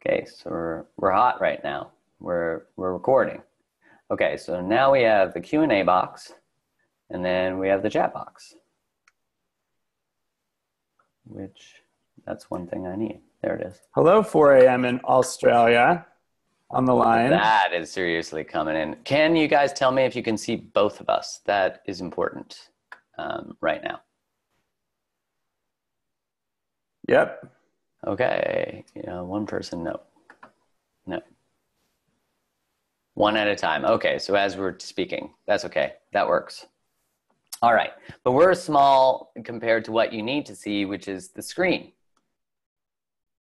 Okay, so we're hot right now. We're recording. Okay, so now we have the Q&A box, and then we have the chat box, which that's one thing I need. There it is. Hello, 4 a.m. in Australia on the line. That is seriously coming in. Can you guys tell me if you can see both of us? That is important right now. Yep. Okay, one person, no. One at a time. Okay, so as we're speaking, that's okay. That works. All right, but we're small compared to what you need to see, which is the screen.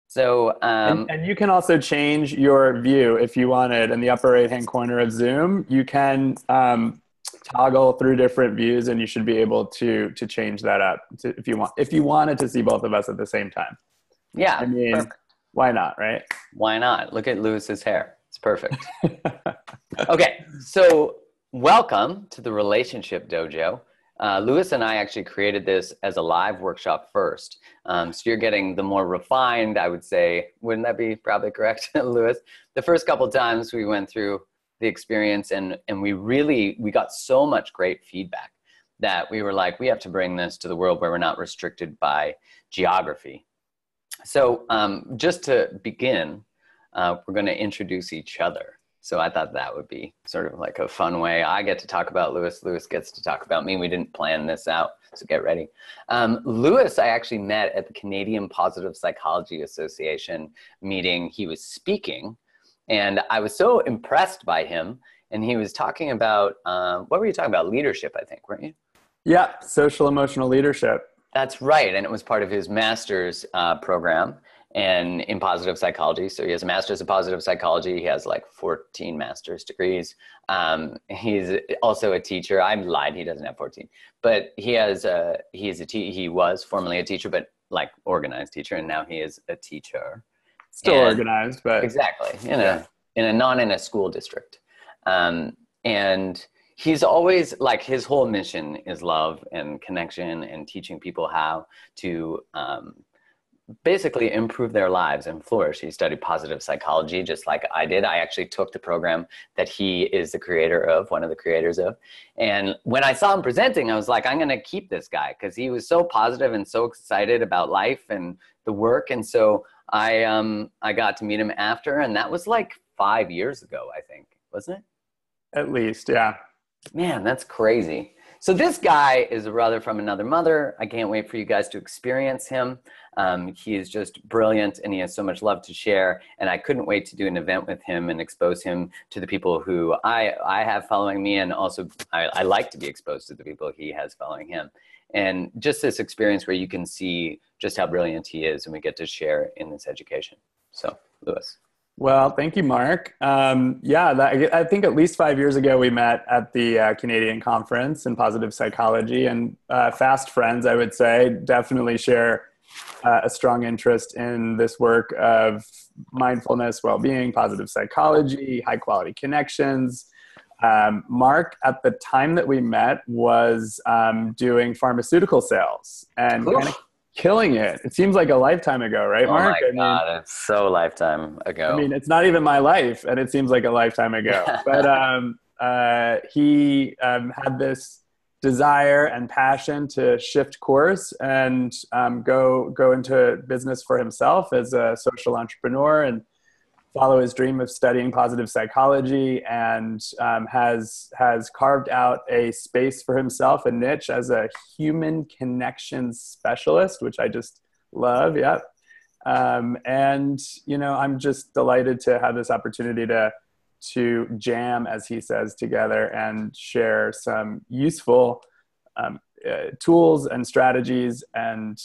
So, and you can also change your view if you wanted. In the upper right-hand corner of Zoom, you can toggle through different views, and you should be able to change that up if you want. If you wanted to see both of us at the same time. Yeah, I mean, perfect. Why not, right? Why not? Look at Lewis's hair. It's perfect. Okay, so welcome to the Relationship Dojo. Lewis and I actually created this as a live workshop first. So you're getting the more refined, I would say, wouldn't that be probably correct, Lewis? The first couple of times we went through the experience and we got so much great feedback that we were like, we have to bring this to the world where we're not restricted by geography. So just to begin, we're going to introduce each other. So I thought that would be sort of like a fun way. I get to talk about Lewis. Lewis gets to talk about me. We didn't plan this out, so get ready. Lewis, I actually met at the Canadian Positive Psychology Association meeting. He was speaking, and I was so impressed by him. And he was talking about, what were you talking about? Leadership, I think, weren't you? Yeah, social emotional leadership. That's right, and it was part of his master's program and in positive psychology. So he has a master's in positive psychology. He has like 14 master's degrees. He's also a teacher. I lied, he doesn't have 14. But he was formerly a teacher, but like organized teacher, and now he is a teacher. Still organized, but exactly, not in a school district. And he's always like, his whole mission is love and connection and teaching people how to basically improve their lives and flourish. He studied positive psychology just like I did. I actually took the program that he is the creator of, one of the creators of. And when I saw him presenting, I was like, I'm going to keep this guy because he was so positive and so excited about life and the work. And so I got to meet him after, and that was like 5 years ago, I think, wasn't it? At least, yeah. Man, that's crazy. So this guy is a brother from another mother. I can't wait for you guys to experience him. He is just brilliant, and he has so much love to share. And I couldn't wait to do an event with him and expose him to the people who I have following me. And also I like to be exposed to the people he has following him. And just this experience where you can see just how brilliant he is, and we get to share in this education. So, Lewis. Well, thank you, Mark. I think at least 5 years ago, we met at the Canadian Conference in Positive Psychology, and fast friends, I would say, definitely share a strong interest in this work of mindfulness, well-being, positive psychology, high-quality connections. Mark, at the time that we met, was doing pharmaceutical sales and kind of killing it. It seems like a lifetime ago, right, Mark? Oh my God, it's so lifetime ago. I mean, it's not even my life, and it seems like a lifetime ago. But he had this desire and passion to shift course and go into business for himself as a social entrepreneur and follow his dream of studying positive psychology, and has carved out a space for himself, a niche as a human connections specialist, which I just love. Yep. And I'm just delighted to have this opportunity to jam, as he says, together and share some useful tools and strategies and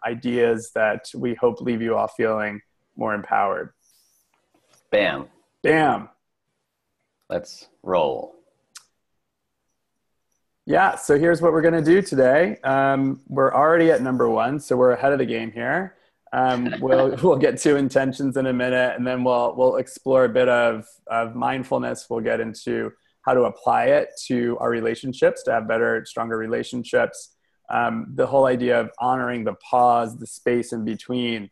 ideas that we hope leave you all feeling more empowered. Bam. Bam. Let's roll. Yeah, so here's what we're going to do today. We're already at number 1, so we're ahead of the game here. We'll get to intentions in a minute, and then we'll explore a bit of mindfulness. We'll get into how to apply it to our relationships to have better, stronger relationships. The whole idea of honoring the pause, the space in between,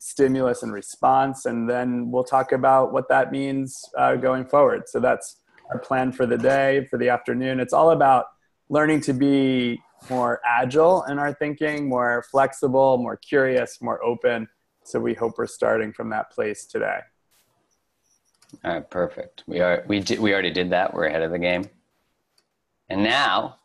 stimulus and response, and then we'll talk about what that means going forward. So that's our plan for the day, for the afternoon. It's all about learning to be more agile in our thinking, more flexible, more curious, more open. So we hope we're starting from that place today. All right, perfect. We already did that. We're ahead of the game. And now,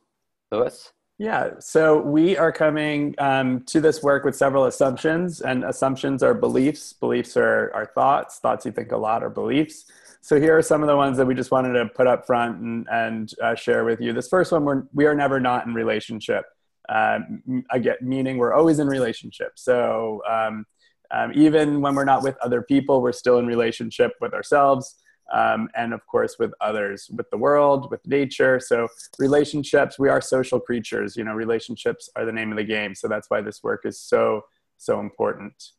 Louis? Yeah, so we are coming to this work with several assumptions, and assumptions are beliefs. Beliefs are thoughts. Thoughts you think a lot are beliefs. So here are some of the ones that we just wanted to put up front and share with you. This first one, we are never not in relationship. Again, meaning we're always in relationship. So even when we're not with other people, we're still in relationship with ourselves. And of course with others, with the world, with nature. So relationships, we are social creatures, relationships are the name of the game. So that's why this work is so important.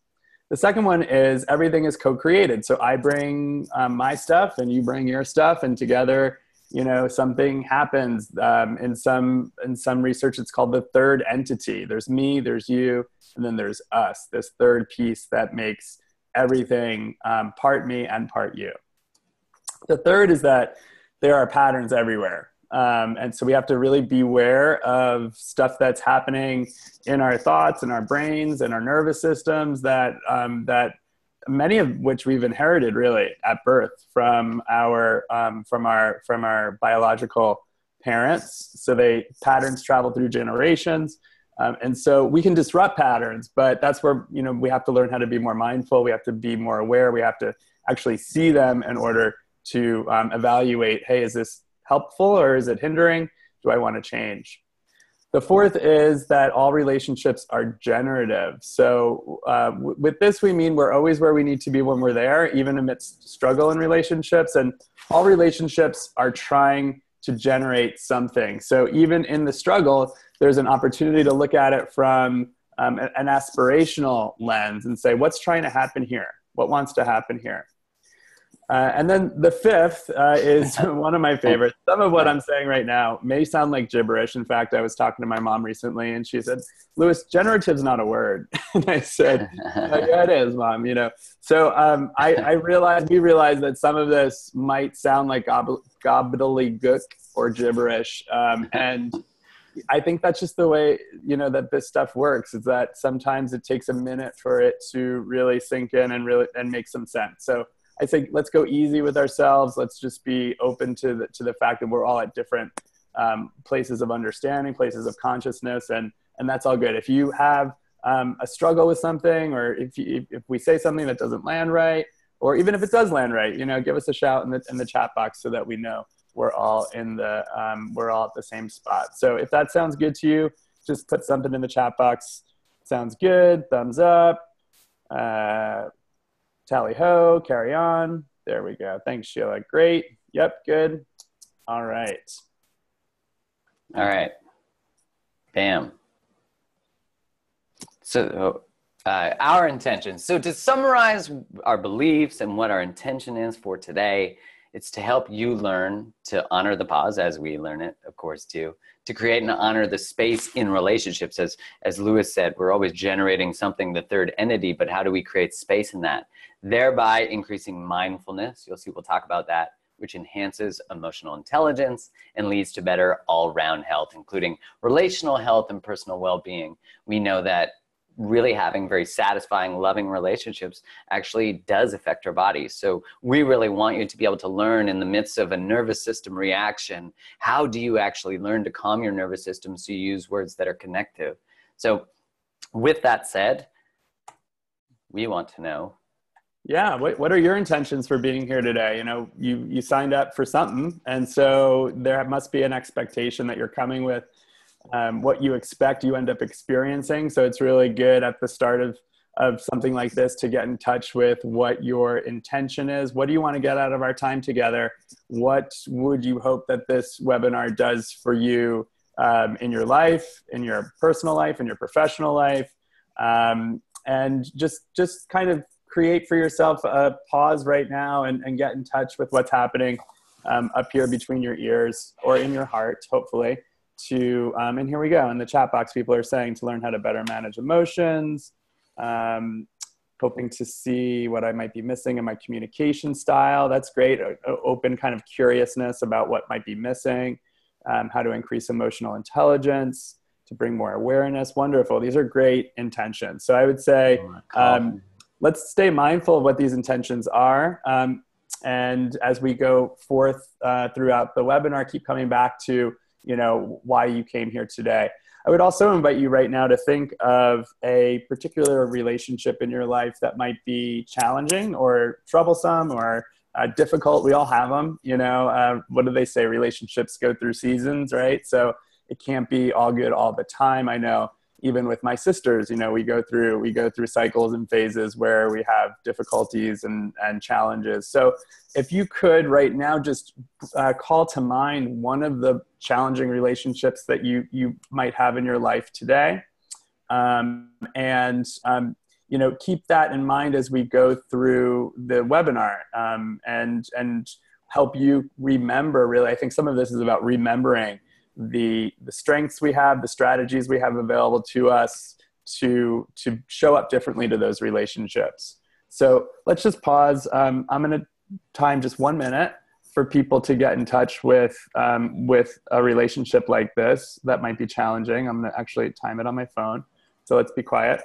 The second one is everything is co-created. So I bring my stuff and you bring your stuff, and together, something happens. In some research, it's called the third entity. There's me, there's you, and then there's us, this third piece that makes everything part me and part you. The third is that there are patterns everywhere. And so we have to really beware of stuff that's happening in our thoughts and our brains and our nervous systems that many of which we've inherited really at birth from our biological parents. So patterns travel through generations. And so we can disrupt patterns, but that's where, we have to learn how to be more mindful. We have to be more aware. We have to actually see them in order to evaluate, hey, is this helpful or is it hindering? Do I want to change? The fourth is that all relationships are generative. So with this, we mean we're always where we need to be when we're there, even amidst struggle in relationships. And all relationships are trying to generate something. So even in the struggle, there's an opportunity to look at it from an aspirational lens and say, what's trying to happen here? What wants to happen here? And then the fifth is one of my favorites. Some of what I'm saying right now may sound like gibberish. In fact, I was talking to my mom recently and she said, Louis, generative is not a word. And I said, yeah, it is, Mom. So we realized that some of this might sound like gobbledygook or gibberish. And I think that's just the way, that this stuff works, is that sometimes it takes a minute for it to really sink in and make some sense. So I think let's go easy with ourselves. Let's just be open to the fact that we're all at different places of understanding, places of consciousness, and that's all good. If you have a struggle with something, or if we say something that doesn't land right, or even if it does land right, give us a shout in the chat box so that we know we're all we're all at the same spot. So if that sounds good to you, just put something in the chat box. Sounds good. Thumbs up. Tally ho, carry on. There we go. Thanks, Sheila. Great. Yep, good. All right. All right. Bam. So our intention. So to summarize our beliefs and what our intention is for today, it's to help you learn to honor the pause as we learn it, of course, too. To create and honor the space in relationships. As Louis said, we're always generating something, the third entity, but how do we create space in that? Thereby increasing mindfulness. You'll see we'll talk about that, which enhances emotional intelligence and leads to better all-round health, including relational health and personal well-being. We know that really having very satisfying, loving relationships actually does affect our bodies. So we really want you to be able to learn in the midst of a nervous system reaction, how do you actually learn to calm your nervous system so you use words that are connective? So with that said, we want to know. Yeah, what are your intentions for being here today? You signed up for something, and so there must be an expectation that you're coming with. What you expect, you end up experiencing. So it's really good at the start of something like this to get in touch with what your intention is. What do you want to get out of our time together? What would you hope that this webinar does for you in your life, in your personal life, in your professional life? And just kind of create for yourself a pause right now and get in touch with what's happening up here between your ears or in your heart, hopefully. And here we go. In the chat box, people are saying to learn how to better manage emotions. hoping to see what I might be missing in my communication style. That's great. Open kind of curiousness about what might be missing, how to increase emotional intelligence, to bring more awareness. Wonderful. These are great intentions. So I would say, let's stay mindful of what these intentions are. And as we go forth throughout the webinar, keep coming back to, why you came here today. I would also invite you right now to think of a particular relationship in your life that might be challenging or troublesome or difficult. We all have them, what do they say? Relationships go through seasons, right? So it can't be all good all the time. I know even with my sisters, we go through cycles and phases where we have difficulties and challenges. So if you could right now just call to mind one of the challenging relationships that you might have in your life today, and keep that in mind as we go through the webinar, and help you remember. Really, I think some of this is about remembering the strengths we have, the strategies we have available to us to show up differently to those relationships. So let's just pause. I'm going to time just 1 minute for people to get in touch with a relationship like this that might be challenging. I'm going to actually time it on my phone. So let's be quiet.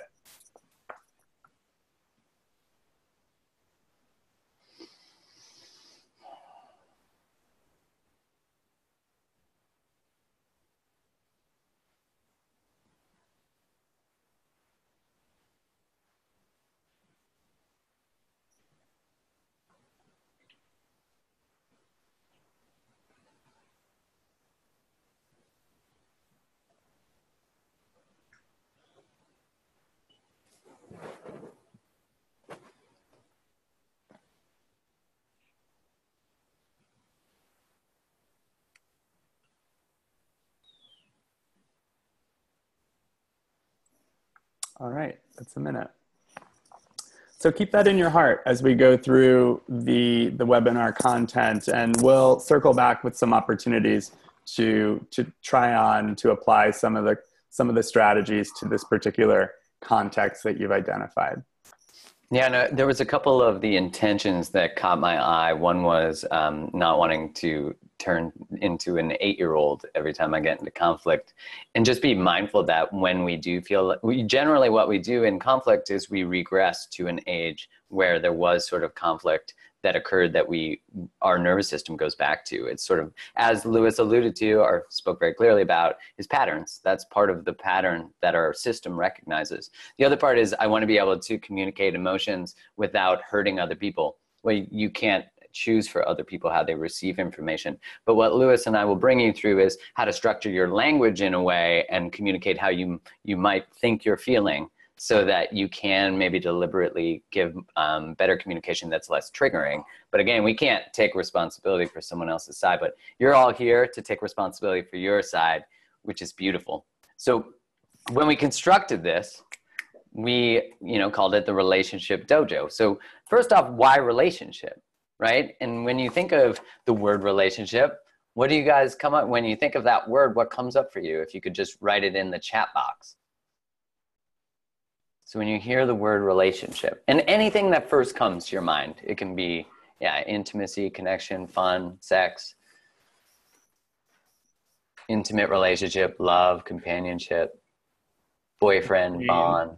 All right, that's a minute. So keep that in your heart as we go through the webinar content, and we'll circle back with some opportunities to try on to apply some of the strategies to this particular context that you've identified. Yeah, no, there was a couple of the intentions that caught my eye. One was not wanting to turn into an 8-year-old every time I get into conflict, and just be mindful that when we do feel, generally what we do in conflict is we regress to an age where there was sort of conflict that occurred that our nervous system goes back to. It's sort of, as Lewis alluded to or spoke very clearly about, is patterns. That's part of the pattern that our system recognizes. The other part is I want to be able to communicate emotions without hurting other people. Well, you can't choose for other people how they receive information. But what Lewis and I will bring you through is how to structure your language in a way and communicate how you might think you're feeling, so that you can maybe deliberately give better communication that's less triggering. But again, we can't take responsibility for someone else's side, but you're all here to take responsibility for your side, which is beautiful. So when we constructed this, we called it the Relationship Dojo. So first off, why relationship, right? And when you think of the word relationship, what do you guys come up, when you think of that word, what comes up for you? If you could just write it in the chat box. So when you hear the word relationship, and anything that first comes to your mind, it can be, intimacy, connection, fun, sex, intimate relationship, love, companionship, boyfriend, bond.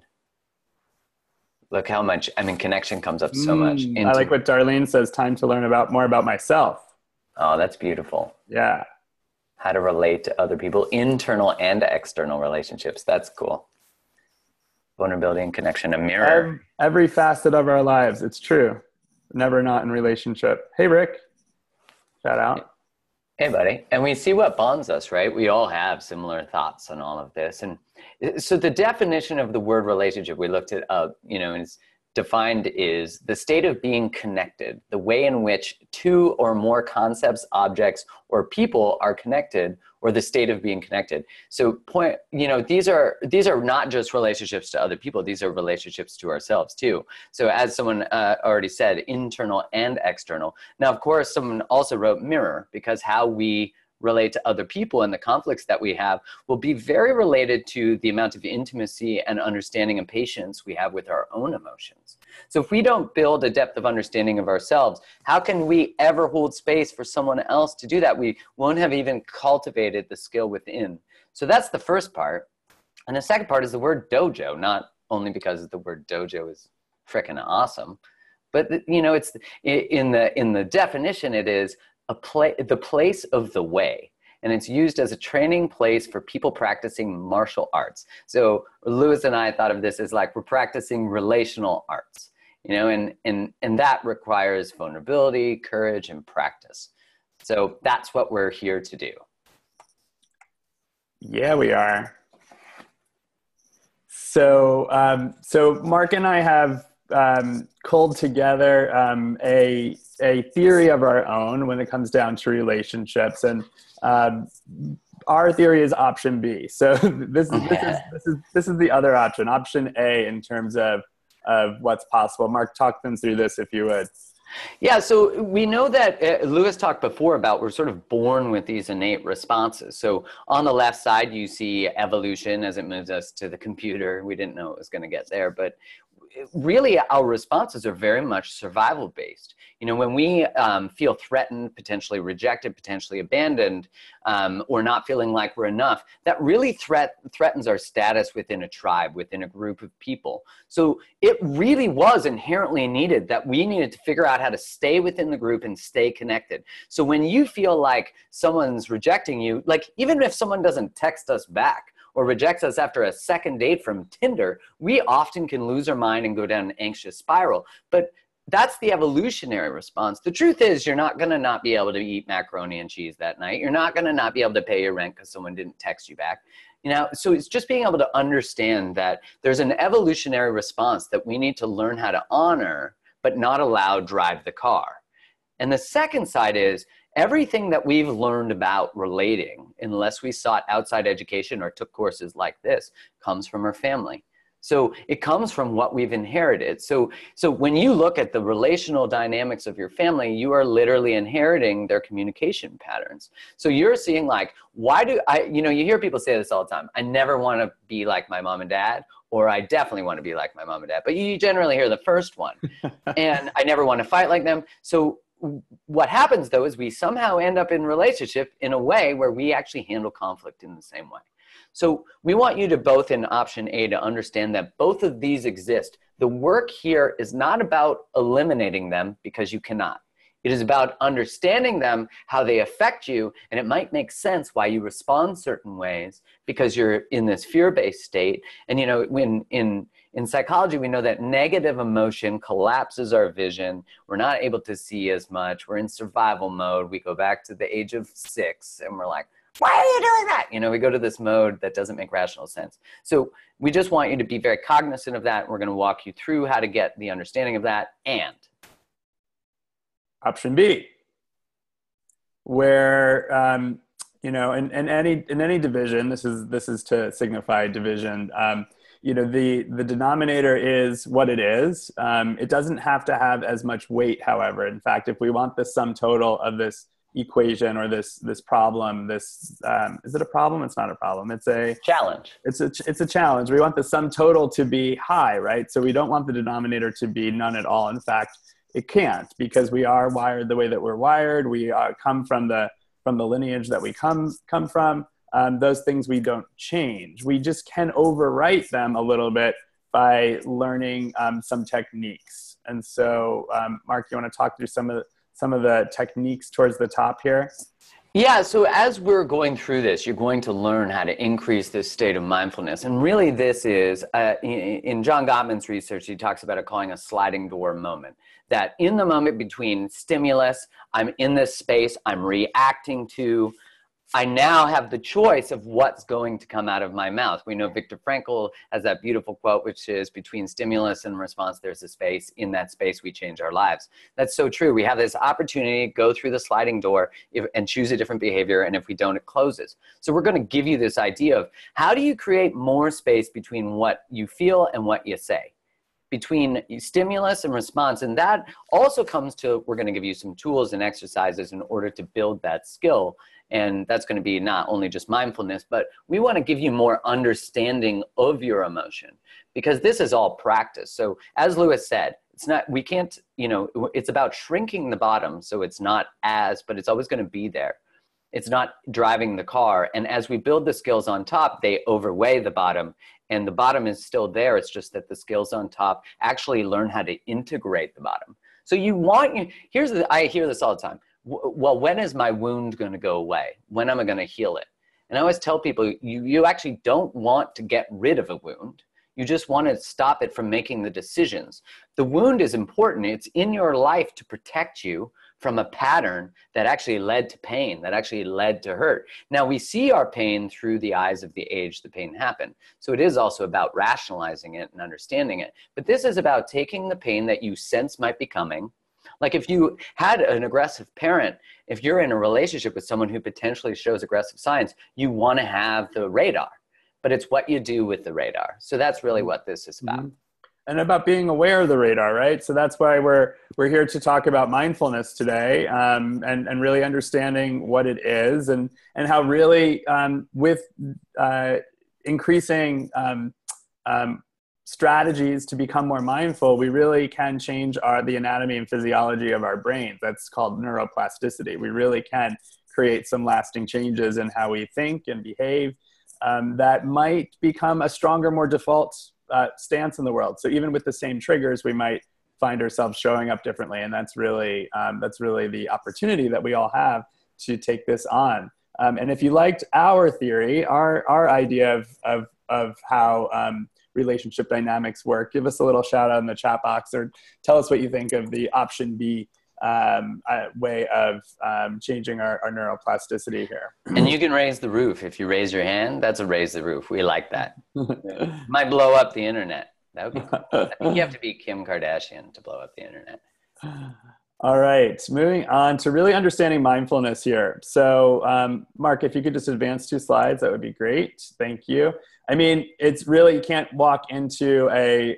Look how much, connection comes up so much. I like what Darlene says, time to learn more about myself. Oh, that's beautiful. Yeah. How to relate to other people, internal and external relationships. That's cool. Vulnerability and connection, a mirror. Every facet of our lives. It's true. Never not in relationship. Hey, Rick. Shout out. Hey, buddy. And we see what bonds us, right? We all have similar thoughts on all of this. And so the definition of the word relationship, we looked it up, and it's defined is the state of being connected, the way in which two or more concepts, objects, or people are connected, or the state of being connected. So these are not just relationships to other people, these are relationships to ourselves too. So as someone already said, internal and external. Now, of course, someone also wrote mirror, because how we relate to other people and the conflicts that we have will be very related to the amount of intimacy and understanding and patience we have with our own emotions. So if we don't build a depth of understanding of ourselves, how can we ever hold space for someone else to do that? We won't have even cultivated the skill within. So that's the first part. And the second part is the word dojo, not only because the word dojo is freaking awesome, but it's in the definition, it is the place of the way. And it's used as a training place for people practicing martial arts. So Lewis and I thought of this as like we're practicing relational arts, and that requires vulnerability, courage, and practice. So that's what we're here to do. Yeah, we are. So, so Mark and I have culled together a theory of our own when it comes down to relationships, and our theory is option B. So this is the other option, option A, in terms of what's possible. Mark, talk them through this if you would. Yeah, so we know that Lewis talked before about we're sort of born with these innate responses. So on the left side, you see evolution as it moves us to the computer. We didn't know it was going to get there, but really our responses are very much survival based. When we feel threatened, potentially rejected, potentially abandoned, or not feeling like we're enough, that really threatens our status within a tribe, within a group of people. So it really was inherently needed that we needed to figure out how to stay within the group and stay connected. So when you feel like someone's rejecting you, like even if someone doesn't text us back, or rejects us after a second date from Tinder, we often can lose our mind and go down an anxious spiral. But that's the evolutionary response. The truth is you're not going to not be able to eat macaroni and cheese that night. You're not going to not be able to pay your rent because someone didn't text you back. So it's just being able to understand that there's an evolutionary response that we need to learn how to honor, but not allow drive the car. And the second side is everything that we've learned about relating, unless we sought outside education or took courses like this, comes from our family. So it comes from what we've inherited. So when you look at the relational dynamics of your family, you are literally inheriting their communication patterns. So you're seeing like, why do I, you hear people say this all the time, I never want to be like my mom and dad, or I definitely want to be like my mom and dad. But you generally hear the first one. And I never want to fight like them. So what happens though is we somehow end up in relationship in a way where we actually handle conflict in the same way. So we want you to both in option A to understand that both of these exist. The work here is not about eliminating them because you cannot. It is about understanding them, how they affect you, and it might make sense why you respond certain ways because you're in this fear-based state. And when in psychology, we know that negative emotion collapses our vision. We're not able to see as much. We're in survival mode. We go back to the age of 6 and we're like, why are you doing that? We go to this mode that doesn't make rational sense. So we just want you to be very cognizant of that. We're going to walk you through how to get the understanding of that. And option B, where, in any division, this is to signify division, the denominator is what it is. It doesn't have to have as much weight, however. In fact, if we want the sum total of this equation or this problem, is it a problem? It's not a problem. It's a challenge. It's a challenge. We want the sum total to be high, right? So we don't want the denominator to be none at all. In fact, it can't, because we are wired the way that we're wired. We come from the lineage that we come from. Those things we don't change. We just can overwrite them a little bit by learning some techniques. And so, Mark, you want to talk through some of the techniques towards the top here? Yeah, so as we're going through this, you're going to learn how to increase this state of mindfulness. And really this is, in John Gottman's research, he talks about it calling a sliding door moment. That in the moment between stimulus, I'm in this space, I'm reacting to, I now have the choice of what's going to come out of my mouth. We know Viktor Frankl has that beautiful quote, which is between stimulus and response, there's a space. In that space, we change our lives. That's so true. We have this opportunity to go through the sliding door and choose a different behavior. And if we don't, it closes. So we're going to give you this idea of how do you create more space between what you feel and what you say? between stimulus and response. And that also comes to, we're going to give you some tools and exercises in order to build that skill. And that's going to be not only just mindfulness, but we want to give you more understanding of your emotion, because this is all practice. So as Lewis said, it's not, we can't, you know, it's about shrinking the bottom. So it's not as, but it's always going to be there. It's not driving the car. And as we build the skills on top, they overweigh the bottom, and the bottom is still there. It's just that the skills on top actually learn how to integrate the bottom. So you want, I hear this all the time. Well, when is my wound going to go away? When am I going to heal it? And I always tell people, you actually don't want to get rid of a wound. You just want to stop it from making the decisions. The wound is important. It's in your life to protect you from a pattern that actually led to pain, that actually led to hurt. Now, we see our pain through the eyes of the age the pain happened. So it is also about rationalizing it and understanding it. But this is about taking the pain that you sense might be coming. Like if you had an aggressive parent, if you're in a relationship with someone who potentially shows aggressive signs, you want to have the radar. But it's what you do with the radar. So that's really what this is about. And about being aware of the radar, right? So that's why we're here to talk about mindfulness today, and really understanding what it is, and how really with increasing strategies to become more mindful, we really can change the anatomy and physiology of our brains. That's called neuroplasticity. We really can create some lasting changes in how we think and behave, that might become a stronger, more default stance in the world. So even with the same triggers, we might find ourselves showing up differently. And that's really the opportunity that we all have to take this on. And if you liked our theory, our idea of how relationship dynamics work, give us a little shout out in the chat box, or tell us what you think of the option B way of changing our neuroplasticity here. And you can raise the roof. If you raise your hand, that's a raise the roof. We like that. Might blow up the internet. That would be cool. I think you have to be Kim Kardashian to blow up the internet. All right, moving on to really understanding mindfulness here. So Mark, if you could just advance 2 slides, that would be great. Thank you. I mean, it's really, you can't walk into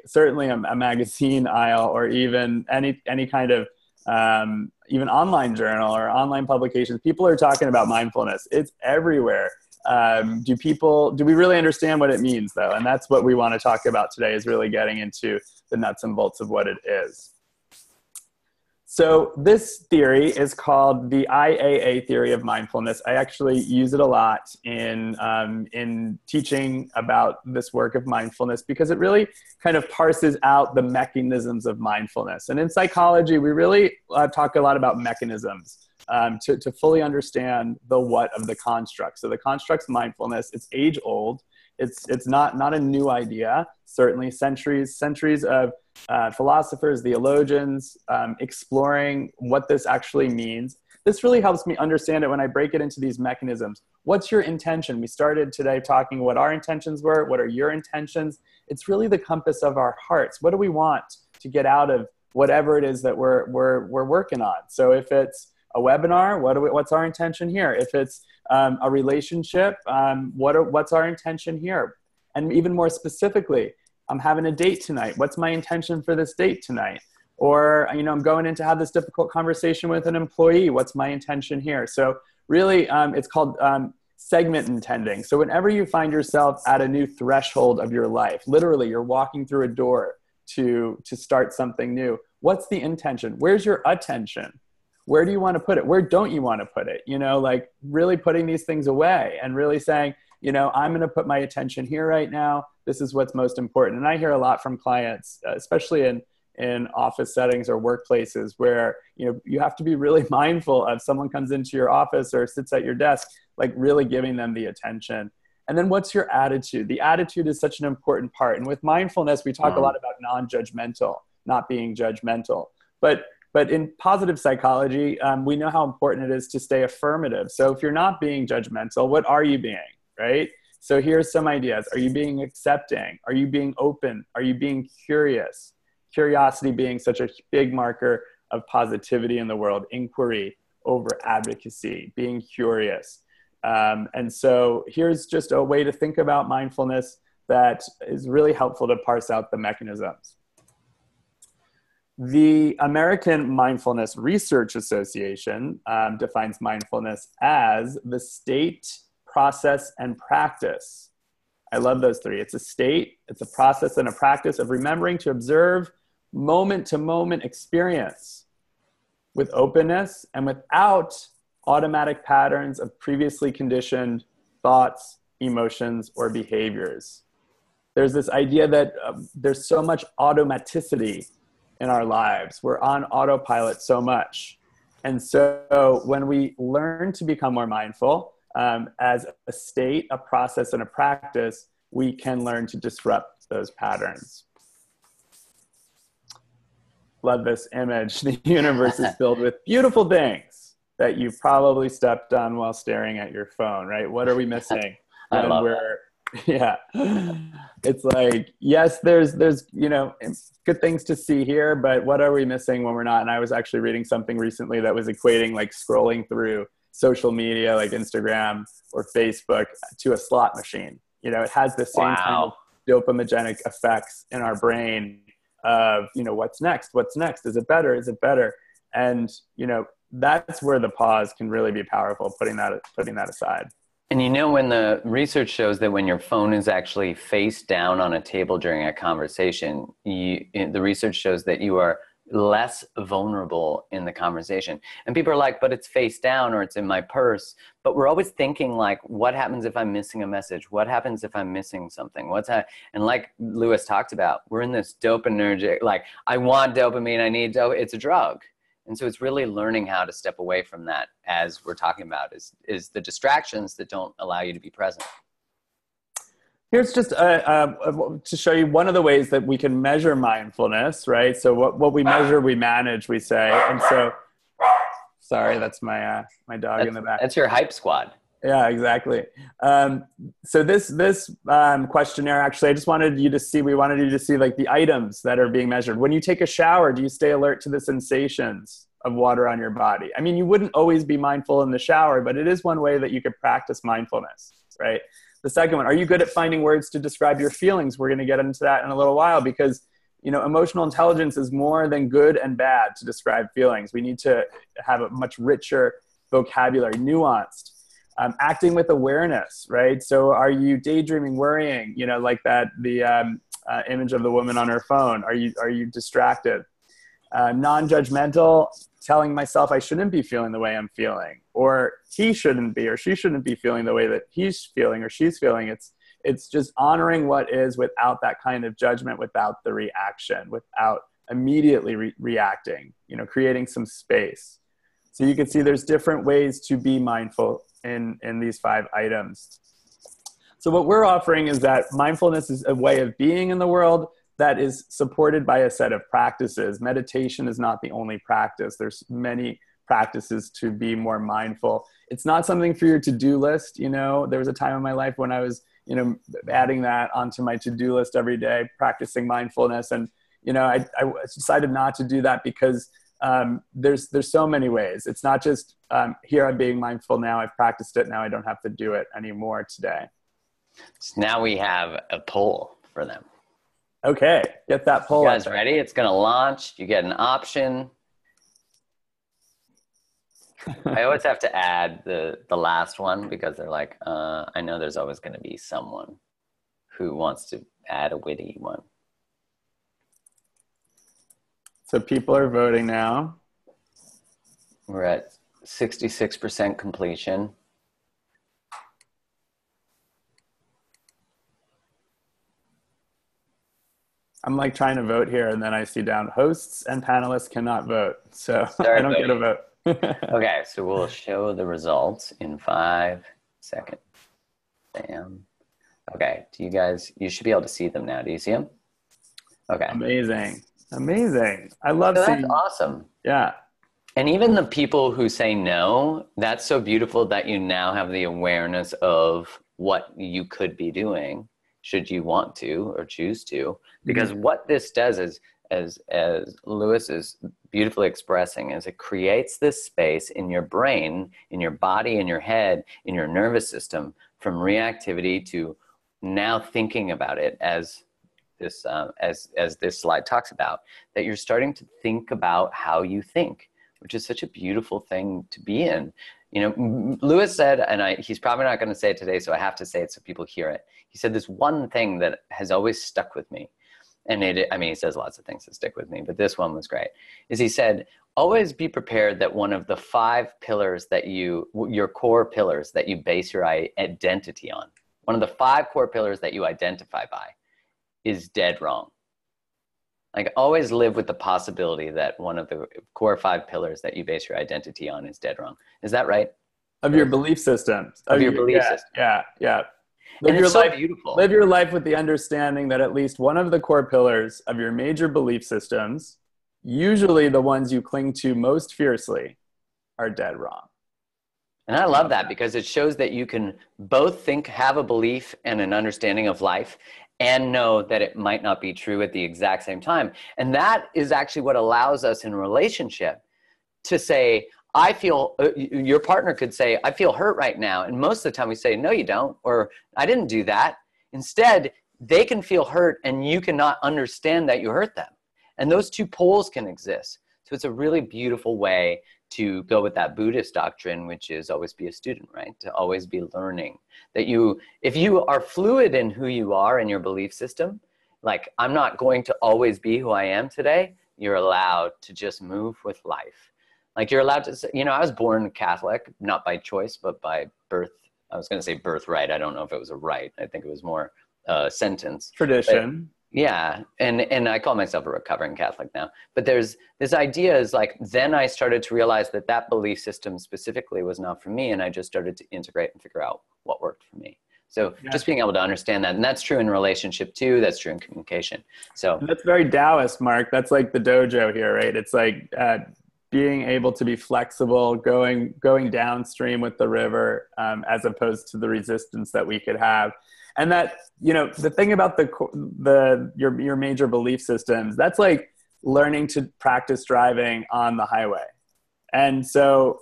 certainly a magazine aisle, or even any kind of even online journal or online publications. People are talking about mindfulness. It's everywhere. Do we really understand what it means, though? And that's what we want to talk about today, is really getting into the nuts and bolts of what it is. So this theory is called the IAA theory of mindfulness. I actually use it a lot in teaching about this work of mindfulness, because it really kind of parses out the mechanisms of mindfulness. And in psychology, we really talk a lot about mechanisms to fully understand the what of the construct. So the construct's mindfulness. It's age old. It's not a new idea. Certainly centuries of philosophers, theologians, exploring what this actually means. This really helps me understand it when I break it into these mechanisms. What's your intention? We started today talking what our intentions were. What are your intentions? It's really the compass of our hearts. What do we want to get out of whatever it is that we're working on? So if it's a webinar, what's our intention here? If it's a relationship, what's our intention here? And even more specifically, I'm having a date tonight. What's my intention for this date tonight? Or, I'm going in to have this difficult conversation with an employee. What's my intention here? So really, it's called segment intending. So whenever you find yourself at a new threshold of your life, literally you're walking through a door to start something new, what's the intention? Where's your attention? Where do you want to put it? Where don't you want to put it? Like really putting these things away and really saying, I'm going to put my attention here right now. This is what's most important. And I hear a lot from clients, especially in office settings or workplaces, where, you have to be really mindful of someone comes into your office or sits at your desk, like really giving them the attention. And then what's your attitude? The attitude is such an important part. And with mindfulness, we talk a lot about non-judgmental, not being judgmental. But in positive psychology, we know how important it is to stay affirmative. So if you're not being judgmental, what are you being, right? So here's some ideas. Are you being accepting? Are you being open? Are you being curious? Curiosity being such a big marker of positivity in the world. Inquiry over advocacy, being curious. And so here's just a way to think about mindfulness that is really helpful to parse out the mechanisms. The American Mindfulness Research Association defines mindfulness as the state, process, and practice. I love those three. It's a state, it's a process, and a practice of remembering to observe moment-to-moment experience with openness and without automatic patterns of previously conditioned thoughts, emotions, or behaviors. There's this idea that there's so much automaticity in our lives. We're on autopilot so much. And so when we learn to become more mindful as a state, a process, and a practice, we can learn to disrupt those patterns. Love this image. The universe is filled with beautiful things that you've probably stepped on while staring at your phone, right? What are we missing when we're, yeah. It's like, yes, there's, good things to see here, but what are we missing when we're not? And I was actually reading something recently that was equating like scrolling through social media, like Instagram or Facebook, to a slot machine. It has the same kind of dopamigenic effects in our brain of, what's next? What's next? Is it better? Is it better? And, that's where the pause can really be powerful, putting that aside. And when the research shows that when your phone is actually face down on a table during a conversation, the research shows that you are less vulnerable in the conversation. And people are like, but it's face down or it's in my purse. But we're always thinking like, what happens if I'm missing a message? What happens if I'm missing something? And like Lewis talked about, we're in this dopaminergic, like I want dopamine, I need dopamine, it's a drug. And so it's really learning how to step away from that, as we're talking about, is the distractions that don't allow you to be present. Here's just to show you one of the ways that we can measure mindfulness, right? So what we measure, we manage, we say. And so, sorry, that's my dog in the back. That's your hype squad. Yeah, exactly. So this questionnaire, actually, we wanted you to see like the items that are being measured. When you take a shower, do you stay alert to the sensations of water on your body? I mean, you wouldn't always be mindful in the shower, but it is one way that you could practice mindfulness, right? The second one, are you good at finding words to describe your feelings? We're going to get into that in a little while, because emotional intelligence is more than good and bad to describe feelings. We need to have a much richer vocabulary, nuanced. Acting with awareness, right? So are you daydreaming, worrying, like the image of the woman on her phone? Are you distracted? Non-judgmental, telling myself I shouldn't be feeling the way I'm feeling, or he shouldn't be, or she shouldn't be feeling the way that he's feeling or she's feeling. It's just honoring what is without that kind of judgment, without the reaction, without immediately reacting, creating some space. So you can see there's different ways to be mindful in these 5 items. So what we're offering is that mindfulness is a way of being in the world that is supported by a set of practices. Meditation is not the only practice. There's many practices to be more mindful. It's not something for your to-do list. There was a time in my life when I was, adding that onto my to-do list every day, practicing mindfulness. And, I decided not to do that because there's so many ways. It's not just here I'm being mindful now, I've practiced it, now I don't have to do it anymore today. So now we have a poll for them. Okay, get that poll. You guys ready? It's going to launch. You get an option. I always have to add the last one, because they're like, I know there's always going to be someone who wants to add a witty one. So people are voting now. We're at 66% completion. I'm like trying to vote here, and then I see down hosts and panelists cannot vote. So I don't get a vote. Okay, so we'll show the results in 5 seconds. Bam. Okay, you should be able to see them now. Do you see them? Okay. Amazing. I love seeing. That's awesome. Yeah. And even the people who say no, that's so beautiful that you now have the awareness of what you could be doing should you want to or choose to. Because what this does is, as Lewis is beautifully expressing, is it creates this space in your brain, in your body, in your head, in your nervous system, from reactivity to now thinking about it as this as this slide talks about, that you're starting to think about how you think, which is such a beautiful thing to be in. You know, Lewis said, and he's probably not going to say it today, so I have to say it so people hear it. He said this one thing that has always stuck with me. And I mean, he says lots of things that stick with me, but this one was great. Is he said, always be prepared that one of the 5 pillars that your core pillars that you base your identity on, one of the 5 core pillars that you identify by, is dead wrong. Like, always live with the possibility that one of the core 5 pillars that you base your identity on is dead wrong. Is that right? Of your belief systems. Of your belief system. Yeah. And it's so beautiful. Live your life with the understanding that at least one of the core pillars of your major belief systems, usually the ones you cling to most fiercely, are dead wrong. And I love that, because it shows that you can both have a belief and an understanding of life, and know that it might not be true at the exact same time. And that is actually what allows us in a relationship to say, I feel, your partner could say, I feel hurt right now. And most of the time we say, no, you don't, or I didn't do that. Instead, they can feel hurt and you cannot understand that you hurt them. And those 2 poles can exist. So it's a really beautiful way to go with that Buddhist doctrine, which is always be a student, right? To always be learning. That if you are fluid in who you are in your belief system, like, I'm not going to always be who I am today, you're allowed to just move with life. Like, you're allowed to say, you know, I was born Catholic, not by choice, but by birth. I was going to say birthright. I don't know if it was a right. I think it was more sentence. Tradition. Yeah, and I call myself a recovering Catholic now. But there's this idea is like, then I started to realize that belief system specifically was not for me, and I just started to integrate and figure out what worked for me. So just being able to understand that, and that's true in relationship too, that's true in communication. So that's very Taoist, Mark. That's like the dojo here, right? It's like being able to be flexible, going downstream with the river, as opposed to the resistance that we could have. And that, you know, the thing about your major belief systems, that's like learning to practice driving on the highway. And so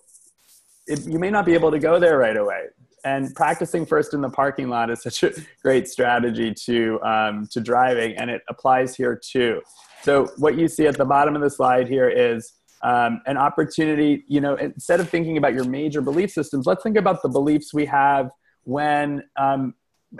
you may not be able to go there right away. And practicing first in the parking lot is such a great strategy to driving, and it applies here too. So what you see at the bottom of the slide here is an opportunity, you know, instead of thinking about your major belief systems, let's think about the beliefs we have when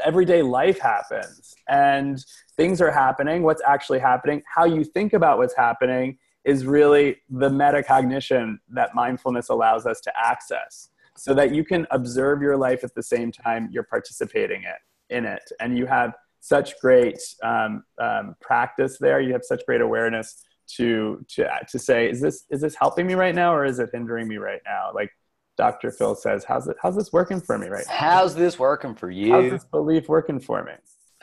everyday life happens and things are happening, what's actually happening. How you think about what's happening is really the metacognition that mindfulness allows us to access, so that you can observe your life at the same time you're participating in it. And you have such great practice there. You have such great awareness to say, is this helping me right now, or is it hindering me right now? Like Dr. Phil says, how's this working for me right now? How's this working for you? How's this belief working for me?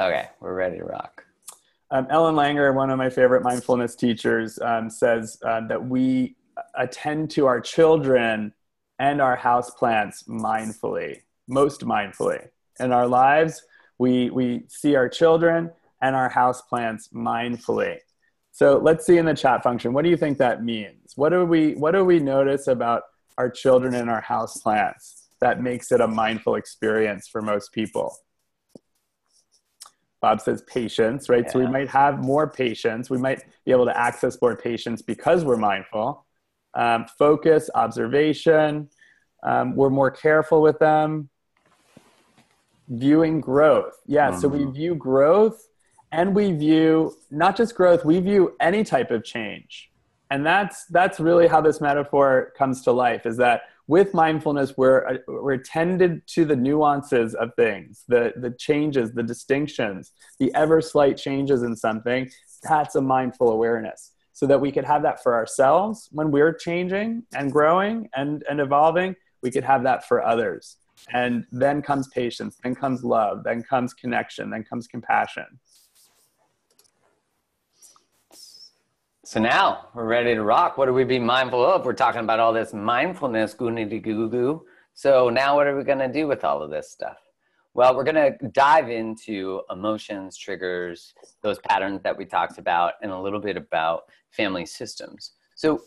Okay, we're ready to rock. Ellen Langer, one of my favorite mindfulness teachers, says that we attend to our children and our houseplants mindfully, most mindfully. In our lives, we see our children and our houseplants mindfully. So let's see in the chat function, what do you think that means? What do we notice about our children and our houseplants that makes it a mindful experience for most people? Bob says patience, right? Yeah. So we might have more patience. We might be able to access more patience because we're mindful. Focus, observation. We're more careful with them. Viewing growth. Yeah, so we view growth, and we view not just growth, we view any type of change. And that's really how this metaphor comes to life, is that with mindfulness, we're tended to the nuances of things, the changes, the distinctions, the ever slight changes in something. That's a mindful awareness, so that we could have that for ourselves when we're changing and growing and evolving. We could have that for others. And then comes patience, then comes love, then comes connection, then comes compassion. So now we're ready to rock. What do we be mindful of? We're talking about all this mindfulness, goonity-goo-goo. So now what are we going to do with all of this stuff? Well, we're going to dive into emotions, triggers, those patterns that we talked about, and a little bit about family systems. So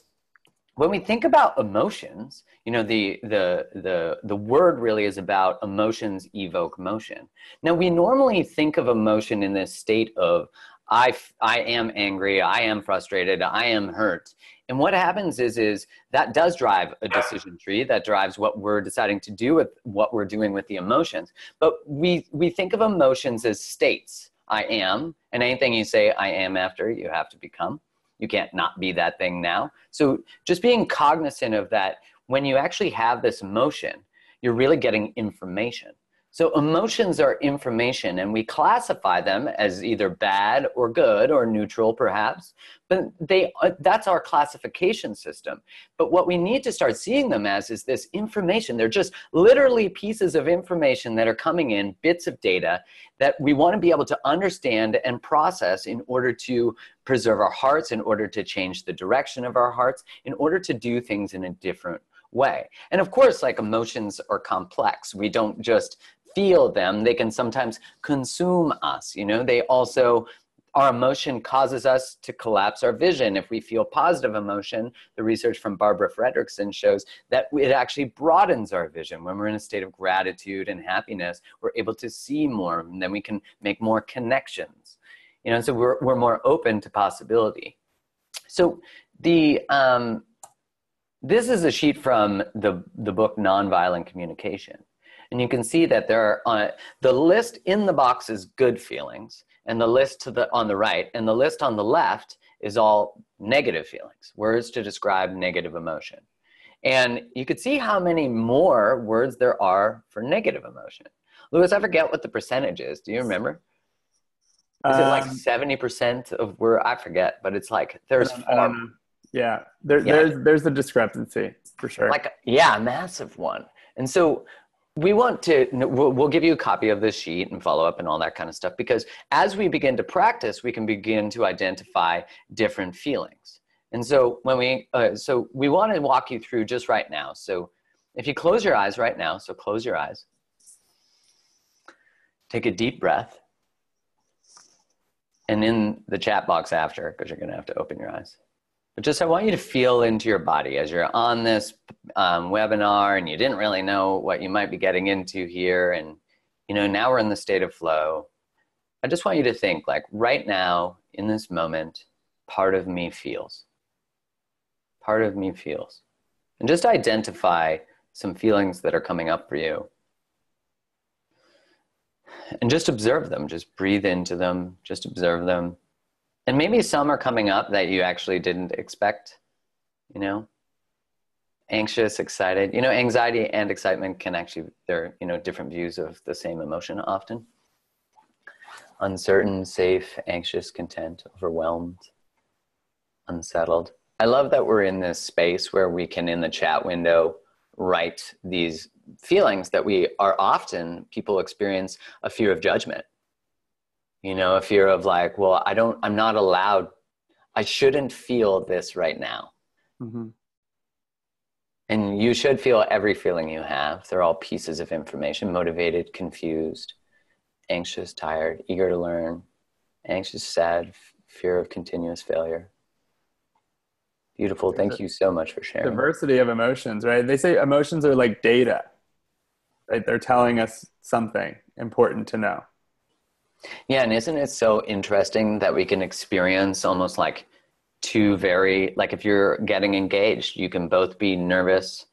when we think about emotions, you know, the word really is about emotions evoke motion. Now, we normally think of emotion in this state of I am angry, I am frustrated, I am hurt. And what happens is that does drive a decision tree that drives what we're deciding to do with what we're doing with the emotions. But we think of emotions as states. I am, and anything you say I am after, you have to become. You can't not be that thing now. So just being cognizant of that, when you actually have this emotion, you're really getting information. So emotions are information, and we classify them as either bad or good or neutral perhaps, but that's our classification system. But what we need to start seeing them as is this information. They're just literally pieces of information that are coming in, bits of data that we want to be able to understand and process in order to preserve our hearts, in order to change the direction of our hearts, in order to do things in a different way. And of course, like, emotions are complex. We don't just feel them. They can sometimes consume us. They also, our emotion causes us to collapse our vision. If we feel positive emotion, the research from Barbara Fredrickson shows that it actually broadens our vision. When we're in a state of gratitude and happiness, we're able to see more, and then we can make more connections. So we're more open to possibility. So this is a sheet from the book Nonviolent Communication. And you can see that there are, the list in the box is good feelings, and the list on the right, and the list on the left is all negative feelings, words to describe negative emotion. And you could see how many more words there are for negative emotion. Louis, I forget what the percentage is. Do you remember? Is it like 70% of I forget, but it's like there's I don't know. Yeah, there's a discrepancy for sure. A massive one. And so we'll give you a copy of this sheet and follow up and all that kind of stuff, because as we begin to practice, we can begin to identify different feelings. And so we want to walk you through just right now. So if you close your eyes right now, so close your eyes, take a deep breath, and in the chat box after, because you're going to have to open your eyes. But just, I want you to feel into your body as you're on this webinar and you didn't really know what you might be getting into here. And, now we're in the state of flow. I just want you to think, like, right now in this moment, part of me feels. Part of me feels. And just identify some feelings that are coming up for you. And just observe them. Just breathe into them. Just observe them. And maybe some are coming up that you actually didn't expect, anxious, excited. Anxiety and excitement can actually, they're, different views of the same emotion often. Uncertain, safe, anxious, content, overwhelmed, unsettled. I love that we're in this space where we can, in the chat window, write these feelings that people experience a fear of judgment. A fear of like, well, I'm not allowed, I shouldn't feel this right now. Mm-hmm. And you should feel every feeling you have. They're all pieces of information: motivated, confused, anxious, tired, eager to learn, anxious, sad, fear of continuous failure. Beautiful. Thank you so much for sharing. Diversity of emotions, right? They say emotions are like data, right? They're telling us something important to know. Yeah, and isn't it so interesting that we can experience almost like like if you're getting engaged, you can both be nervous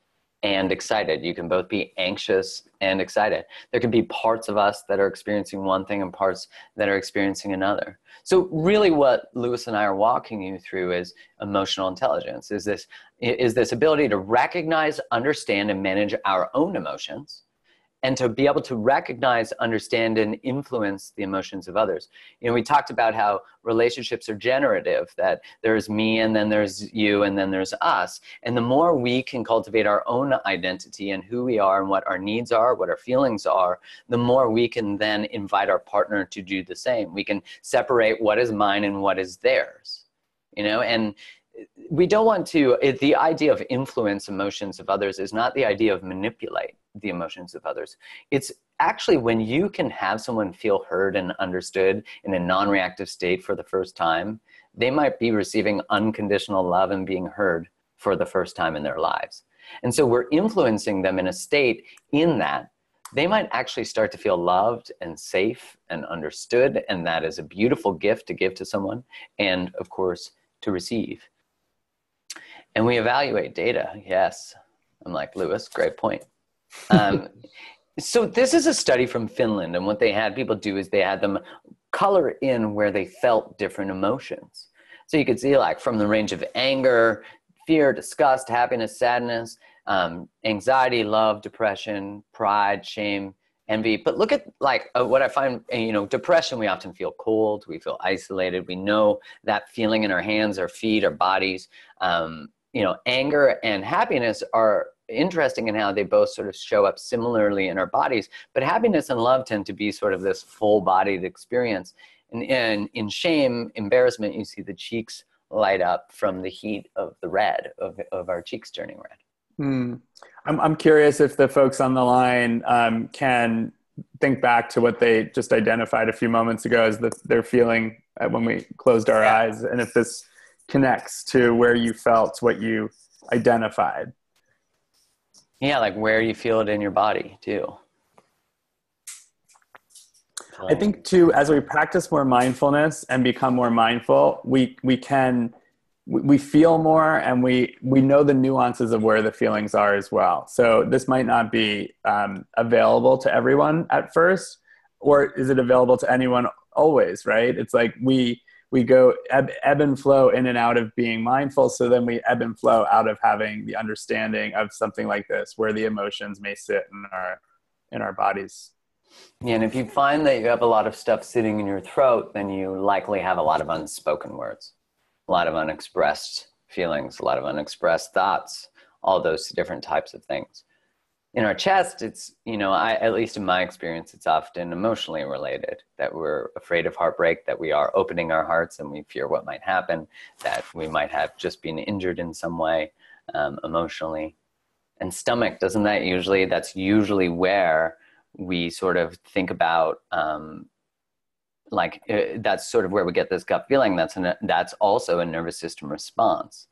and excited. You can both be anxious and excited. There can be parts of us that are experiencing one thing and parts that are experiencing another. So really what Louis and I are walking you through is emotional intelligence, is this ability to recognize, understand, and manage our own emotions, and to be able to recognize, understand, and influence the emotions of others. We talked about how relationships are generative, that there's me and then there's you and then there's us. And the more we can cultivate our own identity and who we are and what our needs are, what our feelings are, the more we can then invite our partner to do the same. We can separate what is mine and what is theirs, and we don't want to, the idea of influence emotions of others is not the idea of manipulate the emotions of others. It's actually when you can have someone feel heard and understood in a non-reactive state for the first time, they might be receiving unconditional love and being heard for the first time in their lives. And so we're influencing them in a state in that they might actually start to feel loved and safe and understood. And that is a beautiful gift to give to someone and, of course, to receive. And we evaluate data. Yes. I'm like, Lewis, great point. So this is a study from Finland. And what they had people do is they had them color in where they felt different emotions. So you could see like from the range of anger, fear, disgust, happiness, sadness, anxiety, love, depression, pride, shame, envy. But look at like what I find, depression, we often feel cold, we feel isolated. We know that feeling in our hands, our feet, our bodies. Anger and happiness are interesting in how they both sort of show up similarly in our bodies. But happiness and love tend to be sort of this full-bodied experience. And in shame, embarrassment, you see the cheeks light up from the heat of the red, of our cheeks turning red. I'm curious if the folks on the line can think back to what they just identified a few moments ago as their feeling when we closed our eyes, and if this connects to where you felt what you identified. Yeah, like where you feel it in your body too. I think too, as we practice more mindfulness and become more mindful, we feel more, and we know the nuances of where the feelings are as well. So this might not be available to everyone at first, or is it available to anyone always, right? It's like we go ebb and flow in and out of being mindful. So then we ebb and flow out of having the understanding of something like this, where the emotions may sit in our bodies. Yeah, and if you find that you have a lot of stuff sitting in your throat, then you likely have a lot of unspoken words, a lot of unexpressed feelings, a lot of unexpressed thoughts, all those different types of things. In our chest, it's, at least in my experience, it's often emotionally related, that we're afraid of heartbreak, that we are opening our hearts and we fear what might happen, that we might have just been injured in some way emotionally. And stomach, that's usually where we sort of think about, that's sort of where we get this gut feeling. That's also a nervous system response.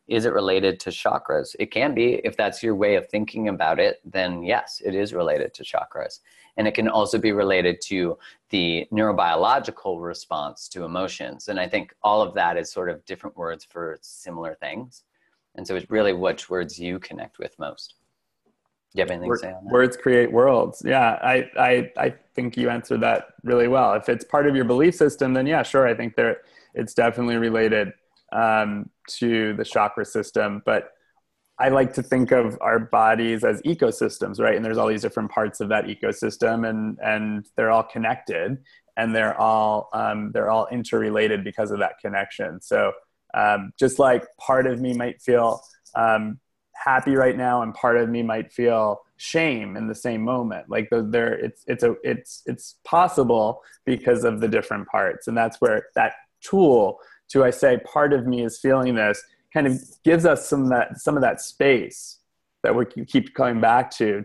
Is it related to chakras? It can be. If that's your way of thinking about it, then yes, it is related to chakras. And it can also be related to the neurobiological response to emotions. And I think all of that is sort of different words for similar things. And so it's really which words you connect with most. Do you have anything to say on that? Words create worlds. Yeah, I think you answered that really well. If it's part of your belief system, then yeah, sure. I think it's definitely related to the chakra system. But I like to think of our bodies as ecosystems, right? And there's all these different parts of that ecosystem, and they're all connected, and they're all interrelated because of that connection. So just like part of me might feel happy right now, and part of me might feel shame in the same moment. Like it's possible because of the different parts, and that's where that tool to, I say, part of me is feeling this, kind of gives us some of that space that we can keep coming back to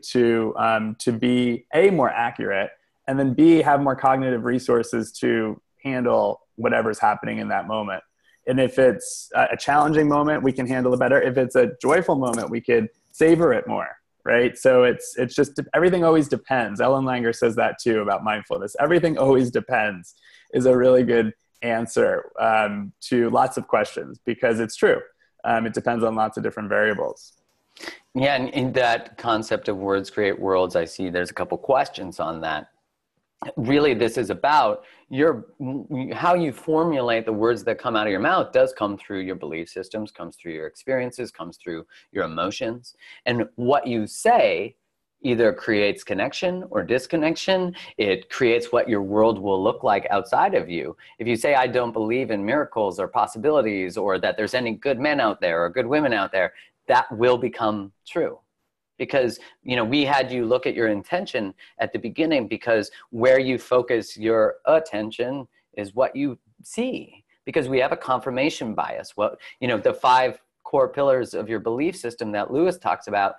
be A, more accurate, and then B, have more cognitive resources to handle whatever's happening in that moment. And if it's a challenging moment, we can handle it better. If it's a joyful moment, we could savor it more, right? So it's just, everything always depends. Ellen Langer says that too about mindfulness. Everything always depends is a really good answer to lots of questions, because it's true. It depends on lots of different variables. Yeah, and in that concept of words create worlds, I see there's a couple questions on that. Really, this is about how you formulate the words that come out of your mouth does come through your belief systems, comes through your experiences, comes through your emotions. And what you say either creates connection or disconnection. It creates what your world will look like outside of you. If you say, I don't believe in miracles or possibilities, or that there's any good men out there or good women out there, that will become true. Because, we had you look at your intention at the beginning, because where you focus your attention is what you see, because we have a confirmation bias. The 5 core pillars of your belief system that Lewis talks about,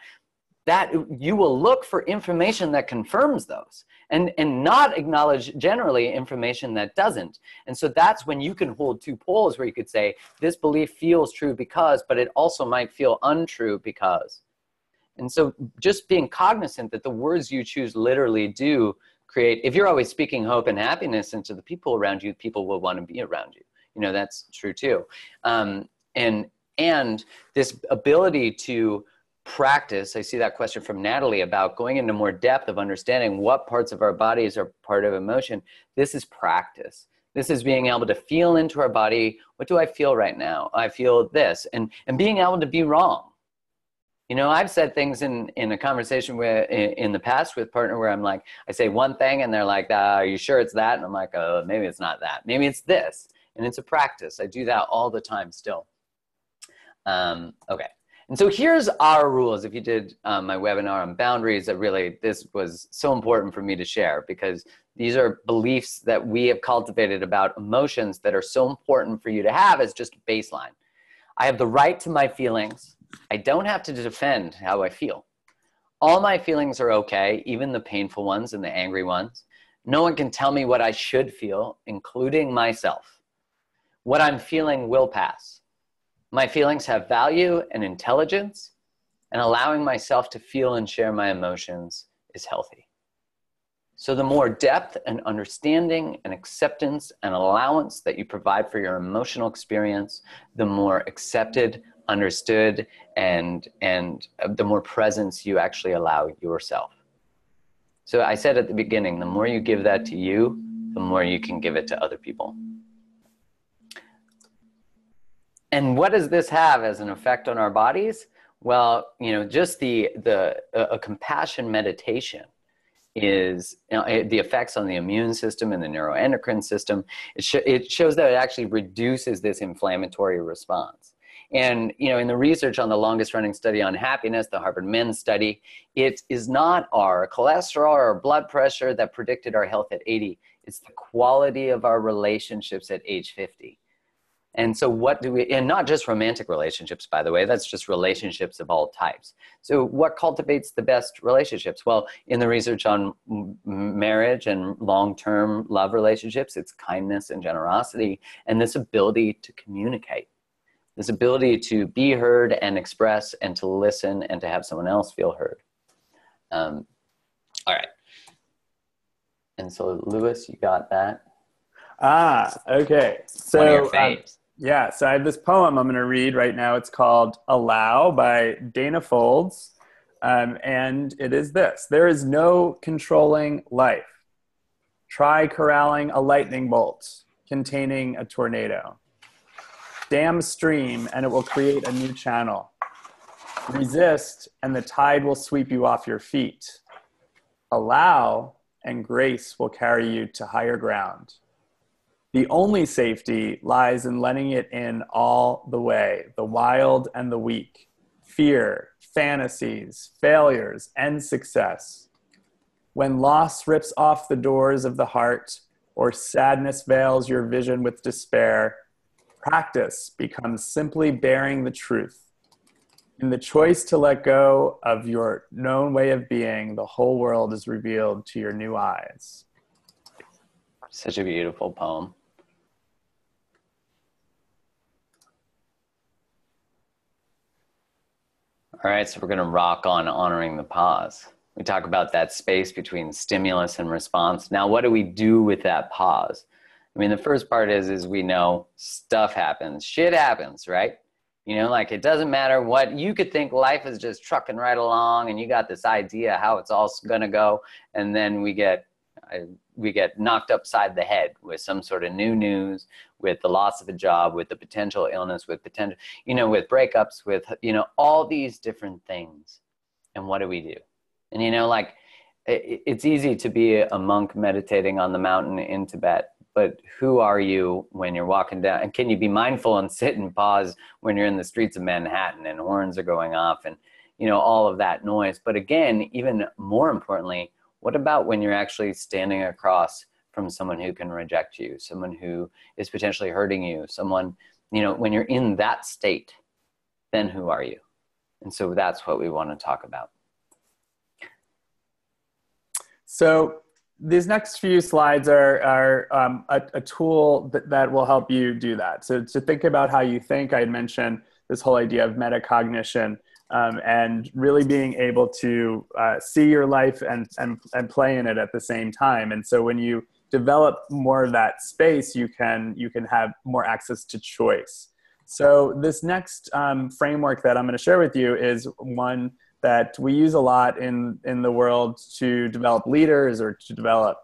that you will look for information that confirms those and not acknowledge generally information that doesn't. And so that's when you can hold 2 poles where you could say, this belief feels true because, but it also might feel untrue because. And so just being cognizant that the words you choose literally do create, if you're always speaking hope and happiness into the people around you, people will want to be around you. You know, that's true too. And this ability to practice, I see that question from Natalie about going into more depth of understanding what parts of our bodies are part of emotion. This is practice. This is being able to feel into our body. What do I feel right now? I feel this. And being able to be wrong. You know, I've said things in a conversation where in the past with partner where I'm like, I say one thing and they're like, are you sure it's that? And I'm like, maybe it's not that. Maybe it's this. And it's a practice. I do that all the time still. Okay. And so here's our rules. If you did my webinar on boundaries, this was so important for me to share because these are beliefs that we have cultivated about emotions that are so important for you to have as just a baseline. I have the right to my feelings. I don't have to defend how I feel. All my feelings are okay, even the painful ones and the angry ones. No one can tell me what I should feel, including myself. What I'm feeling will pass. My feelings have value and intelligence, and allowing myself to feel and share my emotions is healthy. So the more depth and understanding and acceptance and allowance that you provide for your emotional experience, the more accepted, understood, and the more presence you actually allow yourself. So I said at the beginning, the more you give that to you, the more you can give it to other people. And what does this have as an effect on our bodies? Well, you know, just a compassion meditation is, you know, the effects on the immune system and the neuroendocrine system. It shows that it actually reduces this inflammatory response. And, you know, in the research on the longest running study on happiness, the Harvard Men's study, it is not our cholesterol or blood pressure that predicted our health at 80. It's the quality of our relationships at age 50. And so what do we, and not just romantic relationships, by the way, that's just relationships of all types. So what cultivates the best relationships? Well, in the research on marriage and long-term love relationships, it's kindness and generosity and this ability to communicate, this ability to be heard and express and to listen and to have someone else feel heard. All right. And so Lewis, you got that? Okay. So, one of your faves. Yeah, so I have this poem I'm going to read right now. It's called Allow by Dana Folds. And it is this: there is no controlling life. Try corralling a lightning bolt containing a tornado. Dam a stream and it will create a new channel. Resist and the tide will sweep you off your feet. Allow and grace will carry you to higher ground. The only safety lies in letting it in all the way, the wild and the weak, fear, fantasies, failures, and success. When loss rips off the doors of the heart or sadness veils your vision with despair, practice becomes simply bearing the truth. In the choice to let go of your known way of being, the whole world is revealed to your new eyes. Such a beautiful poem. All right, so we're going to rock on honoring the pause. We talk about that space between stimulus and response. Now, what do we do with that pause? I mean, the first part is we know stuff happens, shit happens, right? You know, like it doesn't matter what, you could think life is just trucking right along and you got this idea how it's all going to go. And then we get knocked upside the head with some sort of new news, with the loss of a job, with the potential illness, with potential, you know, with breakups, with, you know, all these different things. And what do we do? And, you know, like it's easy to be a monk meditating on the mountain in Tibet, but who are you when you're walking down? And can you be mindful and sit and pause when you're in the streets of Manhattan and horns are going off and, you know, all of that noise? But again, even more importantly, what about when you're actually standing across from someone who can reject you, someone who is potentially hurting you, someone, you know, when you're in that state, then who are you? And so that's what we want to talk about. So these next few slides are a tool that will help you do that. So to think about how you think, I had mentioned this whole idea of metacognition, and really being able to see your life and play in it at the same time. And so when you develop more of that space, you can have more access to choice. So this next framework that I'm going to share with you is one that we use a lot in the world to develop leaders, or to develop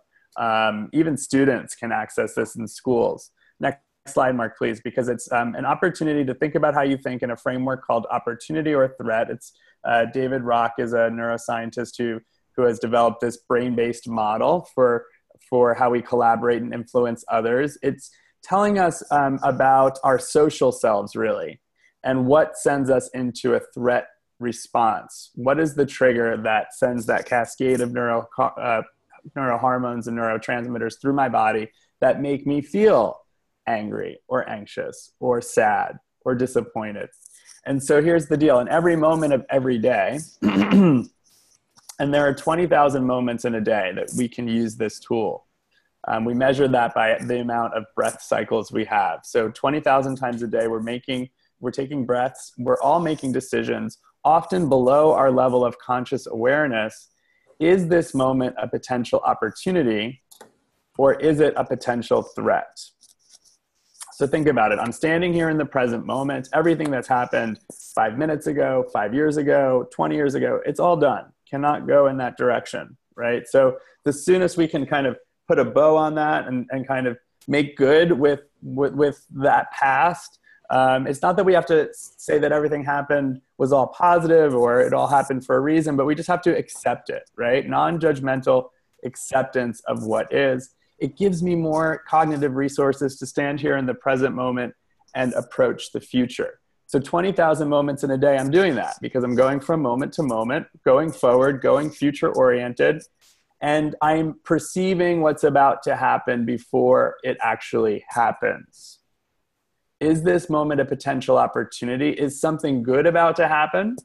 even students can access this in schools. Next slide, Mark, please, because it's an opportunity to think about how you think in a framework called opportunity or threat. It's David Rock is a neuroscientist who has developed this brain-based model for how we collaborate and influence others. It's telling us about our social selves, really, and what sends us into a threat response. What is the trigger that sends that cascade of neurohormones and neurotransmitters through my body that make me feel angry or anxious or sad or disappointed? And so here's the deal. In every moment of every day, and there are 20,000 moments in a day that we can use this tool. We measure that by the amount of breath cycles we have. So 20,000 times a day, we're taking breaths. We're all making decisions, often below our level of conscious awareness. Is this moment a potential opportunity, or is it a potential threat? So think about it. I'm standing here in the present moment. Everything that's happened 5 minutes ago, 5 years ago, 20 years ago, it's all done. Cannot go in that direction, right? So the soonest we can kind of put a bow on that and kind of make good with that past. It's not that we have to say that everything happened was all positive or it all happened for a reason, but we just have to accept it, right? Non-judgmental acceptance of what is. It gives me more cognitive resources to stand here in the present moment and approach the future. So 20,000 moments in a day, I'm doing that because I'm going from moment to moment, going forward, going future oriented, and I'm perceiving what's about to happen before it actually happens. Is this moment a potential opportunity? Is something good about to happen?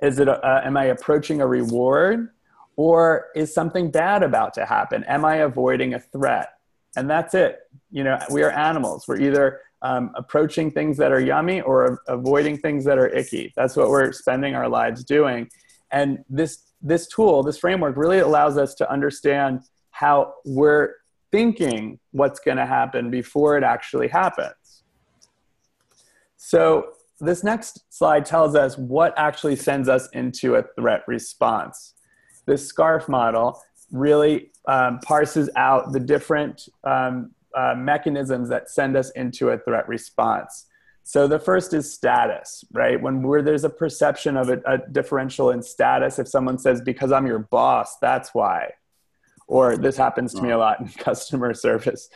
Am I approaching a reward? Or is something bad about to happen? Am I avoiding a threat? And that's it. You know, we are animals. We're either approaching things that are yummy or avoiding things that are icky. That's what we're spending our lives doing. And this tool, this framework really allows us to understand how we're thinking what's going to happen before it actually happens. So this next slide tells us what actually sends us into a threat response. This SCARF model really parses out the different mechanisms that send us into a threat response. So the first is status, right? When there's a perception of a differential in status, if someone says, because I'm your boss, that's why. Or this happens to me a lot in customer service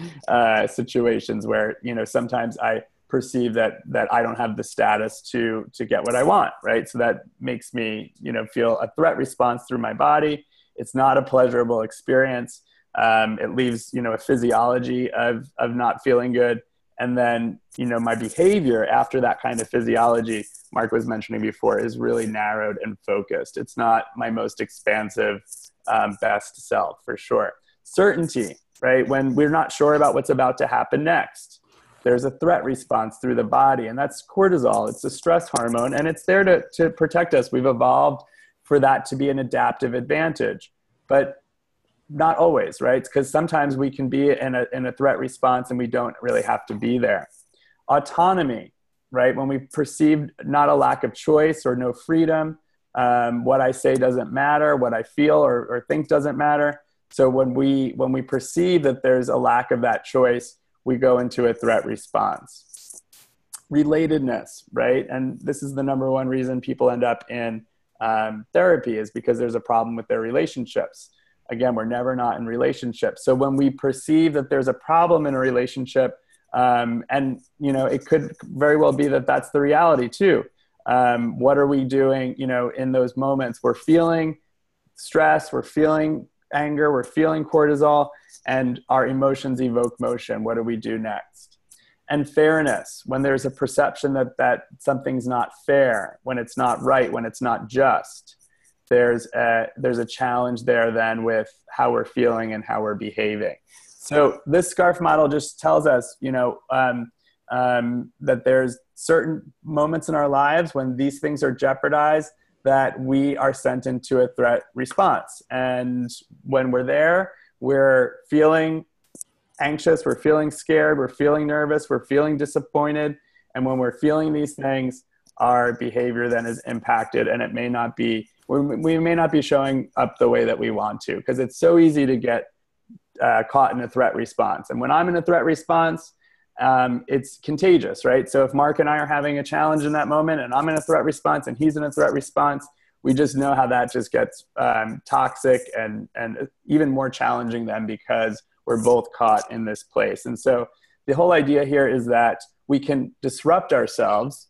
situations where, you know, sometimes I perceive that I don't have the status to get what I want, right? So that makes me, you know, feel a threat response through my body. It's not a pleasurable experience. It leaves, you know, a physiology of not feeling good. And then, you know, my behavior after that kind of physiology, Mark was mentioning before, is really narrowed and focused. It's not my most expansive, best self, for sure. Certainty, right? When we're not sure about what's about to happen next, there's a threat response through the body, and that's cortisol. It's a stress hormone, and it's there to protect us. We've evolved for that to be an adaptive advantage, but not always, right? Because sometimes we can be in a threat response and we don't really have to be there. Autonomy, right? When we perceive not a lack of choice or no freedom, what I say doesn't matter, what I feel or think doesn't matter. So when we perceive that there's a lack of that choice, we go into a threat response. Relatedness, right? And this is the number one reason people end up in therapy, is because there's a problem with their relationships. Again, we're never not in relationships. So when we perceive that there's a problem in a relationship, and you know, it could very well be that that's the reality too. What are we doing, you know, in those moments? We're feeling stress, we're feeling anger, we're feeling cortisol, and our emotions evoke motion. What do we do next? And fairness, when there's a perception that something's not fair, when it's not right, when it's not just, there's a challenge there then with how we're feeling and how we're behaving. So this SCARF model just tells us, you know, that there's certain moments in our lives when these things are jeopardized, that we are sent into a threat response. And when we're there, we're feeling anxious, we're feeling scared, we're feeling nervous, we're feeling disappointed. And when we're feeling these things, our behavior then is impacted, and it may not be, we may not be showing up the way that we want to, because it's so easy to get caught in a threat response. And when I'm in a threat response, it's contagious, right? So if Mark and I are having a challenge in that moment, and I'm in a threat response and he's in a threat response, we just know how that just gets toxic and even more challenging then, because we're both caught in this place. And so the whole idea here is that we can disrupt ourselves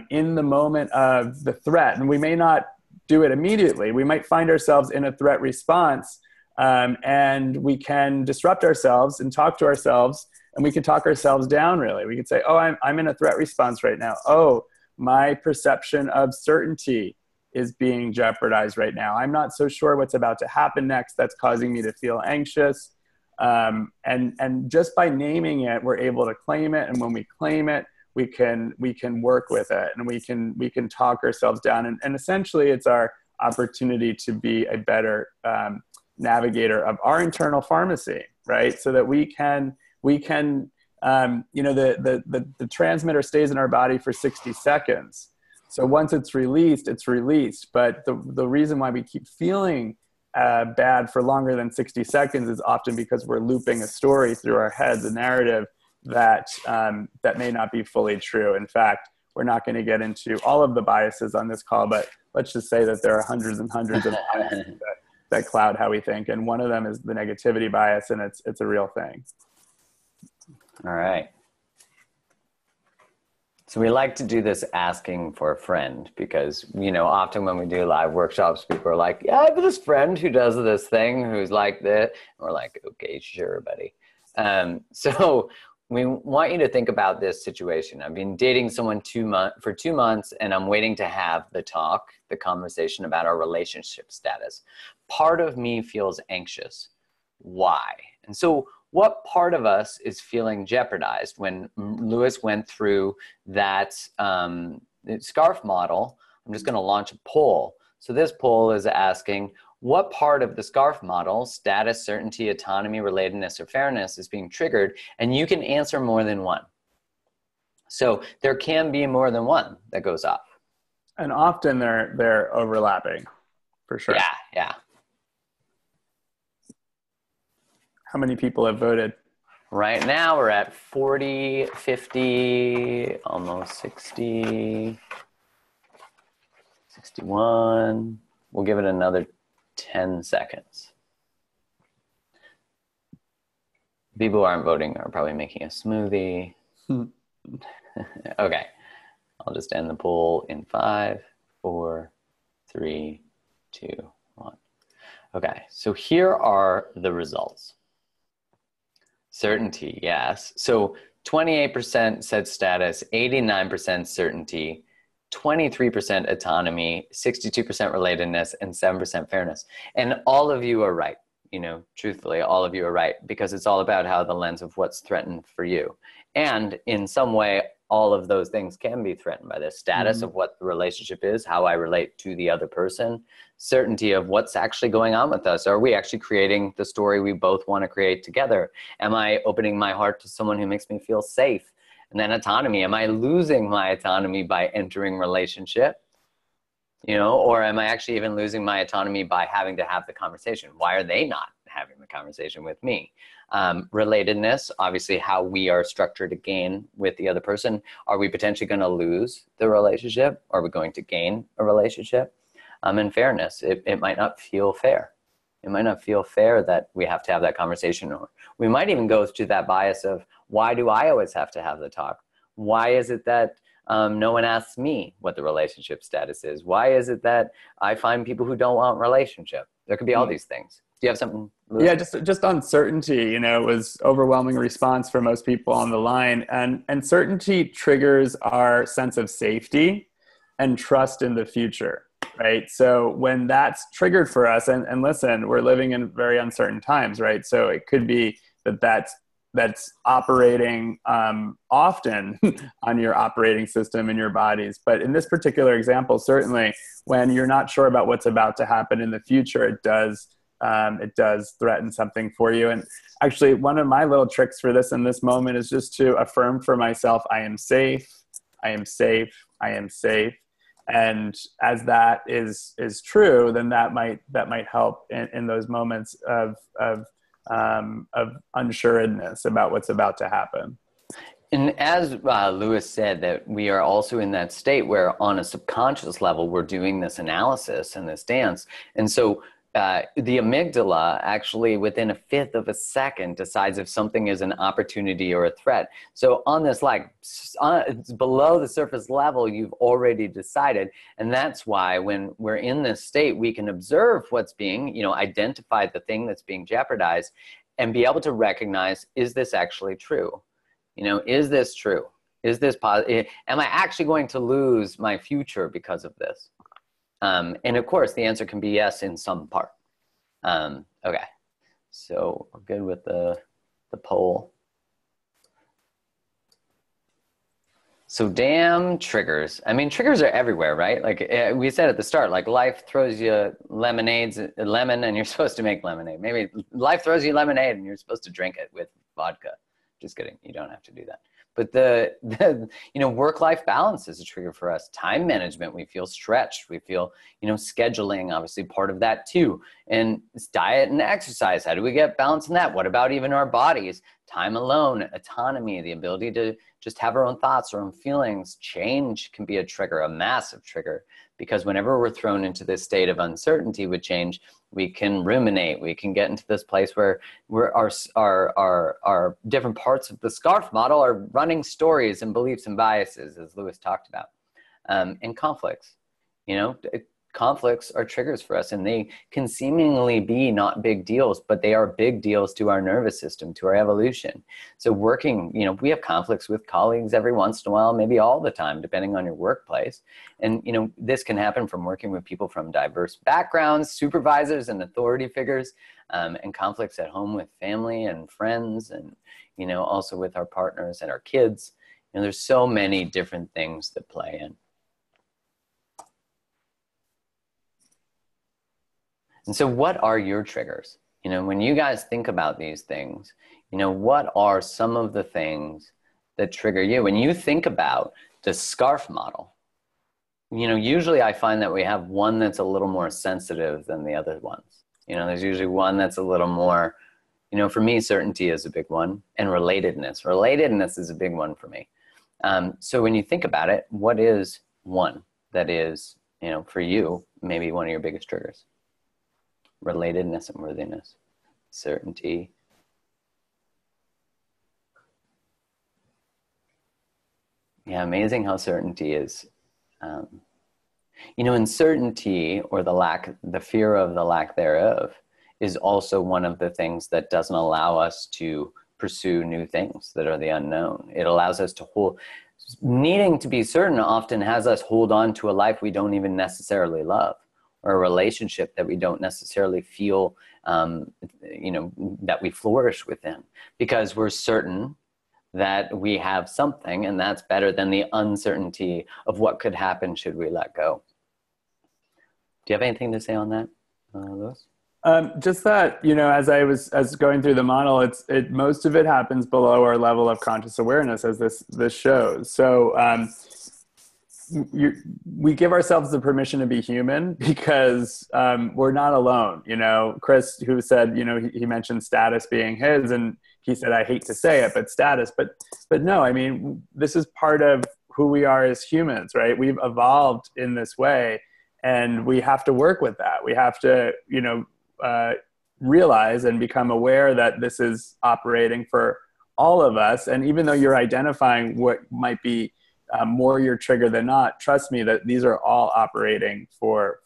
in the moment of the threat. And we may not do it immediately. We might find ourselves in a threat response, and we can disrupt ourselves and talk to ourselves, and we can talk ourselves down, really. We can say, oh, I'm in a threat response right now. Oh, my perception of certainty is being jeopardized right now. I'm not so sure what's about to happen next. That's causing me to feel anxious. And just by naming it, we're able to claim it. And when we claim it, we can work with it, and we can talk ourselves down. And essentially, it's our opportunity to be a better navigator of our internal pharmacy, right? So that we can the transmitter stays in our body for 60 seconds. So once it's released, it's released. But the reason why we keep feeling bad for longer than 60 seconds is often because we're looping a story through our heads, a narrative that may not be fully true. In fact, we're not going to get into all of the biases on this call, but let's just say that there are hundreds and hundreds of biases that cloud how we think. And one of them is the negativity bias, and it's a real thing. All right. So we like to do this asking for a friend, because, often when we do live workshops, people are like, yeah, I have this friend who does this thing, who's like that. And we're like, okay, sure, buddy. So we want you to think about this situation. I've been dating someone for 2 months, and I'm waiting to have the conversation about our relationship status. Part of me feels anxious. Why? And so what part of us is feeling jeopardized? When Lewis went through that SCARF model, I'm just going to launch a poll. So this poll is asking, what part of the SCARF model, status, certainty, autonomy, relatedness, or fairness, is being triggered? And you can answer more than one. So there can be more than one that goes off. And often they're overlapping, for sure. Yeah. How many people have voted? Right now we're at 40, 50, almost 60, 61. We'll give it another 10 seconds. People who aren't voting are probably making a smoothie. Okay. I'll just end the poll in 5, 4, 3, 2, 1. Okay, so here are the results. Certainty, yes. So 28% said status, 89% certainty, 23% autonomy, 62% relatedness, and 7% fairness. And all of you are right. Truthfully, all of you are right, because it's all about how the lens of what's threatened for you. And in some way, all of those things can be threatened by the status of what the relationship is, how I relate to the other person, certainty of what's actually going on with us. Are we actually creating the story we both want to create together? Am I opening my heart to someone who makes me feel safe? And then autonomy. Am I losing my autonomy by entering relationship? Or am I actually even losing my autonomy by having to have the conversation? Why are they not having the conversation with me? Relatedness, obviously how we are structured again with the other person. Are we potentially going to lose the relationship? Are we going to gain a relationship? And fairness, it might not feel fair. It might not feel fair that we have to have that conversation. Or we might even go to that bias of, why do I always have to have the talk? Why is it that no one asks me what the relationship status is? Why is it that I find people who don't want relationship? There could be all these things. Do you have something, Louis? Yeah, just uncertainty, it was overwhelming response for most people on the line. And certainty triggers our sense of safety and trust in the future, right? So when that's triggered for us, and listen, we're living in very uncertain times, right? So it could be that that's operating often on your operating system in your bodies. But in this particular example, certainly when you're not sure about what's about to happen in the future, it does threaten something for you. And actually, one of my little tricks for this in this moment is just to affirm for myself, I am safe, I am safe, I am safe. And as that is true, then that might help in those moments of unsureness about what's about to happen. And as Lewis said, that we are also in that state where on a subconscious level, we're doing this analysis and this dance. And so the amygdala actually within a fifth of a second decides if something is an opportunity or a threat. So on this, it's below the surface level, you've already decided. And that's why when we're in this state, we can observe what's being, identify the thing that's being jeopardized and be able to recognize, is this actually true? Is this true? Is this positive? Am I actually going to lose my future because of this? And of course, the answer can be yes in some part. Okay, so we're good with the poll. So damn triggers. I mean, triggers are everywhere, right? Like we said at the start, like life throws you lemon and you're supposed to make lemonade. Maybe life throws you lemonade and you're supposed to drink it with vodka. Just kidding. You don't have to do that. But the work-life balance is a trigger for us. Time management, we feel stretched. We feel, scheduling, obviously part of that too. And it's diet and exercise. How do we get balance in that? What about even our bodies? Time alone, autonomy, the ability to just have our own thoughts, our own feelings. Change can be a trigger, a massive trigger. Because whenever we're thrown into this state of uncertainty with change, we can ruminate. We can get into this place where our different parts of the SCARF model are running stories and beliefs and biases, as Lewis talked about, and conflicts. Conflicts are triggers for us, and they can seemingly be not big deals, but they are big deals to our nervous system, to our evolution. So working, we have conflicts with colleagues every once in a while, maybe all the time, depending on your workplace. And, this can happen from working with people from diverse backgrounds, supervisors and authority figures, and conflicts at home with family and friends, and, also with our partners and our kids. There's so many different things that play in. And so what are your triggers? When you guys think about these things, what are some of the things that trigger you? When you think about the SCARF model, usually I find that we have one that's a little more sensitive than the other ones. There's usually one that's a little more, for me, certainty is a big one, and relatedness. Relatedness is a big one for me. So when you think about it, what is one that is, for you, maybe one of your biggest triggers? Relatedness and worthiness, certainty. Yeah, amazing how certainty is. Uncertainty, or the fear of the lack thereof, is also one of the things that doesn't allow us to pursue new things that are the unknown. It allows us to hold. Needing to be certain often has us hold on to a life we don't even necessarily love, or a relationship that we don't necessarily feel, that we flourish within, because we're certain that we have something, and that's better than the uncertainty of what could happen should we let go. Do you have anything to say on that, Lewis? Just that, as going through the model, most of it happens below our level of conscious awareness, as this shows. So, we give ourselves the permission to be human because we're not alone. Chris, who said, he mentioned status being his, and he said, I hate to say it, but status, but no, I mean, this is part of who we are as humans, right? We've evolved in this way, and we have to work with that. We have to, realize and become aware that this is operating for all of us. And even though you're identifying what might be more your trigger than not, trust me that these are all operating for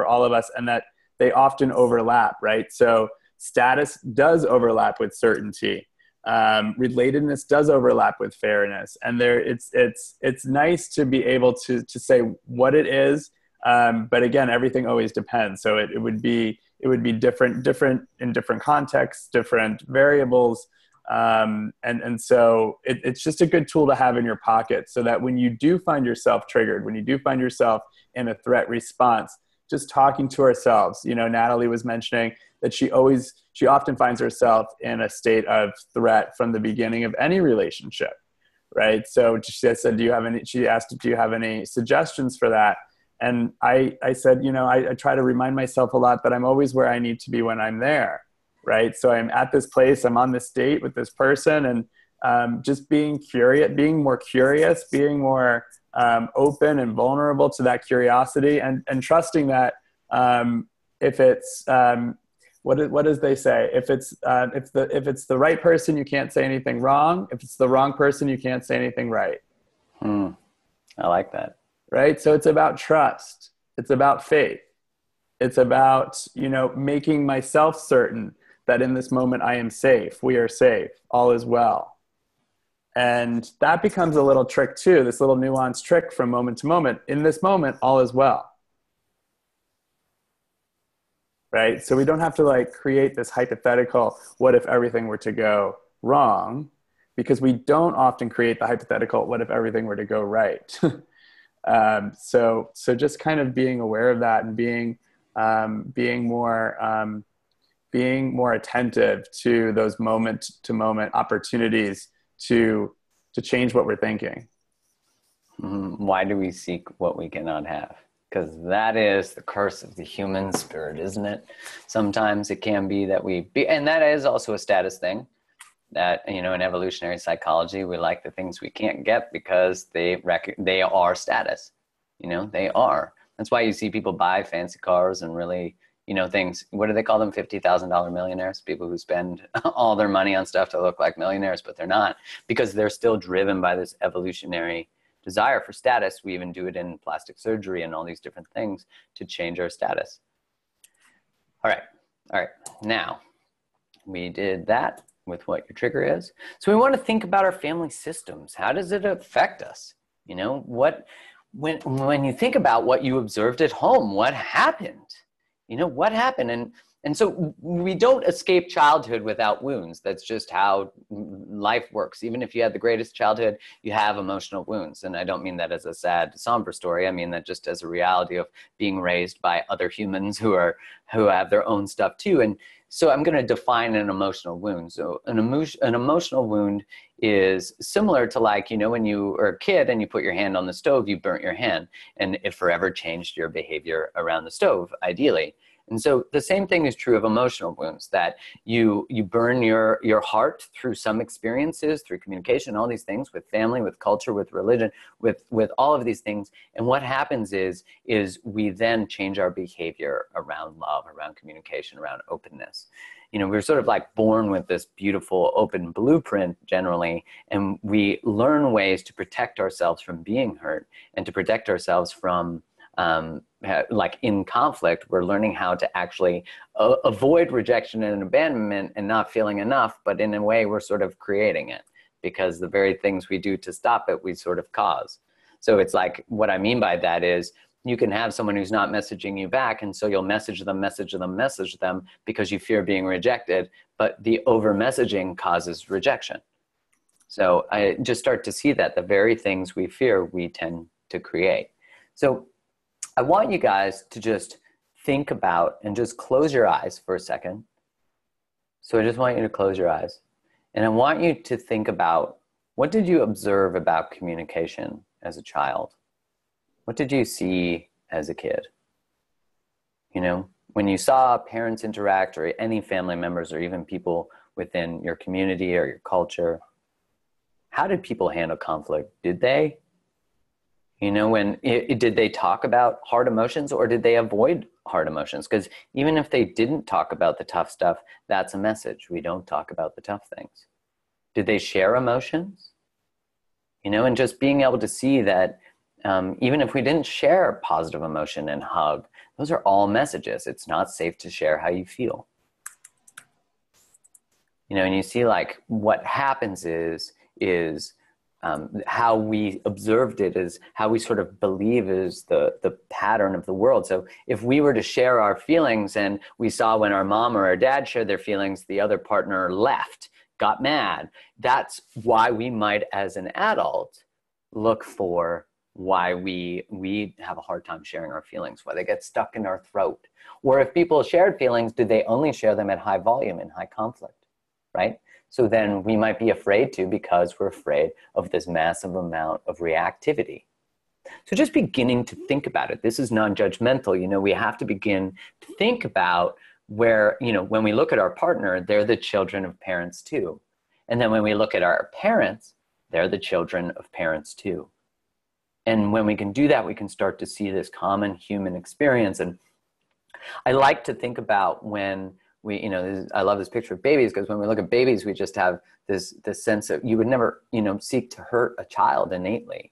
all of us, and that they often overlap, right? So status does overlap with certainty. Relatedness does overlap with fairness, and it's nice to be able to say what it is. But again, everything always depends. So it would be different in different contexts, different variables. And so it's just a good tool to have in your pocket, so that when you do find yourself triggered, when you do find yourself in a threat response, just talking to ourselves. Natalie was mentioning that she often finds herself in a state of threat from the beginning of any relationship, right? So she said, she asked, do you have any suggestions for that? And I said, I try to remind myself a lot that I'm always where I need to be when I'm there, right? So I'm at this place, I'm on this date with this person, and just being more curious, being more open and vulnerable to that curiosity, and trusting that if it's what does they say? If it's the right person, you can't say anything wrong. If it's the wrong person, you can't say anything right. I like that. Right? So it's about trust. It's about faith. It's about, making myself certain that in this moment I am safe. We are safe. All is well. And that becomes a little trick too, this little nuanced trick from moment to moment. In this moment, all is well. Right? So we don't have to create this hypothetical, what if everything were to go wrong? Because we don't often create the hypothetical, what if everything were to go right? So just kind of being aware of that, and being more attentive to those moment to moment opportunities to change what we're thinking. Why do we seek what we cannot have? Because that is the curse of the human spirit, isn't it? Sometimes it can be that and that is also a status thing. That, in evolutionary psychology, we like the things we can't get because they are status. They are. That's why you see people buy fancy cars and really, things. What do they call them? $50,000 millionaires? People who spend all their money on stuff to look like millionaires, but they're not, because they're still driven by this evolutionary desire for status. We even do it in plastic surgery and all these different things to change our status. All right. Now, we did that with what your trigger is. So we want to think about our family systems. How does it affect us? When you think about what you observed at home, what happened? What happened? And so we don't escape childhood without wounds. That's just how life works. Even if you had the greatest childhood, you have emotional wounds. And I don't mean that as a sad, somber story. I mean that just as a reality of being raised by other humans who have their own stuff too. And so I'm going to define an emotional wound. So an emotional wound is similar to when you were a kid and you put your hand on the stove, you burnt your hand, and it forever changed your behavior around the stove, ideally. And so the same thing is true of emotional wounds, that you burn your heart through some experiences, through communication, all these things, with family, with culture, with religion, with all of these things. And what happens is we then change our behavior around love, around communication, around openness. We're sort of born with this beautiful open blueprint generally, and we learn ways to protect ourselves from being hurt and to protect ourselves from in conflict. We're learning how to actually avoid rejection and abandonment and not feeling enough, but in a way we're sort of creating it, because the very things we do to stop it, we sort of cause. So it's what I mean by that is, you can have someone who's not messaging you back, and so you'll message them because you fear being rejected, but the over messaging causes rejection. So I just start to see that the very things we fear, we tend to create. So I want you guys to just think about and just close your eyes for a second. So I just want you to close your eyes. And I want you to think about, what did you observe about communication as a child? What did you see as a kid? When you saw parents interact, or any family members, or even people within your community or your culture, how did people handle conflict? Did they? Did they talk about hard emotions, or did they avoid hard emotions? Because even if they didn't talk about the tough stuff, that's a message. We don't talk about the tough things. Did they share emotions? And just being able to see that even if we didn't share positive emotion and hug, those are all messages. It's not safe to share how you feel. And you see what happens is how we observed it, is how we sort of believe is the pattern of the world. So if we were to share our feelings, and we saw when our mom or our dad shared their feelings, the other partner left, got mad. That's why we might, as an adult, look for why we have a hard time sharing our feelings, why they get stuck in our throat. Or if people shared feelings, do they only share them at high volume in high conflict, right? So then we might be afraid to, because we're afraid of this massive amount of reactivity. So just beginning to think about it. This is non-judgmental. You know, we have to begin to think about where, you know, when we look at our partner, they're the children of parents too. And then when we look at our parents, they're the children of parents too. And when we can do that, we can start to see this common human experience. And I like to think about when we, you know, I love this picture of babies, because when we look at babies, we just have this sense of, you would never, you know, seek to hurt a child innately.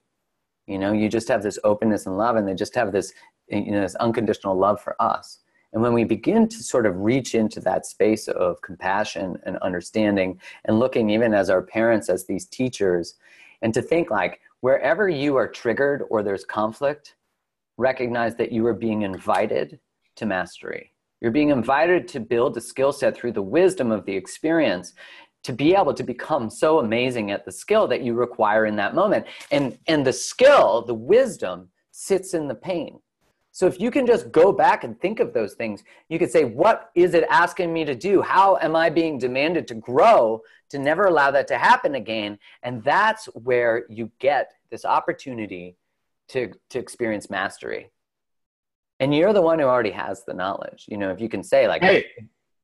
You know, you just have this openness and love, and they just have this, you know, this unconditional love for us. And when we begin to sort of reach into that space of compassion and understanding, and looking even as our parents, as these teachers, and to think like, wherever you are triggered or there's conflict, recognize that you are being invited to mastery. You're being invited to build a skill set through the wisdom of the experience, to be able to become so amazing at the skill that you require in that moment. And the skill, the wisdom, sits in the pain. So if you can just go back and think of those things, you could say, what is it asking me to do? How am I being demanded to grow to never allow that to happen again? And that's where you get this opportunity to experience mastery. And you're the one who already has the knowledge. You know, if you can say like, hey,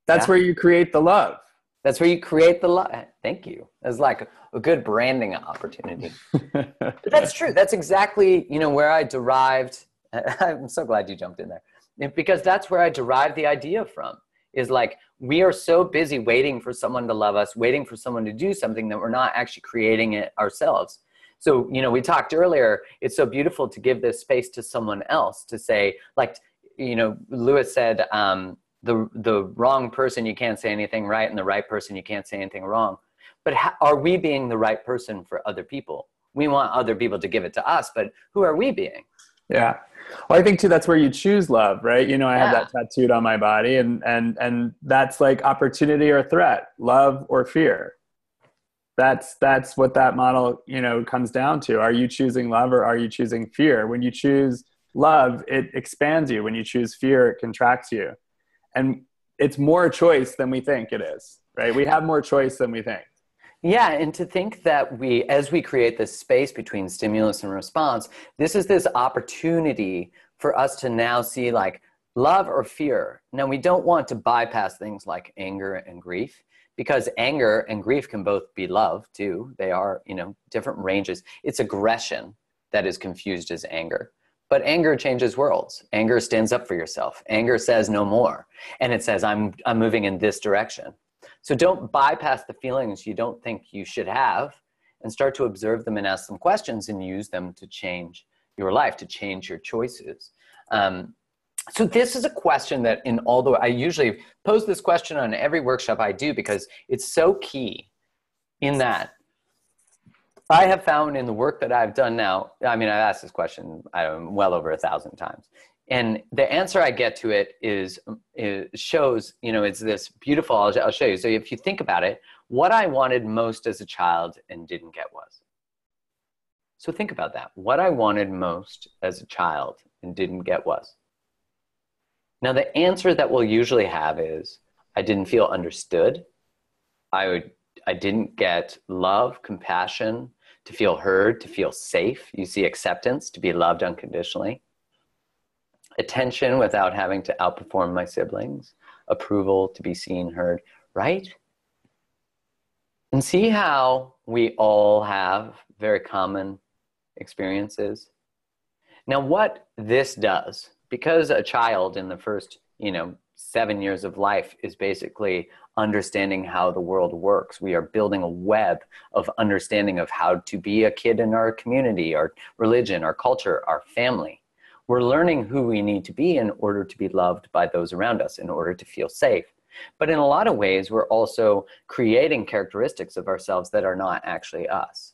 that's where you create the love. That's where you create the love. Thank you. That's like a good branding opportunity. But that's true. That's exactly, you know, where I derived. I'm so glad you jumped in there, because that's where I derived the idea from, is like, we are so busy waiting for someone to love us, waiting for someone to do something, that we're not actually creating it ourselves. So, you know, we talked earlier, it's so beautiful to give this space to someone else to say, like, you know, Lewis said, the wrong person, you can't say anything right, and the right person, you can't say anything wrong. But are we being the right person for other people? We want other people to give it to us, but who are we being? Yeah. Well, I think too, that's where you choose love, right? You know, I have that tattooed on my body, and that's like opportunity or threat, love or fear. That's what that model, you know, comes down to. Are you choosing love or are you choosing fear? When you choose love, it expands you. When you choose fear, it contracts you. And it's more choice than we think it is, right? We have more choice than we think. Yeah, and to think that as we create this space between stimulus and response, this is this opportunity for us to now see like love or fear. Now, we don't want to bypass things like anger and grief, because anger and grief can both be love too. They are, you know, different ranges. It's aggression that is confused as anger. But anger changes worlds. Anger stands up for yourself. Anger says no more. And it says, I'm moving in this direction. So don't bypass the feelings you don't think you should have, and start to observe them and ask them questions and use them to change your life, to change your choices. So this is a question that I usually pose this question on every workshop I do, because it's so key in that I have found in the work that I've done now, I mean, I've asked this question well over 1,000 times. And the answer I get to it shows, you know, it's this beautiful, I'll show you. So if you think about it, what I wanted most as a child and didn't get was. So think about that. What I wanted most as a child and didn't get was. Now, the answer that we'll usually have is, I didn't feel understood. I didn't get love, compassion, to feel heard, to feel safe. You see acceptance, to be loved unconditionally. Attention without having to outperform my siblings. Approval, to be seen, heard, right? And see how we all have very common experiences. Now, what this does, because a child in the first, 7 years of life is basically understanding how the world works. We are building a web of understanding of how to be a kid in our community, our religion, our culture, our family. We're learning who we need to be in order to be loved by those around us, in order to feel safe. But in a lot of ways, we're also creating characteristics of ourselves that are not actually us.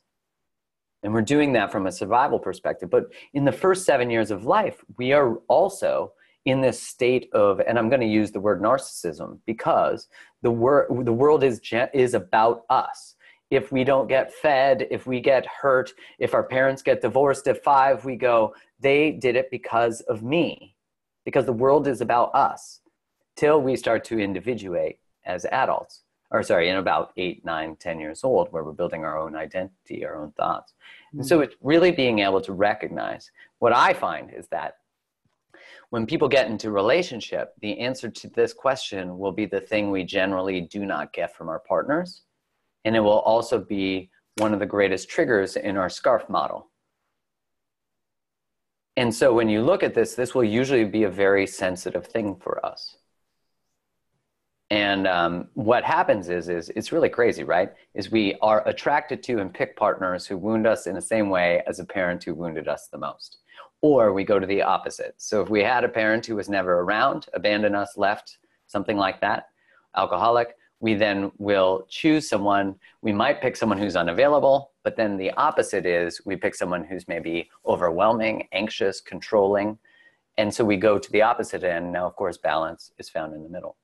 And we're doing that from a survival perspective. But in the first 7 years of life, we are also in this state of, and I'm going to use the word narcissism, because the world is about us. If we don't get fed, if we get hurt, if our parents get divorced at 5, we go, they did it because of me, because the world is about us, till we start to individuate as adults, or sorry, in about 8, 9, 10 years old, where we're building our own identity, our own thoughts. And so it's really being able to recognize. What I find is that when people get into relationship, the answer to this question will be the thing we generally do not get from our partners. And it will also be one of the greatest triggers in our SCARF model. And so when you look at this, this will usually be a very sensitive thing for us. And what happens is it's really crazy, right? Is we are attracted to and pick partners who wound us in the same way as a parent who wounded us the most. Or we go to the opposite. So if we had a parent who was never around, abandoned us, left, something like that, alcoholic, we then will choose someone. We might pick someone who's unavailable, but then the opposite is we pick someone who's maybe overwhelming, anxious, controlling. And so we go to the opposite end. Now, of course, balance is found in the middle.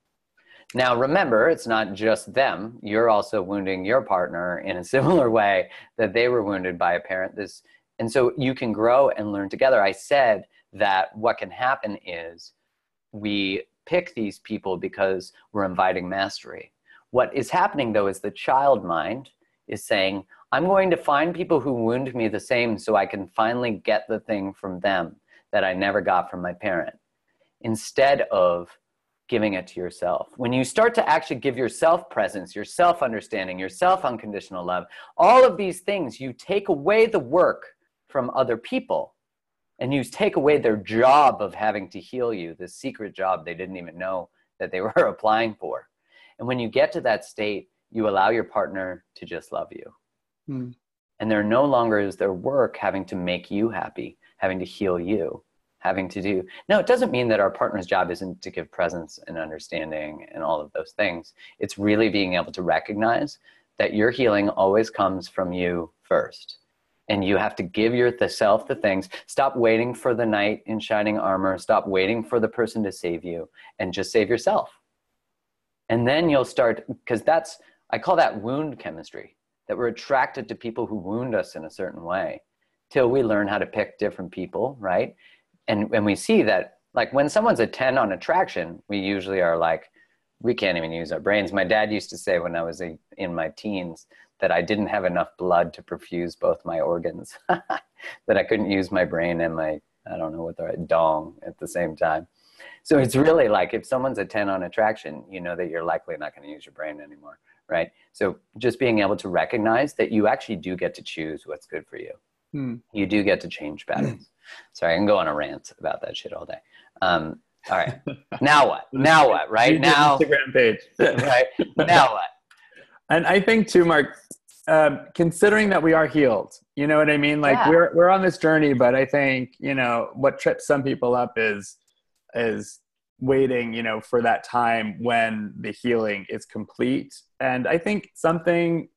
Now, remember, it's not just them. You're also wounding your partner in a similar way that they were wounded by a parent. And so you can grow and learn together. I said that what can happen is we pick these people because we're inviting mastery. What is happening, though, is the child mind is saying, I'm going to find people who wound me the same so I can finally get the thing from them that I never got from my parent, instead of giving it to yourself. When you start to actually give yourself presence, your self-understanding, your self-unconditional love, all of these things, you take away the work from other people, and you take away their job of having to heal you, the secret job they didn't even know that they were applying for. And when you get to that state, you allow your partner to just love you. And there no longer is their work having to make you happy, having to heal you, having to do. Now, it doesn't mean that our partner's job isn't to give presence and understanding and all of those things. It's really being able to recognize that your healing always comes from you first. And you have to give yourself the things. Stop waiting for the knight in shining armor. Stop waiting for the person to save you, and just save yourself. And then you'll start, because I call that wound chemistry, that we're attracted to people who wound us in a certain way till we learn how to pick different people, right? And when we see that, like when someone's a 10 on attraction, we usually are like, we can't even use our brains. My dad used to say when I was in my teens that I didn't have enough blood to perfuse both my organs, that I couldn't use my brain and my, I don't know what the right, dong at the same time. So it's really like if someone's a 10 on attraction, you know that you're likely not going to use your brain anymore, right? So just being able to recognize that you actually do get to choose what's good for you. You do get to change patterns. Sorry, I can go on a rant about that shit all day. All right. Now what? Now what? Right now. Instagram page. Right. Now what? And I think too, Mark, considering that we are healed, you know what I mean? Like we're on this journey, but I think, you know, what trips some people up is waiting, you know, for that time when the healing is complete. And I think something,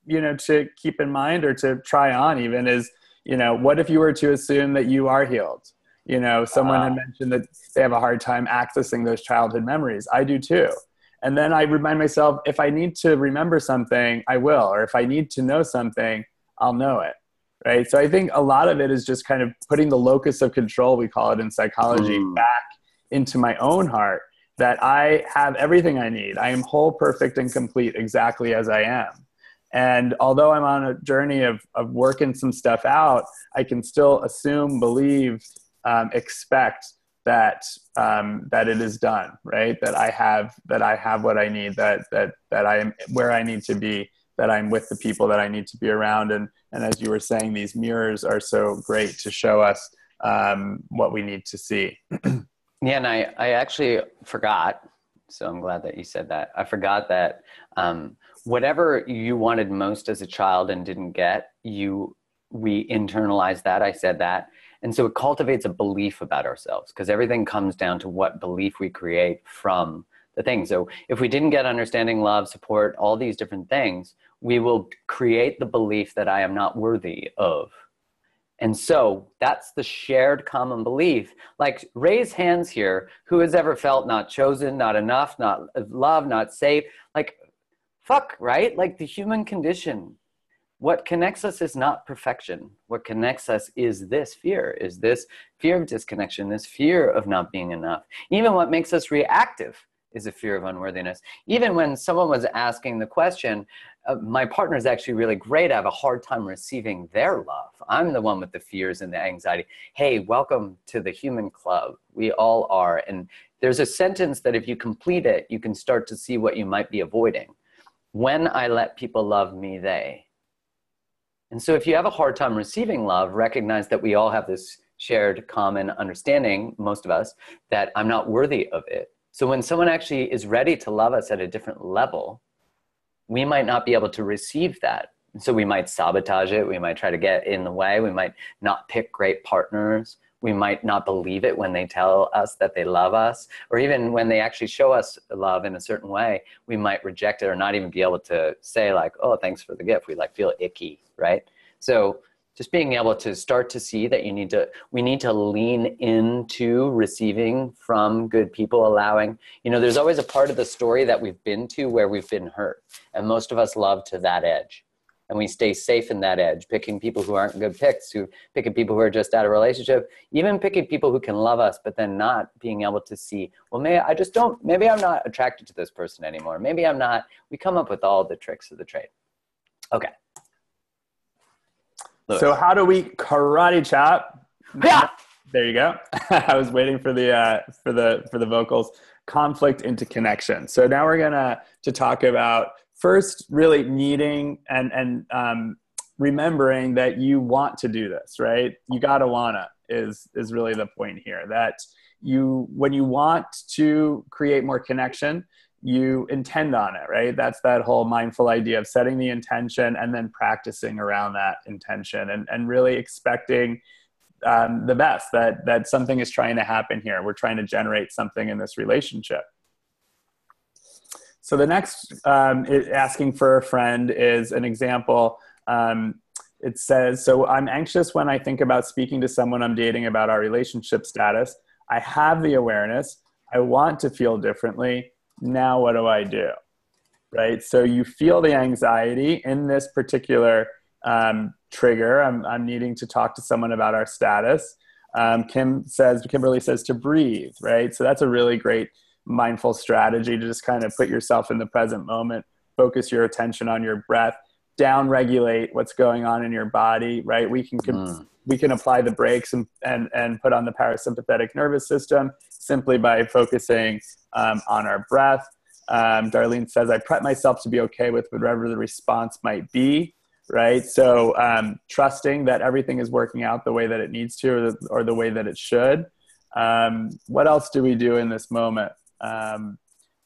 you know, to keep in mind or to try on even is, you know, what if you were to assume that you are healed? You know, someone had mentioned that they have a hard time accessing those childhood memories. I do too. And then I remind myself, if I need to remember something, I will. Or if I need to know something, I'll know it. Right. So I think a lot of it is just kind of putting the locus of control, we call it in psychology, back into my own heart, that I have everything I need. I am whole, perfect, and complete exactly as I am. And although I'm on a journey of working some stuff out, I can still assume, believe, expect that it is done, right? That I have what I need, that I am where I need to be, that I'm with the people that I need to be around. And as you were saying, these mirrors are so great to show us what we need to see. Yeah, and I actually forgot, so I'm glad that you said that. I forgot that whatever you wanted most as a child and didn't get, we internalize that. I said that. And so it cultivates a belief about ourselves, because everything comes down to what belief we create from the thing. So if we didn't get understanding, love, support, all these different things, we will create the belief that I am not worthy of. And so that's the shared common belief. Like, raise hands here. Who has ever felt not chosen, not enough, not loved, not safe? Like, fuck, right? Like, the human condition. What connects us is not perfection. What connects us is this fear of disconnection, this fear of not being enough. Even what makes us reactive is a fear of unworthiness. Even when someone was asking the question, my partner is actually really great. I have a hard time receiving their love. I'm the one with the fears and the anxiety. Hey, welcome to the human club. We all are. And there's a sentence that if you complete it, you can start to see what you might be avoiding. When I let people love me, they. And so if you have a hard time receiving love, recognize that we all have this shared common understanding, most of us, that I'm not worthy of it. So when someone actually is ready to love us at a different level, we might not be able to receive that. And so we might sabotage it. We might try to get in the way. We might not pick great partners. We might not believe it when they tell us that they love us, or even when they actually show us love in a certain way, we might reject it or not even be able to say like, oh, thanks for the gift. We like feel icky, right? So just being able to start to see that we need to lean into receiving from good people, allowing, there's always a part of the story that we've been to where we've been hurt. And most of us love to that edge. And we stay safe in that edge, picking people who aren't good picks, picking people who are just out of relationship, even picking people who can love us, but then not being able to see, well, maybe I'm not attracted to this person anymore. Maybe I'm not. We come up with all the tricks of the trade. Okay. Louis. So how do we karate chop? Yeah. There you go. I was waiting for the vocals. Conflict into connection. So now we're gonna talk about first really needing and remembering that you want to do this, right? You gotta wanna is really the point here. That when you want to create more connection, you intend on it, right? That's that whole mindful idea of setting the intention and then practicing around that intention and really expecting the best, that something is trying to happen here. We're trying to generate something in this relationship. So the next asking for a friend is an example. It says, so I'm anxious when I think about speaking to someone I'm dating about our relationship status. I have the awareness. I want to feel differently. Now what do I do? Right? So you feel the anxiety in this particular trigger. I'm needing to talk to someone about our status. Kimberly says to breathe, right? So that's a really great mindful strategy to just kind of put yourself in the present moment, focus your attention on your breath, down regulate what's going on in your body, right? We can apply the brakes and put on the parasympathetic nervous system simply by focusing on our breath. Darlene says, I prep myself to be okay with whatever the response might be, right? So trusting that everything is working out the way that it needs to or the way that it should. What else do we do in this moment?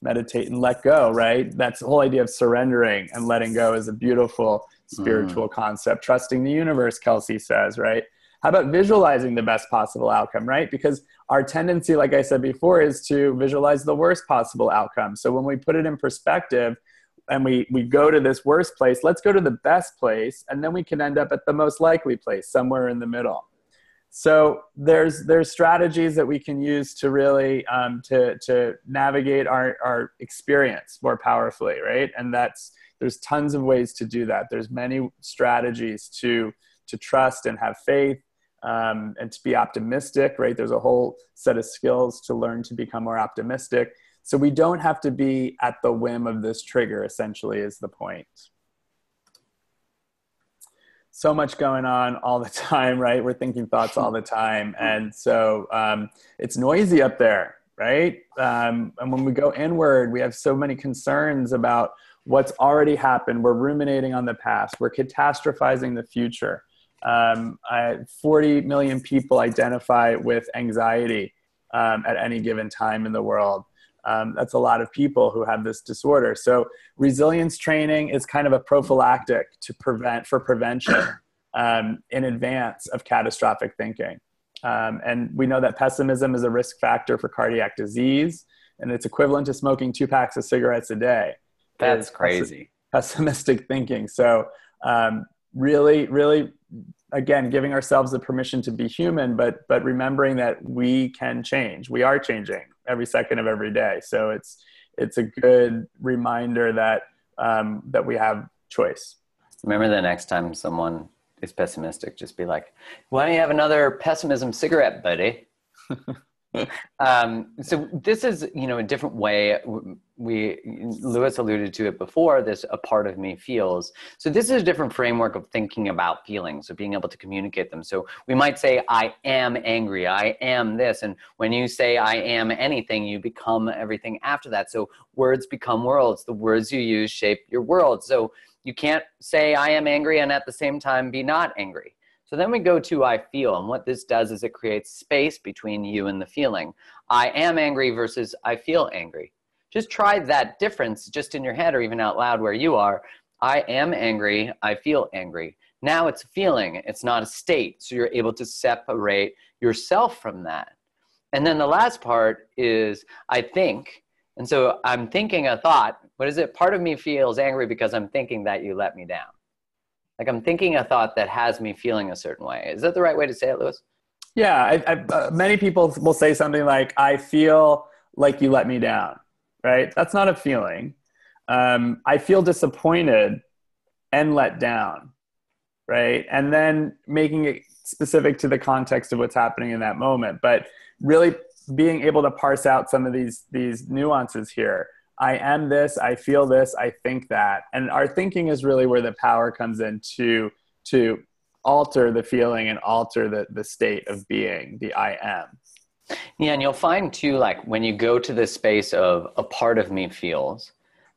Meditate and let go, right? That's the whole idea of surrendering and letting go is a beautiful spiritual concept. Trusting the universe, Kelsey says, right? How about visualizing the best possible outcome, right? Because our tendency, like I said before, is to visualize the worst possible outcome. So when we put it in perspective and we go to this worst place, let's go to the best place, and then we can end up at the most likely place, somewhere in the middle. So there's strategies that we can use to really to navigate our experience more powerfully, right? And there's tons of ways to do that. There's many strategies to trust and have faith, and to be optimistic, right? There's a whole set of skills to learn to become more optimistic. So we don't have to be at the whim of this trigger, essentially, is the point. So much going on all the time, right? We're thinking thoughts all the time. And so it's noisy up there, right? And when we go inward, we have so many concerns about what's already happened. We're ruminating on the past. We're catastrophizing the future. 40 million people identify with anxiety at any given time in the world. That's a lot of people who have this disorder. So resilience training is kind of a prophylactic for prevention in advance of catastrophic thinking. And we know that pessimism is a risk factor for cardiac disease, and it's equivalent to smoking 2 packs of cigarettes a day. That's crazy. Pessimistic thinking. So really, really again, giving ourselves the permission to be human, but remembering that we can change. We are changing every second of every day. So it's a good reminder that that we have choice. Remember, the next time someone is pessimistic, just be like, "Why don't you have another pessimism cigarette, buddy?" So this is, a different way. Lewis alluded to it before, this "a part of me feels." So this is a different framework of thinking about feelings, so being able to communicate them. So we might say, "I am angry, I am this." And when you say "I am anything," you become everything after that. So words become worlds. The words you use shape your world. So you can't say "I am angry" and at the same time be not angry. So then we go to "I feel," and what this does is it creates space between you and the feeling. I am angry versus I feel angry. Just try that difference just in your head or even out loud where you are. I am angry, I feel angry. Now it's a feeling, it's not a state. So you're able to separate yourself from that. And then the last part is I think. And so I'm thinking a thought. What is it? Part of me feels angry because I'm thinking that you let me down. Like I'm thinking a thought that has me feeling a certain way. Is that the right way to say it, Lewis? Yeah, many people will say something like, "I feel like you let me down," right? That's not a feeling. I feel disappointed and let down, right? And then making it specific to the context of what's happening in that moment. But really being able to parse out some of these nuances here. I am this, I feel this, I think that. And our thinking is really where the power comes in to alter the feeling and alter the state of being, the I am. Yeah, and you'll find too, like when you go to this space of "a part of me feels,"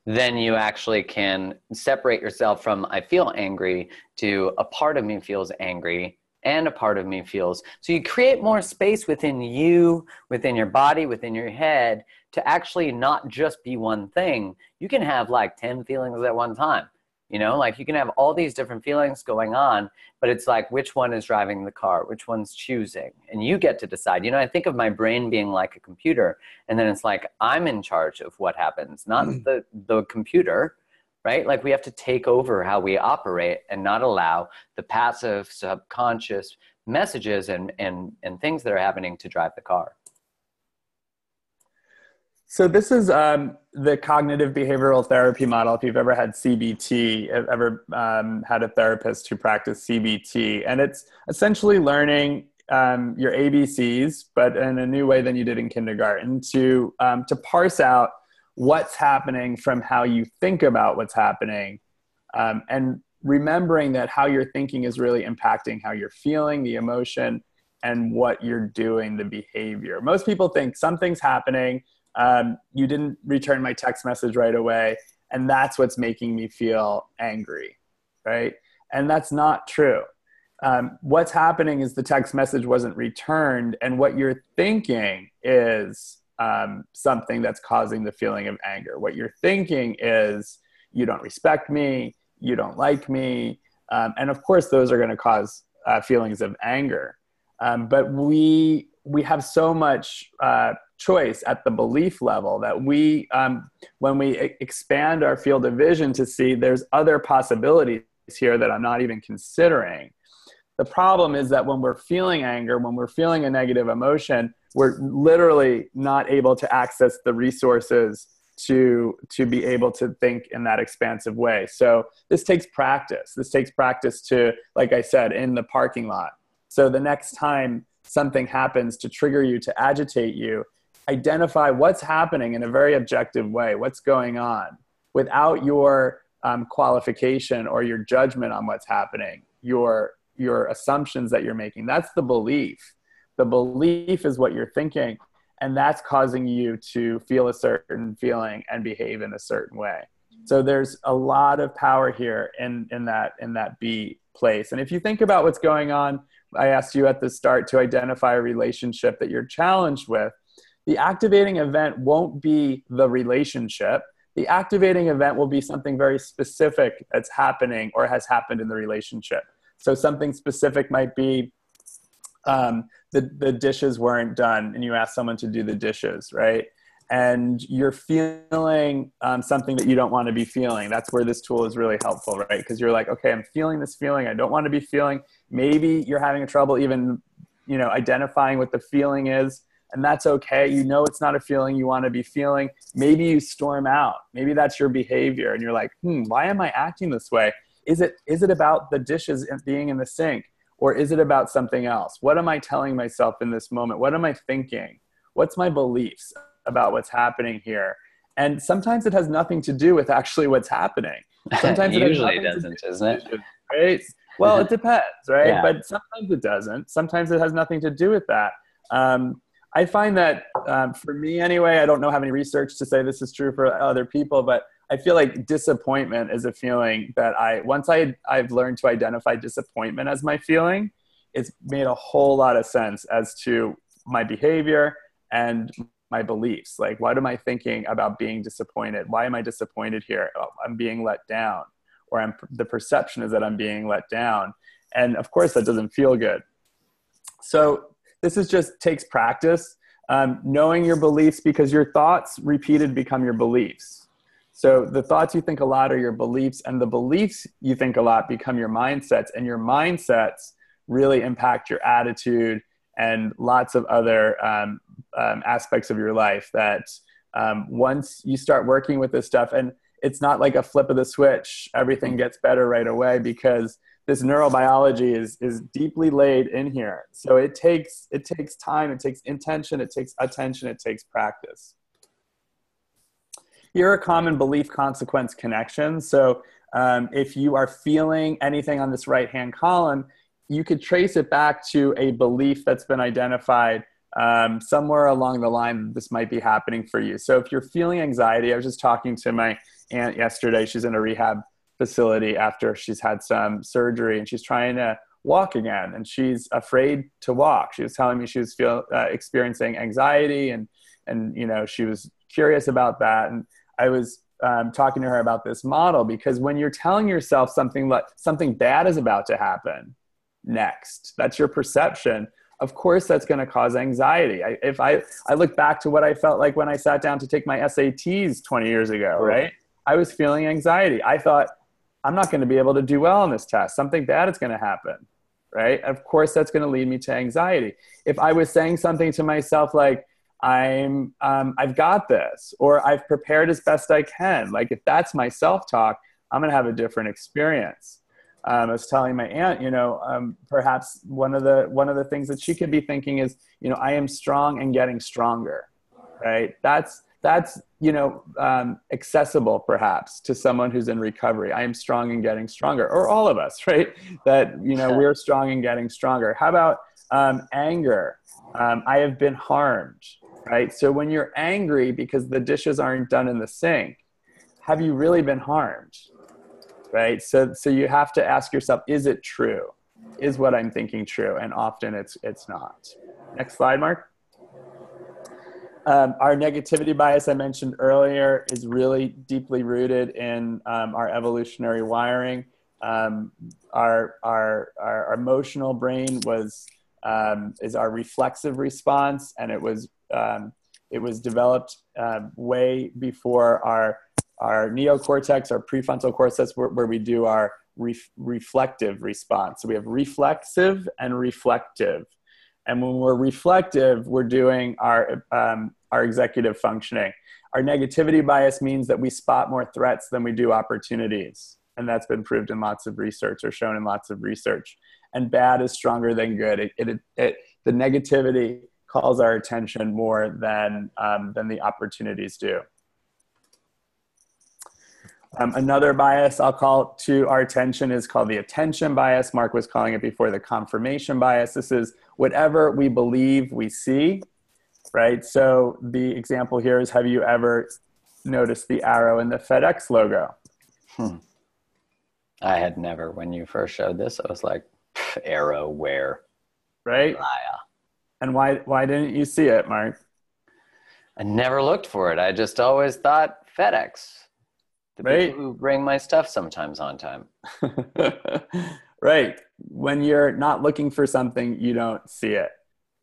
then you actually can separate yourself from "I feel angry" to "a part of me feels angry" and "a part of me feels." So you create more space within you, within your body, within your head, to actually not just be one thing. You can have like 10 feelings at one time. Like you can have all these different feelings going on, but it's like, which one is driving the car? Which one's choosing? And you get to decide. I think of my brain being like a computer, and then it's like, I'm in charge of what happens, not the computer, right? Like we have to take over how we operate and not allow the passive subconscious messages and things that are happening to drive the car. So this is the cognitive behavioral therapy model. If you've ever had CBT, ever had a therapist who practiced CBT, and it's essentially learning your ABCs, but in a new way than you did in kindergarten, to parse out what's happening from how you think about what's happening, and remembering that how you're thinking is really impacting how you're feeling, the emotion, and what you're doing, the behavior. Most people think something's happening. You didn't return my text message right away, and that's what's making me feel angry, right? And that's not true. What's happening is the text message wasn't returned, and what you're thinking is something that's causing the feeling of anger. What you're thinking is, you don't respect me, you don't like me, and of course those are going to cause feelings of anger. But we have so much choice at the belief level that when we expand our field of vision to see there's other possibilities here that I'm not even considering. The problem is that when we're feeling anger, when we're feeling a negative emotion, we're literally not able to access the resources to be able to think in that expansive way. So this takes practice. This takes practice to, like I said, in the parking lot. So the next time something happens to trigger you, to agitate you, identify what's happening in a very objective way, what's going on, without your qualification or your judgment on what's happening, your assumptions that you're making. That's the belief. The belief is what you're thinking, and that's causing you to feel a certain feeling and behave in a certain way. So there's a lot of power here in that be place. And if you think about what's going on, I asked you at the start to identify a relationship that you're challenged with. The activating event won't be the relationship. The activating event will be something very specific that's happening or has happened in the relationship. So something specific might be the dishes weren't done and you asked someone to do the dishes, right? and you're feeling something that you don't want to be feeling. That's where this tool is really helpful, right? Because you're like, okay, I'm feeling this feeling I don't want to be feeling. Maybe you're having trouble even, identifying what the feeling is, and that's okay. It's not a feeling you want to be feeling. Maybe you storm out. Maybe that's your behavior, and you're like, why am I acting this way? Is it about the dishes being in the sink, or is it about something else? What am I telling myself in this moment? What am I thinking? What's my beliefs about what's happening here? And sometimes it has nothing to do with actually what's happening. Sometimes It it has usually nothing doesn't, to do doesn't with it? dishes, right? Well, it depends, right? Yeah. But sometimes it doesn't. Sometimes it has nothing to do with that. I find that for me anyway, I don't have any research to say this is true for other people, but I feel like disappointment is a feeling that once I've learned to identify disappointment as my feeling, it's made a whole lot of sense as to my behavior and my beliefs. Like, what am I thinking about being disappointed? Why am I disappointed here? Oh, I'm being let down, or the perception is that I'm being let down. And of course that doesn't feel good. So this takes practice, knowing your beliefs, because your thoughts repeated become your beliefs. So the thoughts you think a lot are your beliefs, and the beliefs you think a lot become your mindsets, and your mindsets really impact your attitude and lots of other aspects of your life that once you start working with this stuff, and it's not like a flip of the switch, everything gets better right away, because this neurobiology is deeply laid in here. So it takes time, it takes intention, it takes attention, it takes practice. Here are common belief consequence connections. So if you are feeling anything on this right-hand column, you could trace it back to a belief that's been identified somewhere along the line that this might be happening for you. So if you're feeling anxiety, I was just talking to my aunt yesterday. She's in a rehab facility after she's had some surgery, and she's trying to walk again, and she's afraid to walk. She was telling me she was experiencing anxiety, and she was curious about that. And I was talking to her about this model, because when you're telling yourself something bad is about to happen next, that's your perception. Of course, that's going to cause anxiety. If I look back to what I felt like when I sat down to take my SATs 20 years ago, right? I was feeling anxiety. I thought, I'm not going to be able to do well on this test. Something bad is going to happen, right? Of course, that's going to lead me to anxiety. If I was saying something to myself like, I've got this, or I've prepared as best I can, like if that's my self-talk, I'm going to have a different experience. I was telling my aunt, perhaps one of the things that she could be thinking is, I am strong and getting stronger, right? That's accessible perhaps to someone who's in recovery. I am strong and getting stronger, or all of us, right? That, we're strong and getting stronger. How about anger? I have been harmed, right? So when you're angry because the dishes aren't done in the sink, have you really been harmed? Right? So you have to ask yourself, is it true? Is what I'm thinking true? And often it's not. Next slide, Mark. Our negativity bias I mentioned earlier is really deeply rooted in our evolutionary wiring. Our emotional brain is our reflexive response, and it was developed way before our neocortex, our prefrontal cortex, where we do our reflective response. So we have reflexive and reflective. And when we're reflective, we're doing our executive functioning. Our negativity bias means that we spot more threats than we do opportunities. And that's been proved in lots of research, or shown in lots of research. And bad is stronger than good. The negativity calls our attention more than the opportunities do. Another bias I'll call to our attention is called the attention bias. Mark was calling it before the confirmation bias. This is whatever we believe we see, right? So the example here is, have you ever noticed the arrow in the FedEx logo? I had never. When you first showed this, I was like, arrow where? Right? And why didn't you see it, Mark? I never looked for it. I just always thought FedEx. The people who bring my stuff sometimes on time. Right. When you're not looking for something, you don't see it.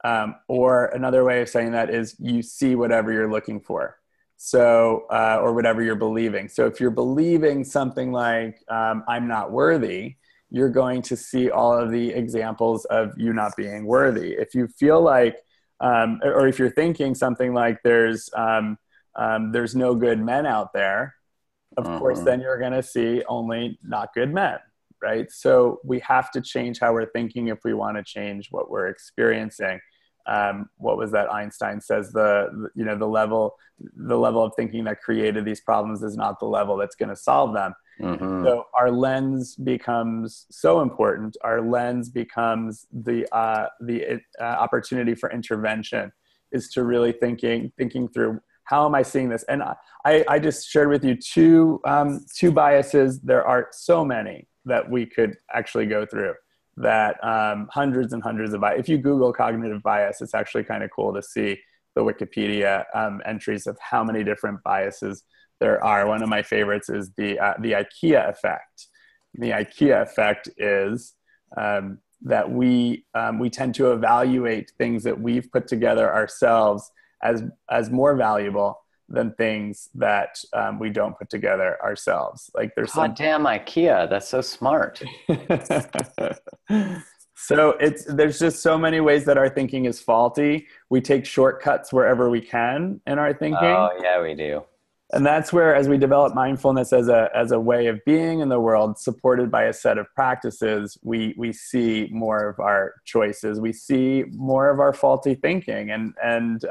Or another way of saying that is you see whatever you're looking for. So, or whatever you're believing. So if you're believing something like, I'm not worthy, you're going to see all of the examples of you not being worthy. If you feel like, or if you're thinking something like there's no good men out there, of course, then you're going to see only not good men, right? So we have to change how we're thinking if we want to change what we're experiencing. What was that Einstein says, the level of thinking that created these problems is not the level that's going to solve them. So our lens becomes so important. Our lens becomes the opportunity for intervention, is to really thinking through, how am I seeing this? And I just shared with you two biases. There are so many that we could actually go through, that hundreds and hundreds of biases. If you Google cognitive bias, it's actually kind of cool to see the Wikipedia entries of how many different biases there are. One of my favorites is the IKEA effect. The IKEA effect is that we tend to evaluate things that we've put together ourselves as more valuable than things that we don't put together ourselves. Like there's damn IKEA, that's so smart. So there's just so many ways that our thinking is faulty. We take shortcuts wherever we can in our thinking. Oh yeah, we do. And that's where, as we develop mindfulness as a way of being in the world, supported by a set of practices, we see more of our choices. We see more of our faulty thinking. And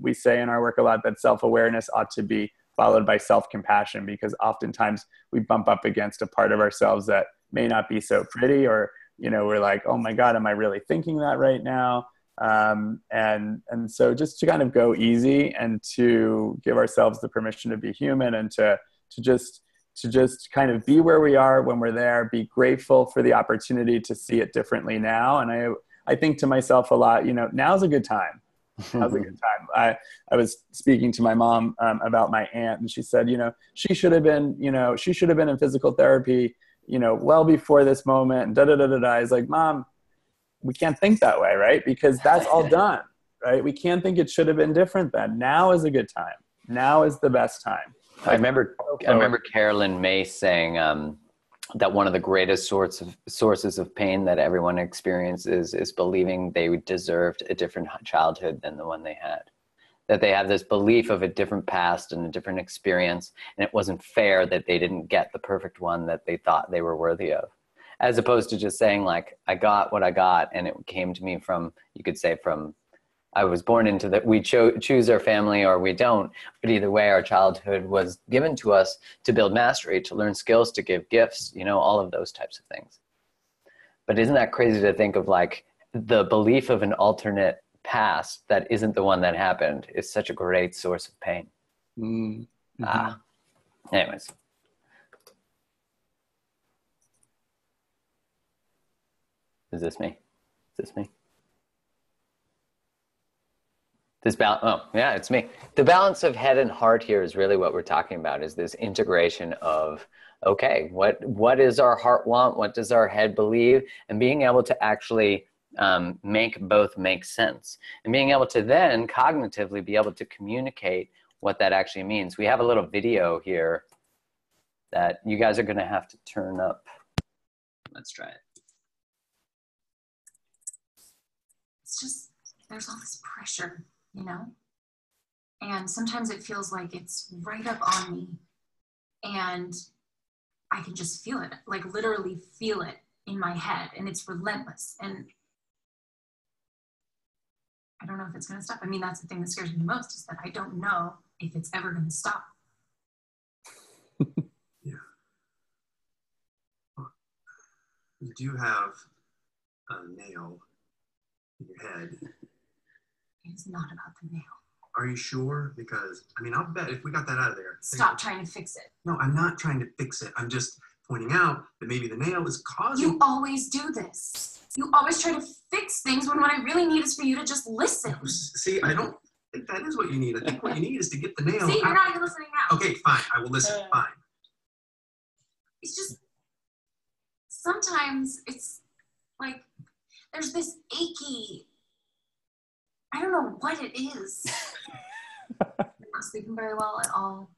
we say in our work a lot that self-awareness ought to be followed by self-compassion, because oftentimes we bump up against a part of ourselves that may not be so pretty, or, we're like, oh my God, am I really thinking that right now? And so just to kind of go easy and to give ourselves the permission to be human, and to just kind of be where we are when we're there, be grateful for the opportunity to see it differently now. And I think to myself a lot, now's a good time. Now's a good time. I was speaking to my mom about my aunt, and she said, she should have been in physical therapy, well before this moment, and da-da-da-da-da. I was like, Mom, we can't think that way, right? Because that's all done, right? We can't think it should have been different then. Now is a good time. Now is the best time. I remember Carolyn Mace saying that one of the greatest sources of pain that everyone experiences is believing they deserved a different childhood than the one they had. That they have this belief of a different past and a different experience, and it wasn't fair that they didn't get the perfect one that they thought they were worthy of. As opposed to just saying, like, I got what I got, and it came to me from, you could say, from, I was born into that. We choose our family or we don't, but either way, our childhood was given to us to build mastery, to learn skills, to give gifts, all of those types of things. But isn't that crazy to think of, like, the belief of an alternate past that isn't the one that happened is such a great source of pain. Mm-hmm. Anyways. Is this me? Oh, yeah, it's me. The balance of head and heart here is really what we're talking about, is this integration of, okay, what does our heart want? What does our head believe? And being able to actually make both make sense. And being able to then cognitively be able to communicate what that actually means. We have a little video here that you guys are going to have to turn up. Let's try it. It's just, there's all this pressure, and sometimes it feels like it's right up on me, and I can just feel it, like literally feel it in my head, and it's relentless, and I don't know if it's going to stop. I mean, that's the thing that scares me the most, is that I don't know if it's ever going to stop. Yeah. You do have a nail in your head. It's not about the nail. Are you sure? Because, I'll bet if we got that out of there. Stop trying to fix it. No, I'm not trying to fix it. I'm just pointing out that maybe the nail is causing... You always do this. You always try to fix things when what I really need is for you to just listen. See, I don't think that is what you need. I think what you need is to get the nail See, you're not even listening now. Okay, fine. I will listen. Fine. It's just, sometimes it's like, there's this achy I don't know what it is. I'm not sleeping very well at all.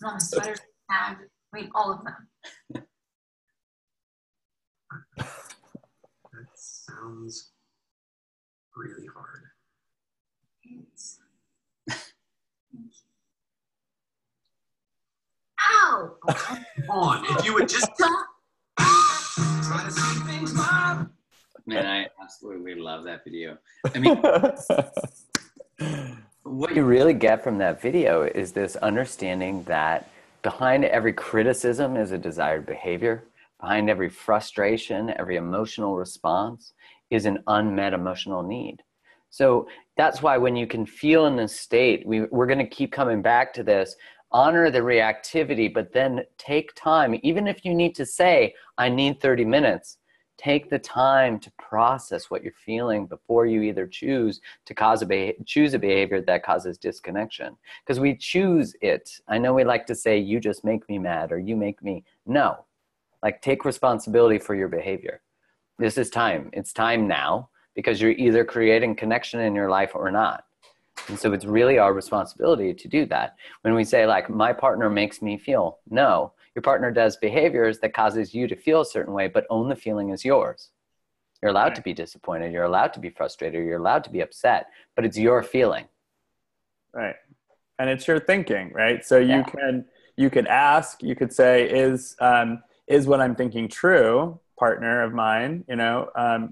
And all my sweaters are tagged. I mean, all of them. That sounds really hard. It's... Ow! Oh, come on. If you would just Stop. try to see things, Mom. Man, I absolutely love that video. I mean, what you really get from that video is this understanding that behind every criticism is a desired behavior. Behind every frustration, every emotional response is an unmet emotional need. So that's why when you can feel in this state, we're going to keep coming back to this, honor the reactivity, but then take time. Even if you need to say, I need 30 minutes, take the time to process what you're feeling before you either choose to choose a behavior that causes disconnection. Because we choose it. I know we like to say, you just make me mad or you make me. No. Like, take responsibility for your behavior. This is time. It's time now because you're either creating connection in your life or not. And so it's really our responsibility to do that. When we say, like, my partner makes me feel, no, your partner does behaviors that causes you to feel a certain way, but own the feeling is yours. You're allowed to be disappointed. You're allowed to be frustrated. You're allowed to be upset, but it's your feeling. Right. And it's your thinking, right? So you could ask, you could say, is what I'm thinking true, partner of mine?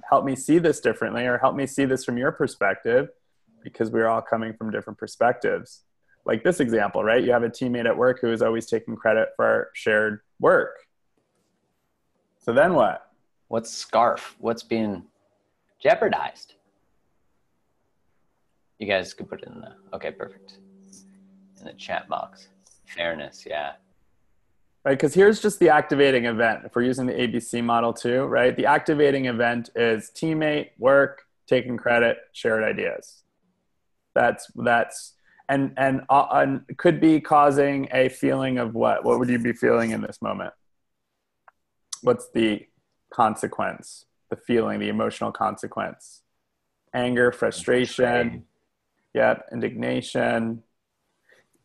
Help me see this differently, or help me see this from your perspective, because we're all coming from different perspectives. Like this example, right? You have a teammate at work who is always taking credit for our shared work. So then what? What's scarf? What's being jeopardized? You guys could put it in okay, perfect. In the chat box. Fairness, yeah. Right, because here's just the activating event. If we're using the ABC model too, right? The activating event is teammate, work, taking credit, shared ideas. That's and could be causing a feeling of what? What would you be feeling in this moment? What's the consequence? The feeling, the emotional consequence? Anger, frustration, indignation.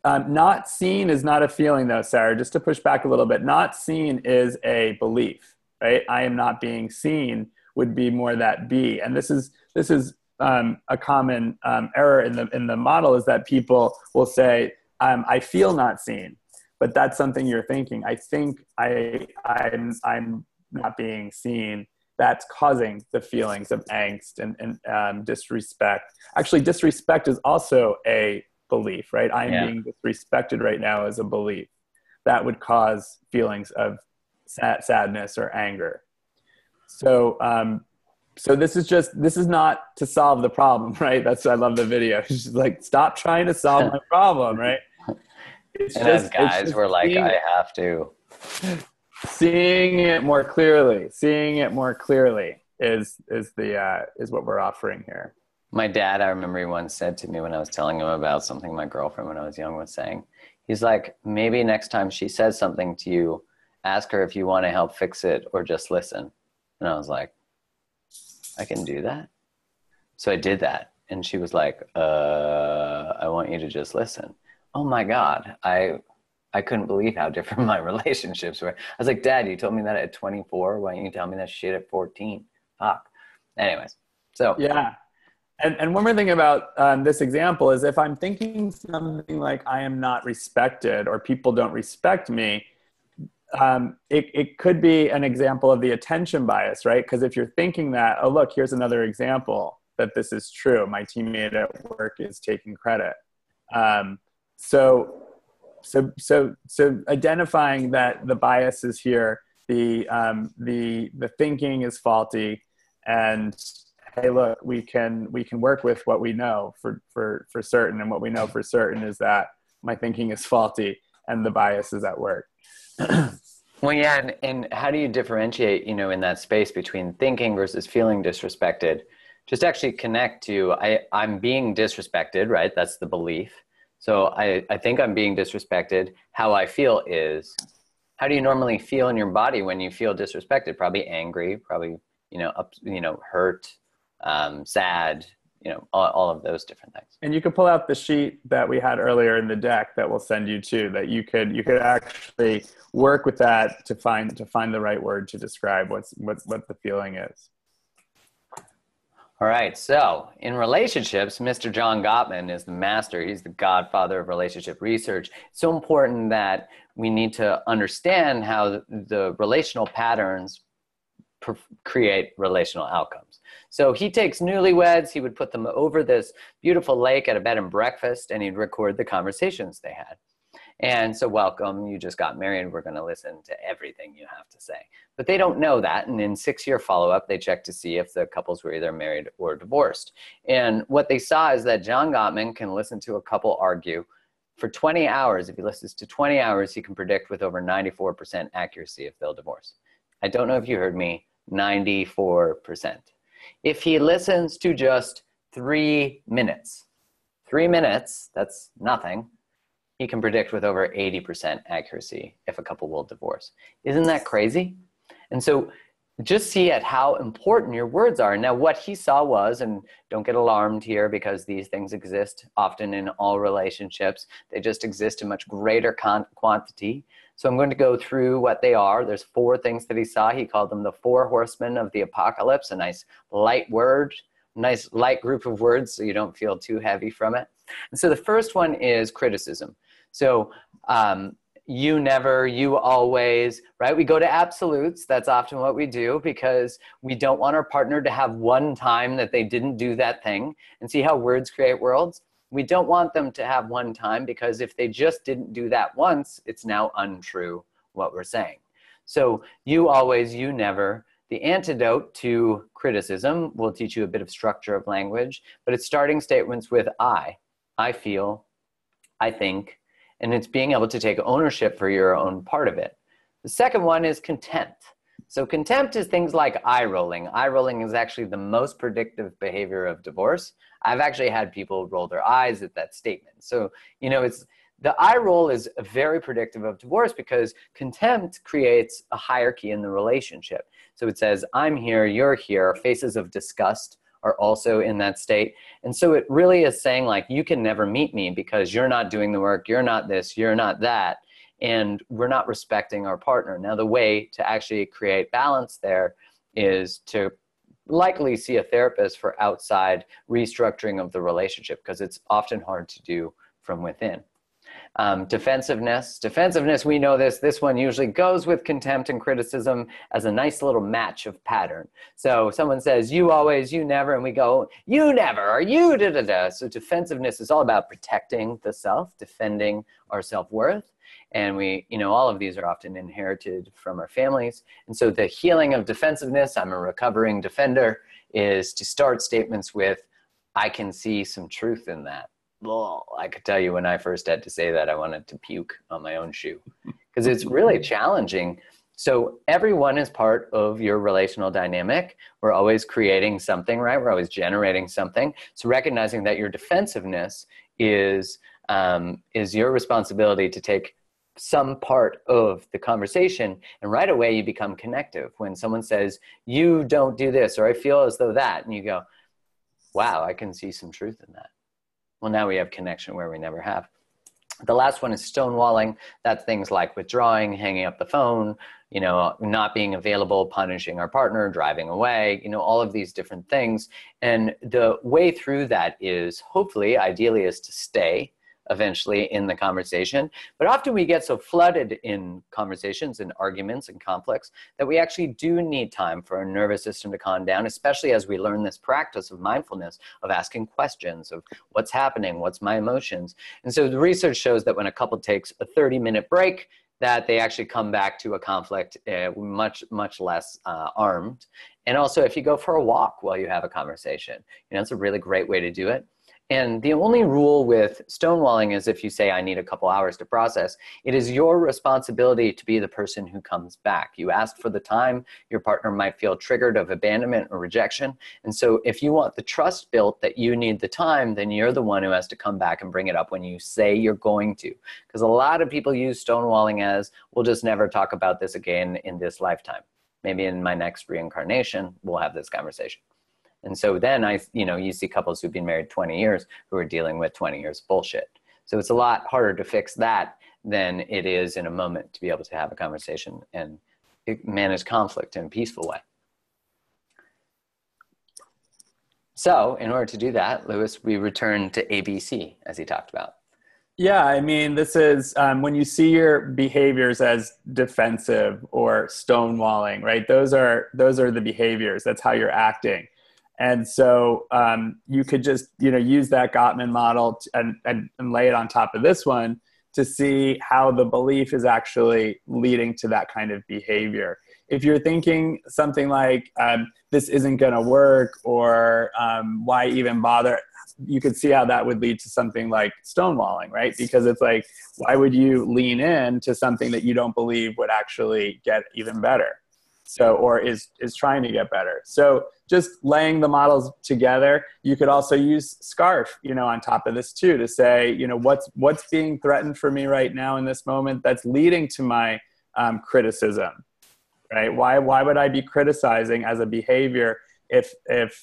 Not seen is not a feeling though, Sarah, just to push back a little bit. Not seen is a belief, right? I am not being seen would be more that be. And this is a common error in the model, is that people will say, I feel not seen, but that's something you're thinking. I think I'm not being seen. That's causing the feelings of angst and disrespect. Actually, disrespect is also a belief, right? I am being disrespected right now is a belief that would cause feelings of sadness or anger. So this is not to solve the problem, right? I love the video. It's just like, stop trying to solve my problem, right? As guys, we're like, I have to. Seeing it more clearly is what we're offering here. My dad, I remember he once said to me when I was telling him about something my girlfriend when I was young was saying, he's like, maybe next time she says something to you, ask her if you want to help fix it or just listen. And I was like, I can do that? So I did that. And she was like, I want you to just listen. Oh my God. I couldn't believe how different my relationships were. I was like, Dad, you told me that at 24. Why don't you tell me that shit at 14? Fuck. Anyways, so. Yeah. And one more thing about this example is, if I'm thinking something like I am not respected or people don't respect me, it could be an example of the attention bias, right? Because if you're thinking that, oh, look, here's another example that this is true. My teammate at work is taking credit. So identifying that the bias is here, the thinking is faulty, and hey, look, we can work with what we know for certain, and what we know for certain is that my thinking is faulty and the bias is at work. Well, yeah, and how do you differentiate, in that space between thinking versus feeling disrespected? Just actually connect to, I'm being disrespected, right? That's the belief. So I think I'm being disrespected. How I feel is, how do you normally feel in your body when you feel disrespected? Probably angry, probably, hurt, sad, all of those different things. And you could pull out the sheet that we had earlier in the deck that we'll send you to, that you could actually work with that to find the right word to describe what the feeling is. All right. So in relationships, Mr. John Gottman is the master. He's the godfather of relationship research. It's so important that we need to understand how the relational patterns create relational outcomes. So he takes newlyweds, he would put them over this beautiful lake at a bed and breakfast, and he'd record the conversations they had. And so, welcome, you just got married, we're going to listen to everything you have to say. But they don't know that, and in 6-year follow-up, they check to see if the couples were either married or divorced. And what they saw is that John Gottman can listen to a couple argue for 20 hours. If he listens to 20 hours, he can predict with over 94% accuracy if they'll divorce. I don't know if you heard me, 94%. If he listens to just 3 minutes, that's nothing, he can predict with over 80% accuracy if a couple will divorce. Isn't that crazy? And so just see at how important your words are. Now, what he saw was, and don't get alarmed here because these things exist often in all relationships, they just exist in much greater quantity. So I'm going to go through what they are. There's 4 things that he saw. He called them the 4 horsemen of the apocalypse, a nice light word, nice light group of words so you don't feel too heavy from it. And so the first one is criticism. So you never, you always, right? We go to absolutes. That's often what we do because we don't want our partner to have one time that they didn't do that thing. And see how words create worlds? We don't want them to have one time because if they just didn't do that once, it's now untrue what we're saying. So you always, you never. The antidote to criticism will teach you a bit of structure of language, but it's starting statements with I feel, I think, and it's being able to take ownership for your own part of it. The second one is contempt. So contempt is things like eye rolling. Eye rolling is actually the most predictive behavior of divorce. I've actually had people roll their eyes at that statement. So, it's the eye roll is very predictive of divorce because contempt creates a hierarchy in the relationship. So it says, I'm here, you're here. Faces of disgust are also in that state. And so it really is saying like, you can never meet me because you're not doing the work, you're not this, you're not that, and we're not respecting our partner. Now, the way to actually create balance there is to likely see a therapist for outside restructuring of the relationship because it's often hard to do from within. Defensiveness, we know this one usually goes with contempt and criticism as a nice little match of pattern. So someone says, you always, you never, and we go, you never, or you da-da-da. So defensiveness is all about protecting the self, defending our self-worth. And we, all of these are often inherited from our families. And so the healing of defensiveness, I'm a recovering defender, is to start statements with, I can see some truth in that. Well, I could tell you when I first had to say that, I wanted to puke on my own shoe because it's really challenging. So everyone is part of your relational dynamic. We're always creating something, right? We're always generating something. So recognizing that your defensiveness is your responsibility to take some part of the conversation, and right away you become connective. When someone says, you don't do this, or I feel as though that, and you go, wow, I can see some truth in that. Well, now we have connection where we never have. The last one is stonewalling. That's things like withdrawing, hanging up the phone, not being available, punishing our partner, driving away, all of these different things. And the way through that is hopefully, ideally, is to stay eventually in the conversation. But often we get so flooded in conversations and arguments and conflicts that we actually do need time for our nervous system to calm down, especially as we learn this practice of mindfulness, of asking questions of what's happening, what's my emotions. And so the research shows that when a couple takes a 30-minute break, that they actually come back to a conflict much, much less armed. And also if you go for a walk while you have a conversation, it's a really great way to do it. And the only rule with stonewalling is if you say, I need a couple hours to process, it is your responsibility to be the person who comes back. You asked for the time, your partner might feel triggered of abandonment or rejection. And so if you want the trust built that you need the time, then you're the one who has to come back and bring it up when you say you're going to. Because a lot of people use stonewalling as, we'll just never talk about this again in this lifetime. Maybe in my next reincarnation, we'll have this conversation. And so then you see couples who've been married 20 years who are dealing with 20 years of bullshit. So it's a lot harder to fix that than it is in a moment to be able to have a conversation and manage conflict in a peaceful way. So in order to do that, Lewis, we return to ABC, as he talked about. Yeah, I mean, this is when you see your behaviors as defensive or stonewalling, right? Those are the behaviors. That's how you're acting. And so you could just, use that Gottman model and lay it on top of this one to see how the belief is actually leading to that kind of behavior. If you're thinking something like, this isn't going to work, or why even bother, you could see how that would lead to something like stonewalling, right? Because it's like, why would you lean in to something that you don't believe would actually get even better? So, or is trying to get better. So just laying the models together, you could also use SCARF, on top of this too, to say, what's being threatened for me right now in this moment that's leading to my criticism, right? Why would I be criticizing as a behavior if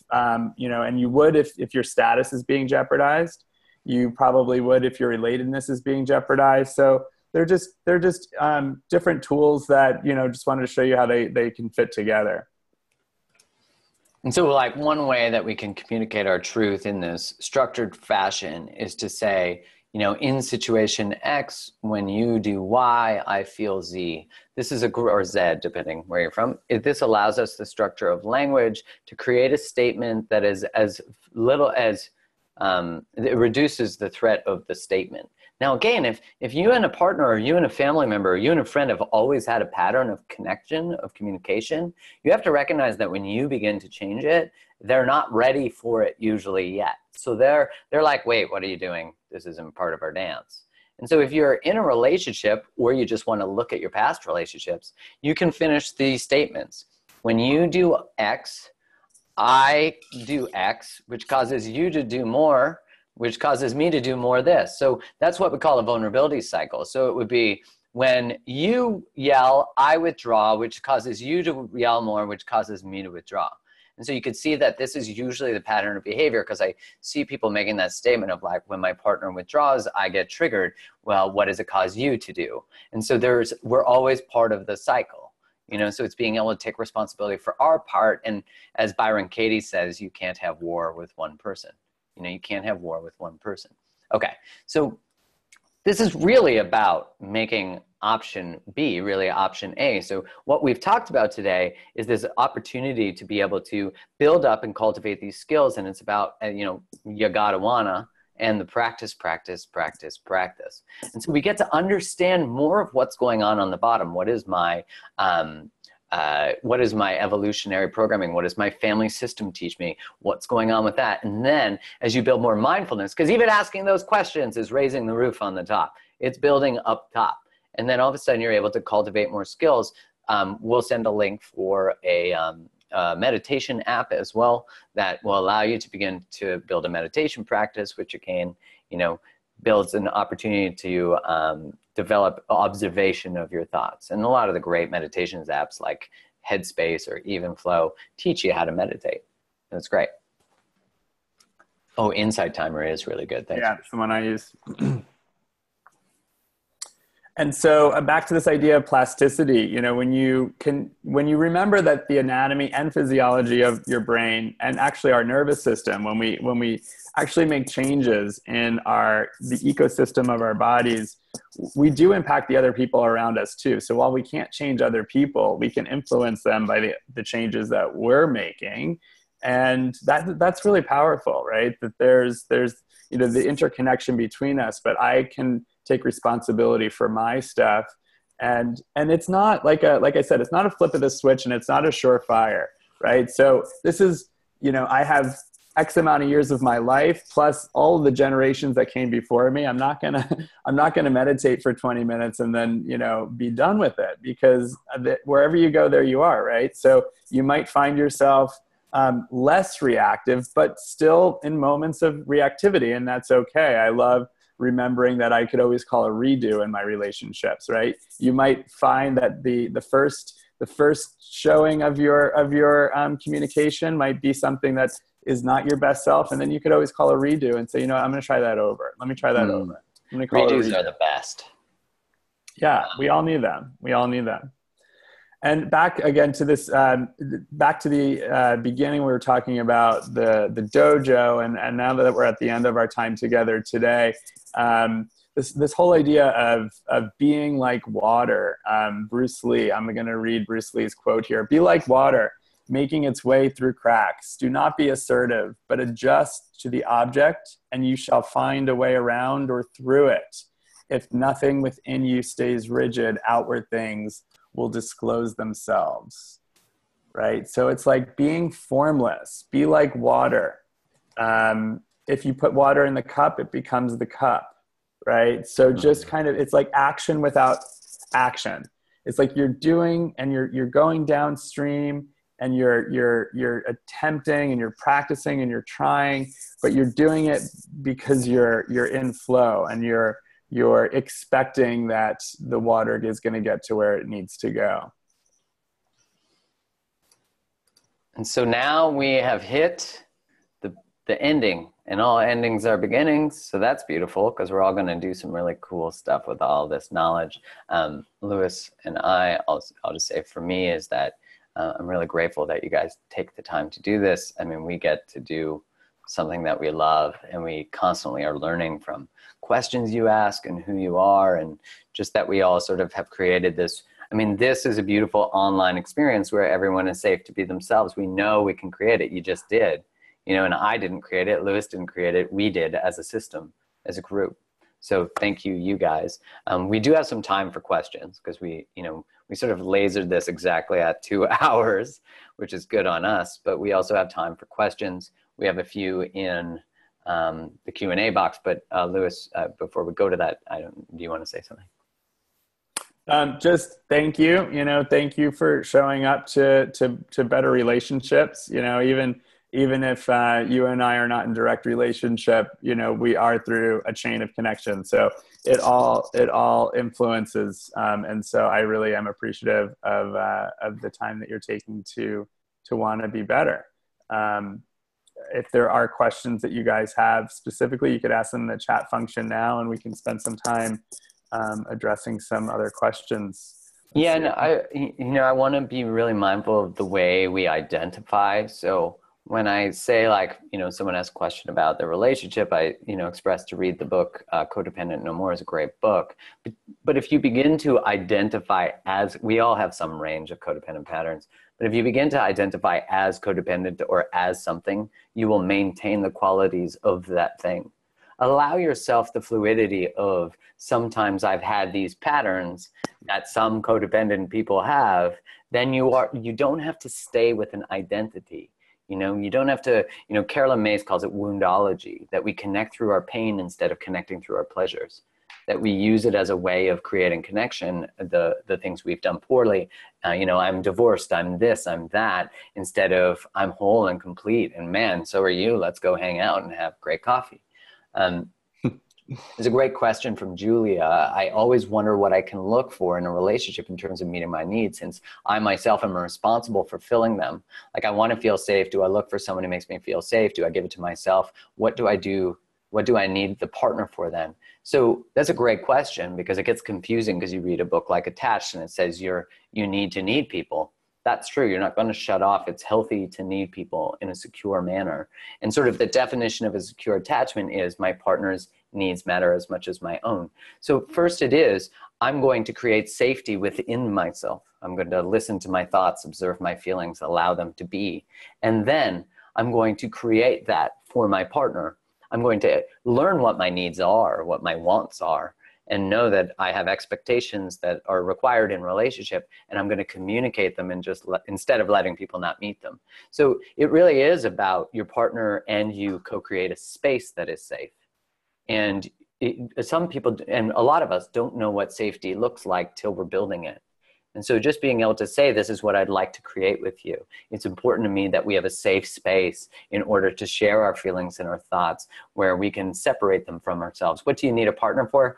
and you would if your status is being jeopardized, you probably would if your relatedness is being jeopardized. So they're just different tools that, just wanted to show you how they can fit together. And so like one way that we can communicate our truth in this structured fashion is to say, in situation X, when you do Y, I feel Z. This is or Z, depending where you're from. This allows us the structure of language to create a statement that is as little as, it reduces the threat of the statement. Now, again, if you and a partner, or you and a family member, or you and a friend have always had a pattern of connection, of communication, you have to recognize that when you begin to change it, they're not ready for it usually yet. So they're like, wait, what are you doing? This isn't part of our dance. And so if you're in a relationship or you just want to look at your past relationships, you can finish these statements. When you do X, I do X, which causes you to do more, which causes me to do more of this. So that's what we call a vulnerability cycle. So it would be when you yell, I withdraw, which causes you to yell more, which causes me to withdraw. And so you could see that this is usually the pattern of behavior, because I see people making that statement of like, when my partner withdraws, I get triggered. Well, what does it cause you to do? And so we're always part of the cycle. So it's being able to take responsibility for our part. And as Byron Katie says, you can't have war with one person. You can't have war with one person. Okay, so this is really about making option B really option A. So what we've talked about today is this opportunity to be able to build up and cultivate these skills. And it's about, you gotta wanna, and the practice. And so we get to understand more of what's going on the bottom. What is my evolutionary programming? What does my family system teach me? What's going on with that? And then as you build more mindfulness, because even asking those questions is raising the roof on the top. It's building up top. And then all of a sudden you're able to cultivate more skills. We'll send a link for a meditation app as well that will allow you to begin to build a meditation practice, which again, builds an opportunity to develop observation of your thoughts. And a lot of the great meditations apps like Headspace or Even Flow teach you how to meditate. That's great. Oh, Insight Timer is really good. Thanks. Yeah, it's the one I use. And so back to this idea of plasticity, when you remember that the anatomy and physiology of your brain and actually our nervous system, when we actually make changes in the ecosystem of our bodies, we do impact the other people around us too. So while we can't change other people, we can influence them by the changes that we're making. And that's really powerful, right? That there's the interconnection between us, but I can take responsibility for my stuff. And it's not like I said, it's not a flip of the switch, and it's not a surefire, right? So this is, I have X amount of years of my life plus all of the generations that came before me. I'm not gonna meditate for 20 minutes and then, be done with it, because wherever you go, there you are, right? So you might find yourself less reactive, but still in moments of reactivity, and that's okay. I love remembering that I could always call a redo in my relationships, right? You might find that the first the first showing of your communication might be something that is not your best self. And then you could always call a redo and say, you know, I'm going to try that over. Let me try that over. I'm going to call Redos are the best. Yeah, we all need them. We all need them. And back again to this, back to the beginning, we were talking about the dojo, and now that we're at the end of our time together today, this whole idea of being like water. Bruce Lee, I'm going to read Bruce Lee's quote here: "Be like water, making its way through cracks. Do not be assertive, but adjust to the object, and you shall find a way around or through it. If nothing within you stays rigid, outward things will disclose themselves." Right? So it's like being formless. Be like water. If you put water in the cup, it becomes the cup. Right? So just kind of, it's like action without action. It's like you're doing and you're going downstream, and you're attempting and you're practicing and you're trying, but you're doing it because you're in flow, and you're expecting that the water is going to get to where it needs to go. And so now we have hit the ending, and all endings are beginnings. So that's beautiful, because we're all going to do some really cool stuff with all this knowledge. Louis and I'll just say for me is that I'm really grateful that you guys take the time to do this. I mean, we get to do something that we love, and we constantly are learning from questions you ask and who you are, and just that we all sort of have created this. I mean, this is a beautiful online experience where everyone is safe to be themselves. We know we can create it. You just did, you know, and I didn't create it. Louis didn't create it. We did as a system, as a group. So thank you, you guys. We do have some time for questions, because we sort of lasered this exactly at 2 hours, which is good on us, but we also have time for questions. We have a few in the Q&A box, but Louis, before we go to that, do you want to say something? Just thank you. Thank you for showing up to better relationships. Even if you and I are not in direct relationship, we are through a chain of connection. So it all influences. And so I really am appreciative of the time that you're taking to want to be better. If there are questions that you guys have specifically, you could ask them in the chat function now, and we can spend some time addressing some other questions. Yeah, and I want to be really mindful of the way we identify. So when I say, like, someone has a question about their relationship, I, express to read the book, Codependent No More is a great book. But if you begin to identify as, we all have some range of codependent patterns, but if you begin to identify as codependent or as something, you will maintain the qualities of that thing. Allow yourself the fluidity of, sometimes I've had these patterns that some codependent people have. Then you don't have to stay with an identity. You don't have to, Carolyn Mays calls it woundology, that we connect through our pain instead of connecting through our pleasures, that we use it as a way of creating connection, the things we've done poorly. I'm divorced, I'm this, I'm that, instead of I'm whole and complete, and man, so are you, let's go hang out and have great coffee. There's a great question from Julia. I always wonder what I can look for in a relationship in terms of meeting my needs, since I myself am responsible for filling them. Like, I want to feel safe. Do I look for someone who makes me feel safe? Do I give it to myself? What do I do? What do I need the partner for then? So that's a great question, because it gets confusing, because you read a book like Attached and it says you need to need people. That's true. You're not going to shut off. It's healthy to need people in a secure manner. And sort of the definition of a secure attachment is my partner's needs matter as much as my own. So first I'm going to create safety within myself. I'm going to listen to my thoughts, observe my feelings, allow them to be. And then I'm going to create that for my partner. I'm going to learn what my needs are, what my wants are, and know that I have expectations that are required in relationship, and I'm going to communicate them, and instead of letting people not meet them. So it really is about your partner and you co-create a space that is safe. And some people, and a lot of us, don't know what safety looks like till we're building it. And so just being able to say, this is what I'd like to create with you. It's important to me that we have a safe space in order to share our feelings and our thoughts, where we can separate them from ourselves. What do you need a partner for?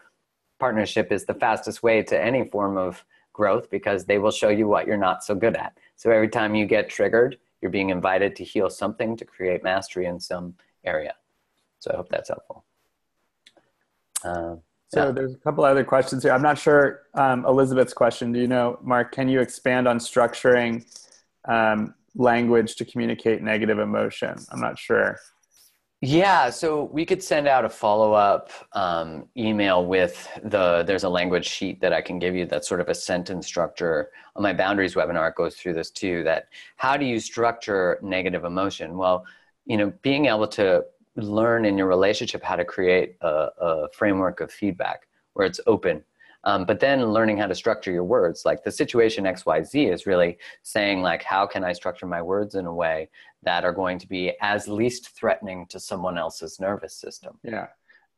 Partnership is the fastest way to any form of growth because they will show you what you're not so good at. So every time you get triggered, you're being invited to heal something to create mastery in some area. So I hope that's helpful. So there's a couple other questions here. I'm not sure, Elizabeth's question, do you know, Mark, can you expand on structuring language to communicate negative emotion? I'm not sure. Yeah, so we could send out a follow-up email with there's a language sheet that I can give you that's sort of a sentence structure. On my boundaries webinar, it goes through this too, that how do you structure negative emotion? Well, being able to learn in your relationship how to create a framework of feedback where it's open. But then learning how to structure your words, like the situation XYZ is really saying like, how can I structure my words in a way that are going to be as least threatening to someone else's nervous system? Yeah.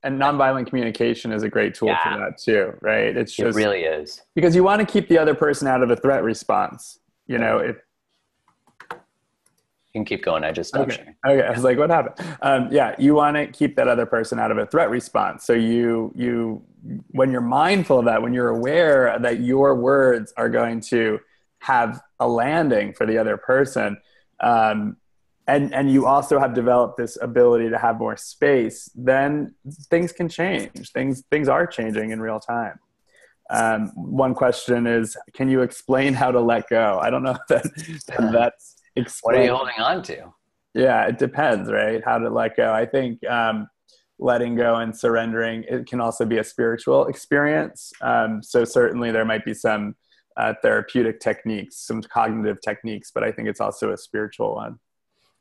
And nonviolent communication is a great tool for that too, right? It really is. Because you want to keep the other person out of a threat response. You can keep going. I just stopped sharing. Okay. I was like, what happened? Yeah. You want to keep that other person out of a threat response. So when you're mindful of that, when you're aware that your words are going to have a landing for the other person, and you also have developed this ability to have more space, then things can change. Things are changing in real time. One question is, can you explain how to let go? I don't know if that's explain. What are you holding on to? Yeah, it depends, right? How to let go. I think letting go and surrendering, it can also be a spiritual experience. So certainly there might be some therapeutic techniques, some cognitive techniques, but I think it's also a spiritual one.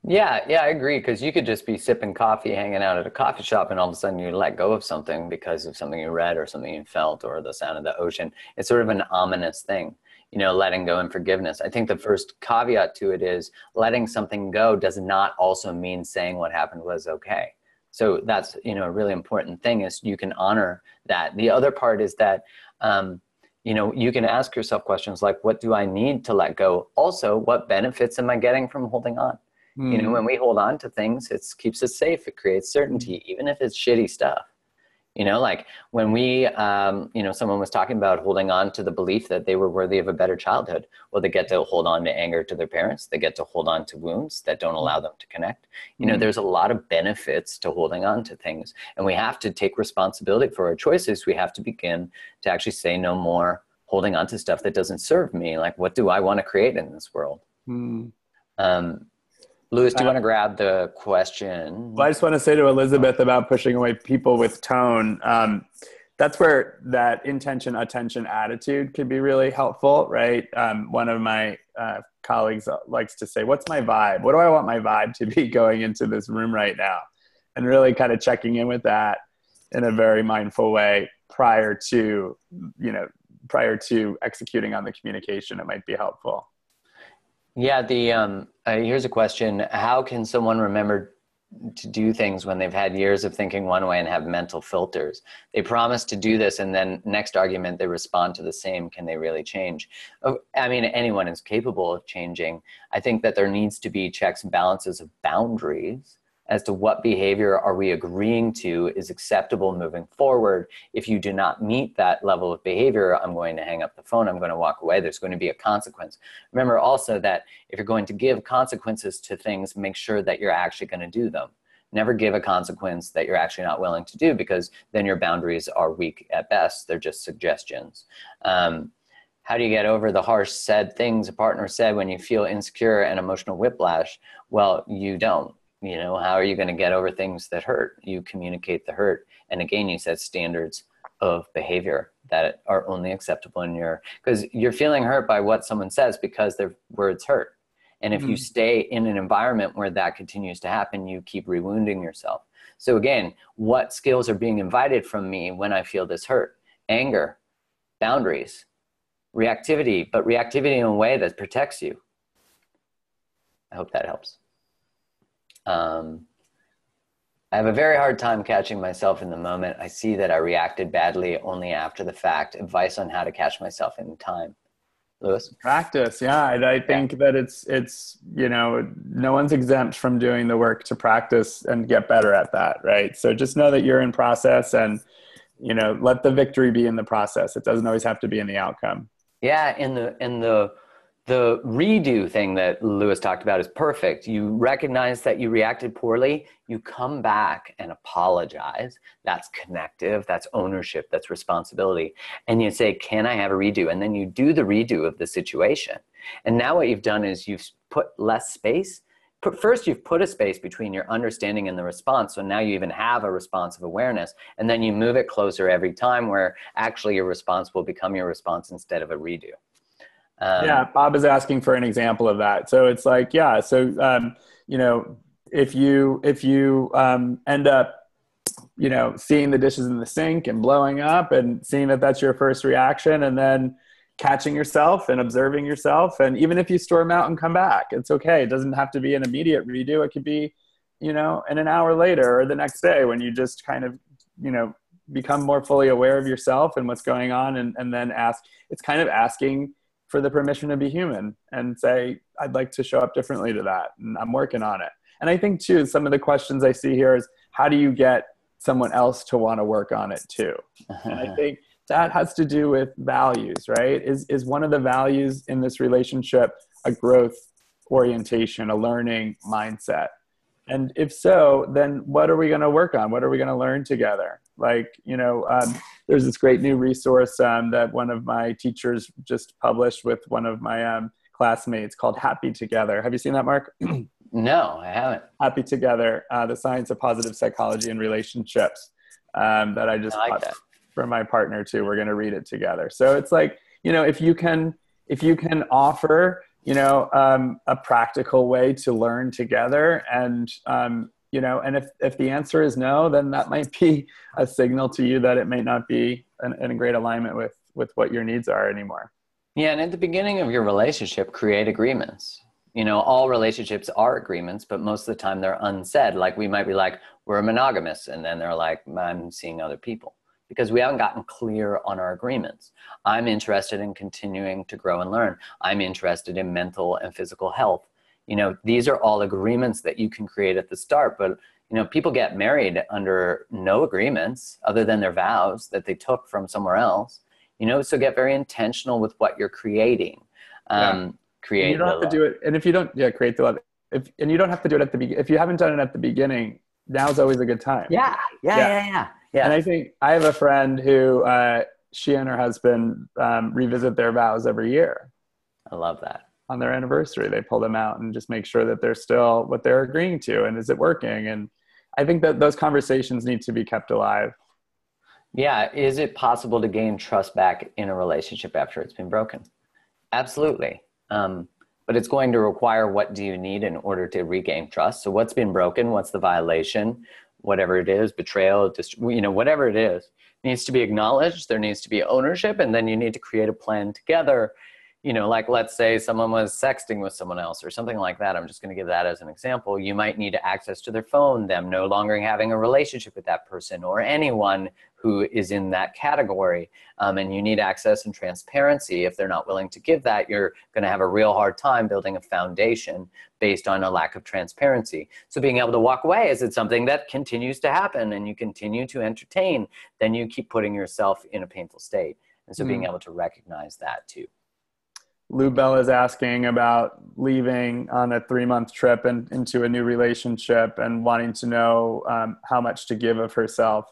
Yeah, I agree. Because you could just be sipping coffee, hanging out at a coffee shop, and all of a sudden you let go of something because of something you read or something you felt or the sound of the ocean. It's sort of an ominous thing. Letting go and forgiveness. I think the first caveat to it is letting something go does not also mean saying what happened was okay. So that's, a really important thing is you can honor that. The other part is that, you can ask yourself questions like, what do I need to let go? Also, what benefits am I getting from holding on? When we hold on to things, it keeps us safe. It creates certainty, even if it's shitty stuff. Like when we, someone was talking about holding on to the belief that they were worthy of a better childhood. Well, they get to hold on to anger to their parents. They get to hold on to wounds that don't allow them to connect. There's a lot of benefits to holding on to things. And we have to take responsibility for our choices. We have to begin to actually say no more holding on to stuff that doesn't serve me. Like, what do I want to create in this world? Louis, do you want to grab the question? Well, I just want to say to Elizabeth about pushing away people with tone. That's where that intention, attention, attitude could be really helpful, right? One of my colleagues likes to say, what's my vibe? What do I want my vibe to be going into this room right now? And really kind of checking in with that in a very mindful way prior to executing on the communication. It might be helpful. Yeah, here's a question. How can someone remember to do things when they've had years of thinking one way and have mental filters? They promise to do this, and then next argument, they respond to the same. Can they really change? I mean, anyone is capable of changing. I think that there needs to be checks and balances of boundaries as to what behavior are we agreeing to is acceptable moving forward. If you do not meet that level of behavior, I'm going to hang up the phone, I'm going to walk away. There's going to be a consequence. Remember also that if you're going to give consequences to things, make sure that you're actually going to do them. Never give a consequence that you're actually not willing to do, because then your boundaries are weak at best. They're just suggestions. How do you get over the harsh said things a partner said when you feel insecure and emotional whiplash? Well, you don't. How are you going to get over things that hurt? You communicate the hurt. And again, you set standards of behavior that are only acceptable because you're feeling hurt by what someone says because their words hurt. And if you stay in an environment where that continues to happen, you keep rewounding yourself. So again, what skills are being invited from me when I feel this hurt? Anger, boundaries, reactivity, but reactivity in a way that protects you. I hope that helps. I have a very hard time catching myself in the moment. I see that I reacted badly only after the fact. Advice on how to catch myself in time. Louis? Practice. Yeah. I think that it's, no one's exempt from doing the work to practice and get better at that. Right. So just know that you're in process and, let the victory be in the process. It doesn't always have to be in the outcome. Yeah, and the redo thing that Lewis talked about is perfect. You recognize that you reacted poorly, you come back and apologize. That's connective, that's ownership, that's responsibility. And you say, can I have a redo? And then you do the redo of the situation. And now what you've done is you've put less space. First, you've put a space between your understanding and the response. So now you even have a response of awareness. And then you move it closer every time where actually your response will become your response instead of a redo. Yeah, Bob is asking for an example of that. So it's like, yeah, so, you know, if you end up, you know, seeing the dishes in the sink and blowing up and seeing that that's your first reaction, and then catching yourself and observing yourself. And even if you storm out and come back, it's okay. It doesn't have to be an immediate redo. It could be, you know, in an hour later or the next day when you just kind of, you know, become more fully aware of yourself and what's going on. And then ask, it's kind of asking for the permission to be human and say, I'd like to show up differently to that. And I'm working on it. And I think too, some of the questions I see here is, how do you get someone else to want to work on it too? And I think that has to do with values, right? Is one of the values in this relationship a growth orientation, a learning mindset? And if so, then what are we going to work on? What are we going to learn together? Like, you know, there's this great new resource that one of my teachers just published with one of my classmates called Happy Together. Have you seen that, Mark? No, I haven't. Happy Together, the science of positive psychology and relationships, that I just like that. For my partner too. We're going to read it together. So it's like, you know, if you can offer, you know, a practical way to learn together, and you know, and if the answer is no, then that might be a signal to you that it may not be in great alignment with what your needs are anymore. Yeah, and at the beginning of your relationship, create agreements. You know, all relationships are agreements, but most of the time they're unsaid. Like we might be like, we're monogamous, and then they're like, I'm seeing other people. Because we haven't gotten clear on our agreements. I'm interested in continuing to grow and learn. I'm interested in mental and physical health. You know, these are all agreements that you can create at the start, but you know, people get married under no agreements other than their vows that they took from somewhere else. You know, so get very intentional with what you're creating. Create. And you don't have to do it. And if you don't, create the love. And you don't have to do it at the beginning. If you haven't done it at the beginning, now's always a good time. Yeah. And I think I have a friend who she and her husband revisit their vows every year. I love that. On their anniversary, they pull them out and just make sure that they're still what they're agreeing to, and is it working? And I think that those conversations need to be kept alive. Yeah. Is it possible to gain trust back in a relationship after it's been broken? Absolutely. But it's going to require, what do you need in order to regain trust? So what's been broken? What's the violation? Whatever it is, betrayal, you know, whatever it is, needs to be acknowledged. There needs to be ownership. And then you need to create a plan together. You know, like let's say someone was sexting with someone else or something like that. I'm just going to give that as an example. You might need access to their phone, them no longer having a relationship with that person or anyone who is in that category. And you need access and transparency. If they're not willing to give that, you're going to have a real hard time building a foundation based on a lack of transparency. So being able to walk away, is it something that continues to happen and you continue to entertain, then you keep putting yourself in a painful state. And so being able to recognize that too. Lou Bell is asking about leaving on a 3-month trip and into a new relationship and wanting to know how much to give of herself.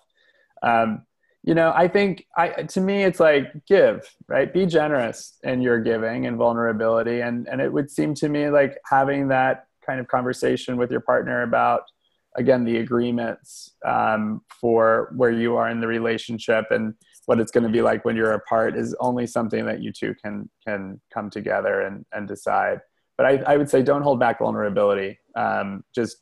You know, I think to me, it's like give, right? Be generous in your giving and vulnerability. And it would seem to me like having that kind of conversation with your partner about, again, the agreements for where you are in the relationship and what it's going to be like when you're apart is only something that you two can come together and decide. But I would say don't hold back vulnerability. Just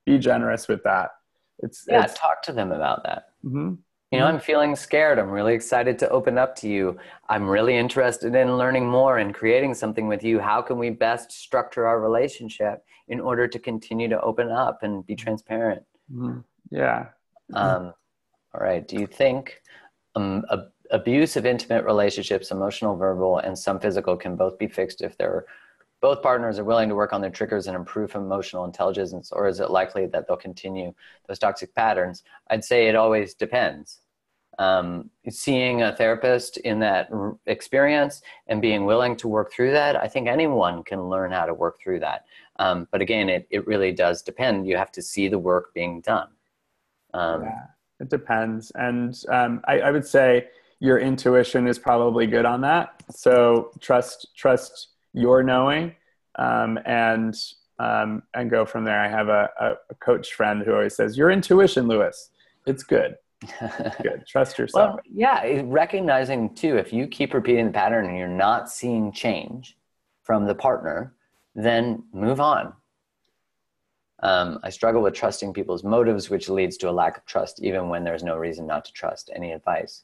be generous with that. It's talk to them about that. Mm-hmm. You know, I'm feeling scared. I'm really excited to open up to you. I'm really interested in learning more and creating something with you. How can we best structure our relationship in order to continue to open up and be transparent? Mm-hmm. Yeah. All right. Do you think abuse of intimate relationships, emotional, verbal, and some physical, can both be fixed if both partners are willing to work on their triggers and improve emotional intelligence, or is it likely that they'll continue those toxic patterns? I'd say it always depends. seeing a therapist in that experience and being willing to work through that, I think anyone can learn how to work through that. But again, it really does depend. You have to see the work being done. Yeah, it depends. And I would say your intuition is probably good on that. So trust your knowing, and go from there. I have a coach friend who always says, your intuition, Lewis, it's good. Good. Trust yourself. Well, yeah, recognizing too, if you keep repeating the pattern and you're not seeing change from the partner, then move on. I struggle with trusting people's motives, which leads to a lack of trust, even when there's no reason not to trust any advice.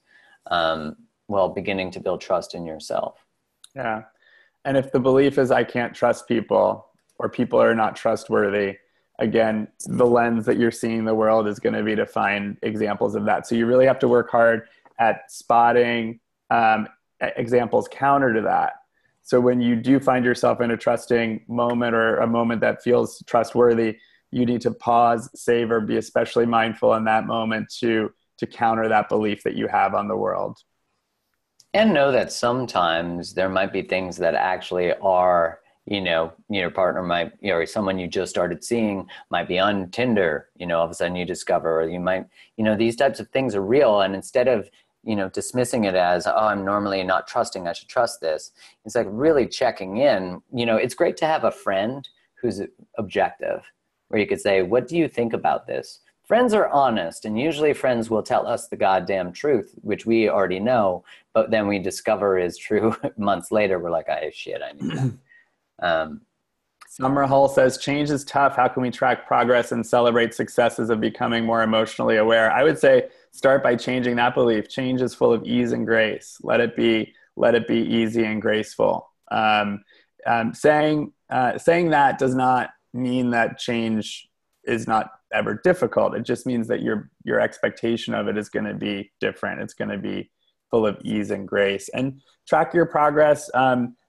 Well, beginning to build trust in yourself. Yeah. And if the belief is I can't trust people, or people are not trustworthy, again, the lens that you're seeing the world is going to be to find examples of that. So you really have to work hard at spotting examples counter to that. So when you do find yourself in a trusting moment, or a moment that feels trustworthy, you need to pause, savor, be especially mindful in that moment to counter that belief that you have on the world. And know that sometimes there might be things that actually are, your partner might, or someone you just started seeing might be on Tinder, all of a sudden you discover, or you might, these types of things are real. And instead of, dismissing it as, oh, I'm normally not trusting, I should trust this. It's like really checking in. It's great to have a friend who's objective, where you could say, what do you think about this? Friends are honest, and usually friends will tell us the goddamn truth, which we already know, but then we discover is true months later. We're like, oh shit, I knew that. Summer Hull says, change is tough. How can we track progress and celebrate successes of becoming more emotionally aware? I would say start by changing that belief. Change is full of ease and grace. Let it be easy and graceful. Saying that does not mean that change is not ever difficult. It just means that your expectation of it is going to be different. It's going to be full of ease and grace. And track your progress.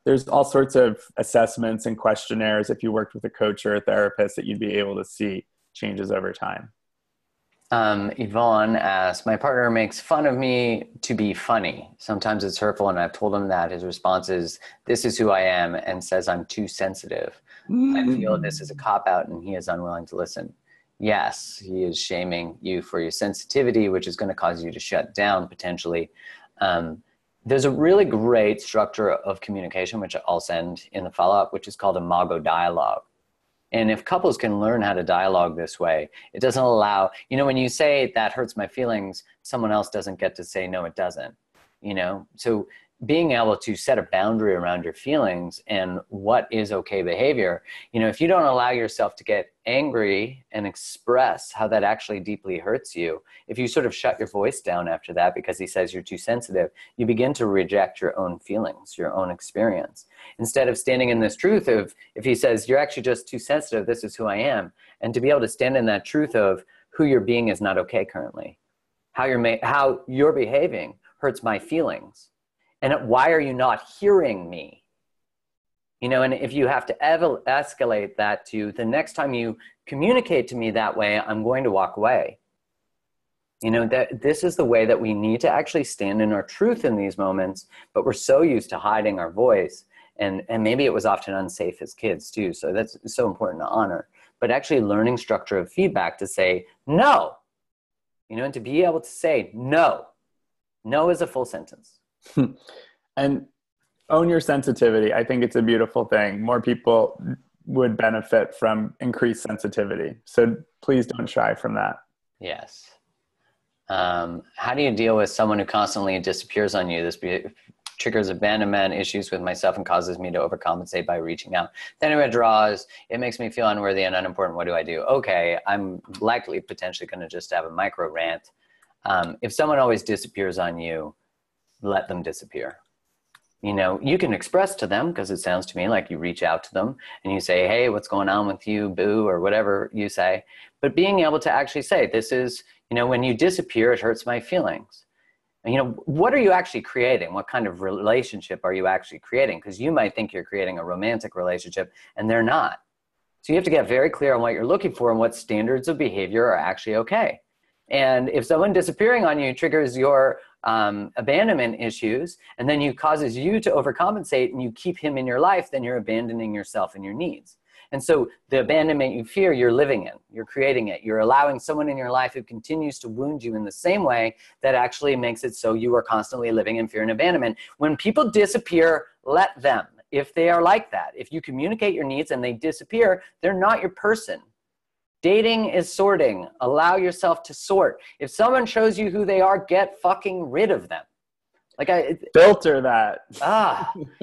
There's all sorts of assessments and questionnaires, if you worked with a coach or a therapist, that you'd be able to see changes over time. Yvonne asks, my partner makes fun of me to be funny. Sometimes it's hurtful, and I've told him that. His response is, this is who I am, and says I'm too sensitive. I feel this is a cop-out, and he is unwilling to listen. Yes, he is shaming you for your sensitivity, which is going to cause you to shut down potentially. There's a really great structure of communication, which I'll send in the follow-up, which is called imago dialogue. And if couples can learn how to dialogue this way, it doesn't allow, when you say that hurts my feelings, someone else doesn't get to say, no, it doesn't, So being able to set a boundary around your feelings and what is okay behavior, if you don't allow yourself to get angry and express how that actually deeply hurts you, if you sort of shut your voice down after that because he says you're too sensitive, you begin to reject your own feelings, your own experience. Instead of standing in this truth of, if he says, you're actually just too sensitive, this is who I am, and to be able to stand in that truth of who you're being is not okay currently. How you're behaving hurts my feelings. And why are you not hearing me? And if you have to escalate that to the next time you communicate to me that way, I'm going to walk away. That this is the way that we need to actually stand in our truth in these moments, but we're so used to hiding our voice. And maybe it was often unsafe as kids too. So that's so important to honor. But actually learning structure of feedback to say no, and to be able to say no. No is a full sentence. And own your sensitivity. I think it's a beautiful thing. More people would benefit from increased sensitivity. So please don't shy from that. Yes. How do you deal with someone who constantly disappears on you? This triggers abandonment issues with myself and causes me to overcompensate by reaching out. Then it withdraws. It makes me feel unworthy and unimportant. What do I do? Okay, I'm likely potentially going to just have a micro rant. If someone always disappears on you, let them disappear. You can express to them, because it sounds to me like you reach out to them and you say, hey, what's going on with you, boo, or whatever you say. But being able to actually say, this is, when you disappear, it hurts my feelings. And, what are you actually creating? What kind of relationship are you actually creating? Because you might think you're creating a romantic relationship and they're not. So you have to get very clear on what you're looking for and what standards of behavior are actually okay. And if someone disappearing on you triggers your abandonment issues, and then causes you to overcompensate and you keep him in your life, then you're abandoning yourself and your needs. And so the abandonment you fear, you're living in, you're creating it. You're allowing someone in your life who continues to wound you in the same way that actually makes it so you are constantly living in fear and abandonment. When people disappear, let them. If they are like that, if you communicate your needs and they disappear, they're not your person. Dating is sorting. Allow yourself to sort. If someone shows you who they are, get fucking rid of them. Filter that.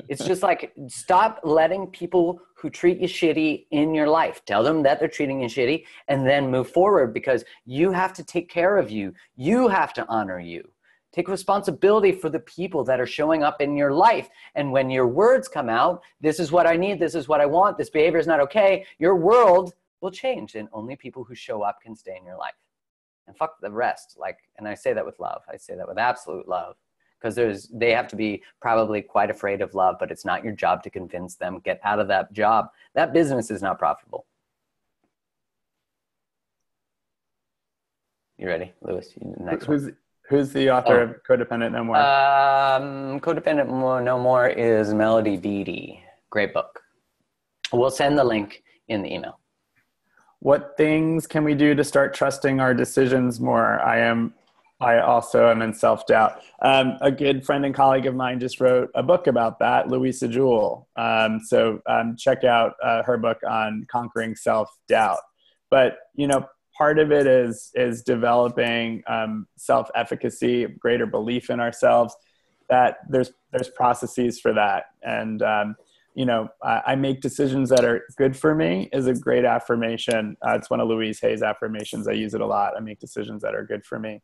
It's just like, stop letting people who treat you shitty in your life. Tell them that they're treating you shitty and then move forward, because you have to take care of you. You have to honor you. Take responsibility for the people that are showing up in your life. And when your words come out, this is what I need, this is what I want, this behavior is not okay, your world will change, and only people who show up can stay in your life. And fuck the rest. And I say that with love. I say that with absolute love. Because they have to be probably quite afraid of love, but it's not your job to convince them. Get out of that job. That business is not profitable. You ready, Lewis? Next one. Who's the author of Codependent No More? Codependent No More is Melody Beattie. Great book. We'll send the link in the email. What things can we do to start trusting our decisions more? I also am in self-doubt. A good friend and colleague of mine just wrote a book about that, Louisa Jewell. So check out her book on conquering self-doubt. But, part of it is developing self-efficacy, greater belief in ourselves, that there's processes for that. And, I make decisions that are good for me is a great affirmation. It's one of Louise Hay's affirmations. I use it a lot. I make decisions that are good for me.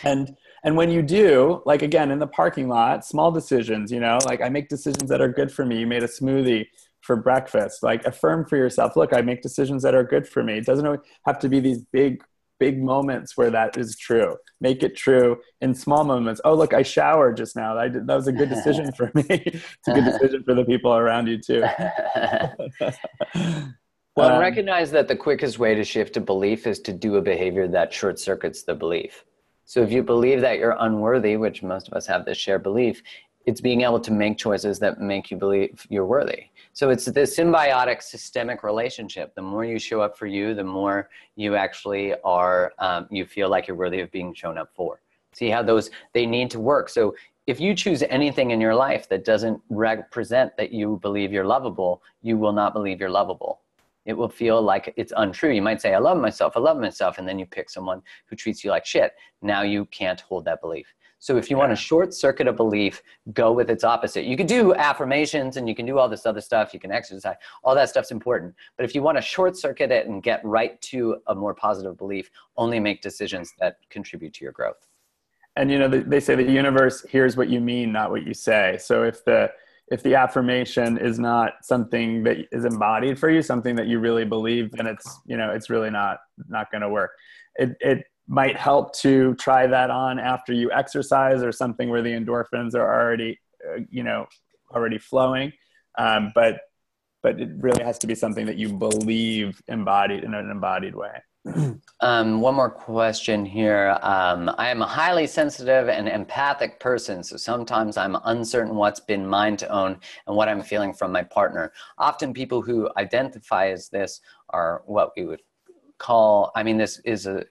And when you do, again, in the parking lot, small decisions, I make decisions that are good for me. You made a smoothie for breakfast, affirm for yourself, look, I make decisions that are good for me. It doesn't always have to be these big moments where that is true. Make it true in small moments. Oh, look, I showered just now. That was a good decision for me. It's a good decision for the people around you too. Well, recognize that the quickest way to shift a belief is to do a behavior that short circuits the belief. So if you believe that you're unworthy, which most of us have this shared belief, it's being able to make choices that make you believe you're worthy. So it's this symbiotic systemic relationship. The more you show up for you, the more you actually are, you feel like you're worthy of being shown up for. See how they need to work. So if you choose anything in your life that doesn't represent that you believe you're lovable, you will not believe you're lovable. It will feel like it's untrue. You might say, I love myself, and then you pick someone who treats you like shit. Now you can't hold that belief. So if you want to short circuit a belief, go with its opposite. You can do affirmations and you can do all this other stuff. You can exercise. All that stuff's important. But if you want to short circuit it and get right to a more positive belief, only make decisions that contribute to your growth. And they say the universe hears what you mean, not what you say. So if the affirmation is not something that is embodied for you, something that you really believe, then it's really not going to work. It might help to try that on after you exercise or something where the endorphins are already flowing. But it really has to be something that you believe embodied in an embodied way. One more question here. I am a highly sensitive and empathic person, so sometimes I'm uncertain what's been mine to own and what I'm feeling from my partner. Often people who identify as this are what we would call, this is a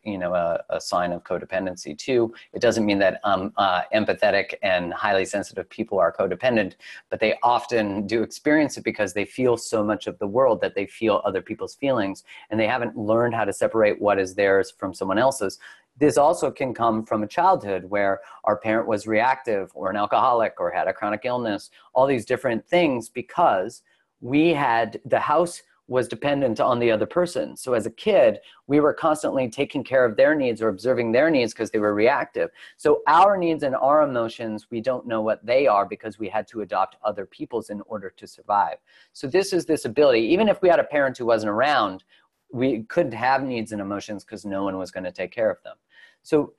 sign of codependency too. It doesn't mean that empathetic and highly sensitive people are codependent, but they often do experience it because they feel so much of the world that they feel other people's feelings, and they haven't learned how to separate what is theirs from someone else's. This also can come from a childhood where our parent was reactive or an alcoholic or had a chronic illness, all these different things, because the house was dependent on the other person. So as a kid, we were constantly taking care of their needs or observing their needs because they were reactive. So our needs and our emotions, we don't know what they are because we had to adopt other people's in order to survive. So this is this ability, even if we had a parent who wasn't around, we couldn't have needs and emotions because no one was going to take care of them. So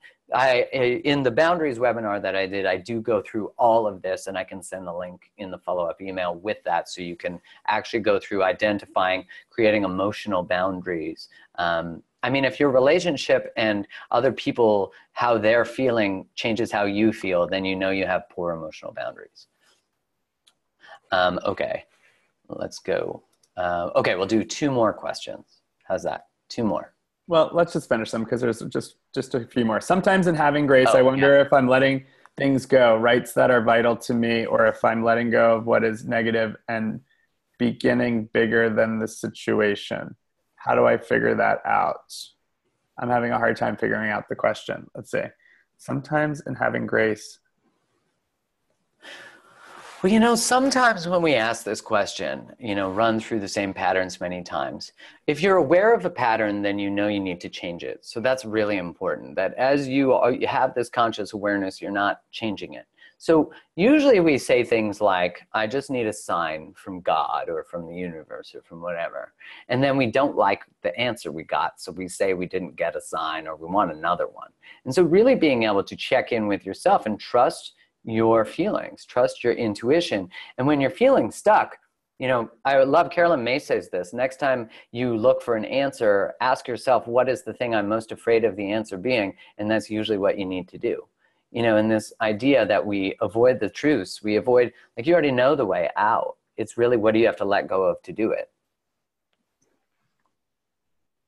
in the Boundaries webinar that I did, I do go through all of this, and I can send the link in the follow-up email with that, so you can actually go through identifying, creating emotional boundaries, I mean, if your relationship and other people, how they're feeling changes how you feel, then you know you have poor emotional boundaries. Okay, let's go. Okay, we'll do 2 more questions. How's that? 2 more. Well, let's just finish them because there's just a few more. Sometimes in having grace, Oh, I wonder yeah. if I'm letting things go, rights that are vital to me, or if I'm letting go of what is negative and beginning bigger than the situation. How do I figure that out? I'm having a hard time figuring out the question. Let's see. Sometimes in having grace. Well, you know, sometimes when we ask this question, you know, run through the same patterns many times. If you're aware of a pattern, then you know you need to change it. So that's really important, that as you have this conscious awareness, you're not changing it. So usually we say things like, I just need a sign from God or from the universe or from whatever. And then we don't like the answer we got. So we say we didn't get a sign or we want another one. And so really being able to check in with yourself and trust your feelings, trust your intuition. And when you're feeling stuck, you know, I love Carolyn May says this, next time you look for an answer, ask yourself, what is the thing I'm most afraid of the answer being? And that's usually what you need to do. You know, and this idea that we avoid the truths, we avoid, like you already know the way out. It's really what do you have to let go of to do it?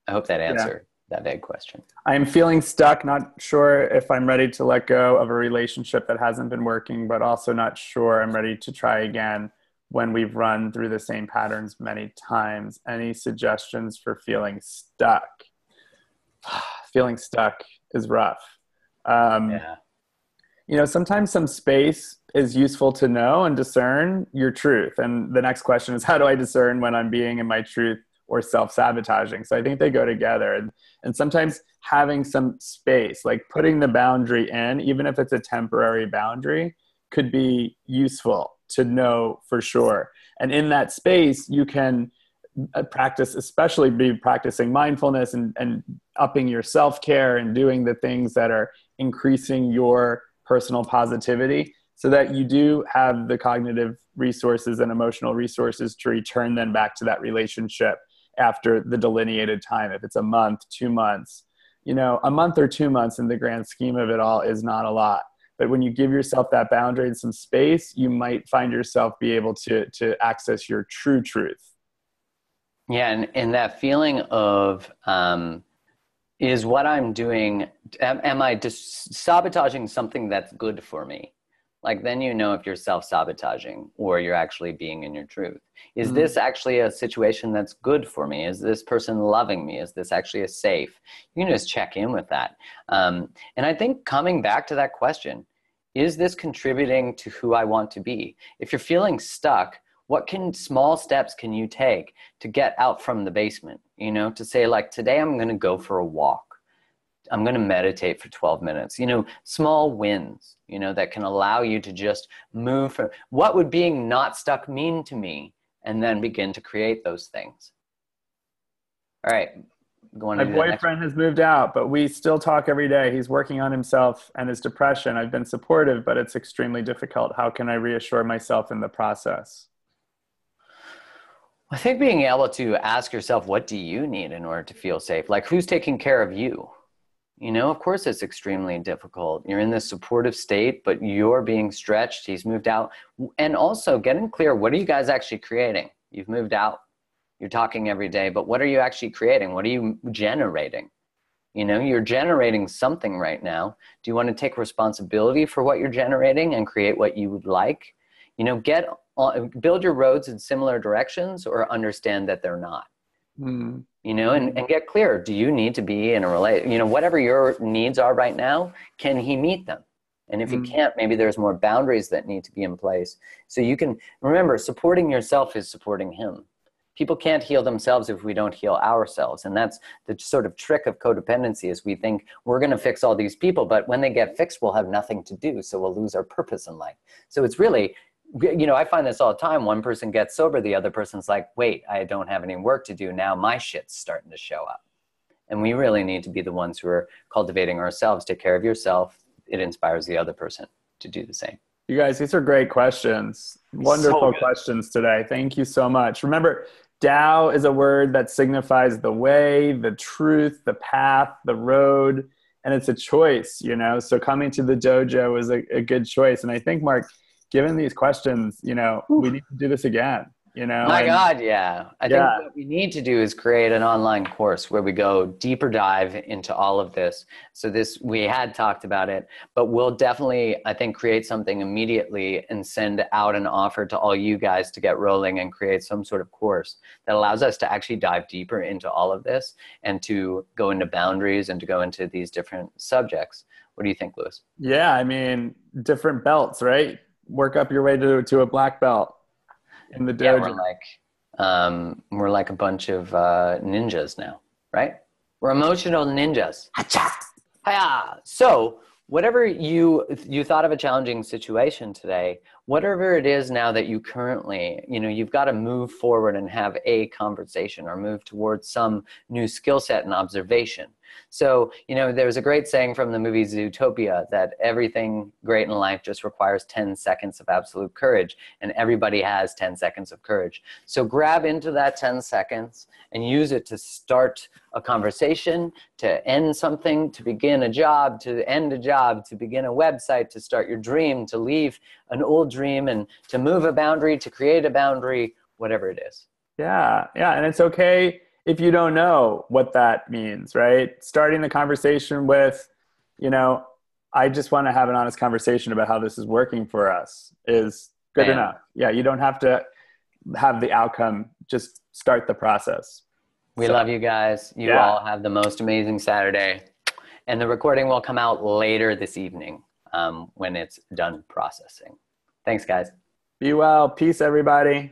I hope that answered that vague question. I'm feeling stuck, not sure if I'm ready to let go of a relationship that hasn't been working, but also not sure I'm ready to try again when we've run through the same patterns many times. Any suggestions for feeling stuck? Feeling stuck is rough. Yeah. You know, sometimes some space is useful to know and discern your truth. And the next question is, how do I discern when I'm being in my truth or self-sabotaging? So I think they go together. And sometimes having some space, like putting the boundary in, even if it's a temporary boundary, could be useful to know for sure. And in that space, you can practice, especially be practicing mindfulness and upping your self-care and doing the things that are increasing your personal positivity so that you do have the cognitive resources and emotional resources to return then back to that relationship after the delineated time. If it's a month, 2 months, you know, a month or 2 months in the grand scheme of it all is not a lot. But when you give yourself that boundary and some space, you might find yourself be able to access your true truth. Yeah, and that feeling of, is what I'm doing, am I just sabotaging something that's good for me? Like then you know if you're self-sabotaging or you're actually being in your truth. Is this actually a situation that's good for me? Is this person loving me? Is this actually a safe? You can just check in with that. And I think coming back to that question, is this contributing to who I want to be? If you're feeling stuck, what small steps can you take to get out from the basement? You know, to say like, today I'm going to go for a walk. I'm going to meditate for 12 minutes, you know, small wins, you know, that can allow you to just move from what would being not stuck mean to me, and then begin to create those things. All right. My boyfriend has moved out, but we still talk every day. He's working on himself and his depression. I've been supportive, but it's extremely difficult. How can I reassure myself in the process? I think being able to ask yourself, what do you need in order to feel safe? Like, who's taking care of you? You know, of course it's extremely difficult. You're in this supportive state, but you're being stretched. He's moved out. And also getting clear, what are you guys actually creating? You've moved out. You're talking every day, but what are you actually creating? What are you generating? You know, you're generating something right now. Do you want to take responsibility for what you're generating and create what you would like? You know, build your roads in similar directions, or understand that they're not. You know, and get clear. Do you need to be in a relation? You know, whatever your needs are right now, can he meet them? And if he can't, maybe there's more boundaries that need to be in place. So you can remember, supporting yourself is supporting him. People can't heal themselves if we don't heal ourselves. And that's the sort of trick of codependency, is we think we're going to fix all these people, but when they get fixed, we'll have nothing to do. So we'll lose our purpose in life. So it's really, you know, I find this all the time. One person gets sober, the other person's like, wait, I don't have any work to do. Now my shit's starting to show up. And we really need to be the ones who are cultivating ourselves. Take care of yourself. It inspires the other person to do the same. You guys, these are great questions. Wonderful questions today. Thank you so much. Remember, Tao is a word that signifies the way, the truth, the path, the road, and it's a choice, you know? So coming to the dojo is a good choice. And I think, Mark, given these questions, you know, we need to do this again, you know? My God, yeah. I think Yeah. what we need to do is create an online course where we go deeper dive into all of this. So we had talked about it, but we'll definitely, I think, create something immediately and send out an offer to all you guys to get rolling and create some sort of course that allows us to actually dive deeper into all of this and to go into boundaries and to go into these different subjects. What do you think, Louis? Yeah, I mean, different belts, right? Work up your way to a black belt in the Yeah, dojo. we're like a bunch of ninjas now, right? We're emotional ninjas. Hacha! Hiya! So whatever you thought of a challenging situation today, whatever it is now that you currently, you know, you've got to move forward and have a conversation or move towards some new skill set and observation. So, you know, there's a great saying from the movie Zootopia that everything great in life just requires 10 seconds of absolute courage, and everybody has 10 seconds of courage. So grab into that 10 seconds and use it to start a conversation, to end something, to begin a job, to end a job, to begin a website, to start your dream, to leave an old dream, and to move a boundary, to create a boundary, whatever it is. Yeah, yeah, and it's okay if you don't know what that means, right? Starting the conversation with, you know, I just want to have an honest conversation about how this is working for us is good enough. Yeah, you don't have to have the outcome, just start the process. We love you guys. You all have the most amazing Saturday. And the recording will come out later this evening when it's done processing. Thanks, guys. Be well. Peace, everybody.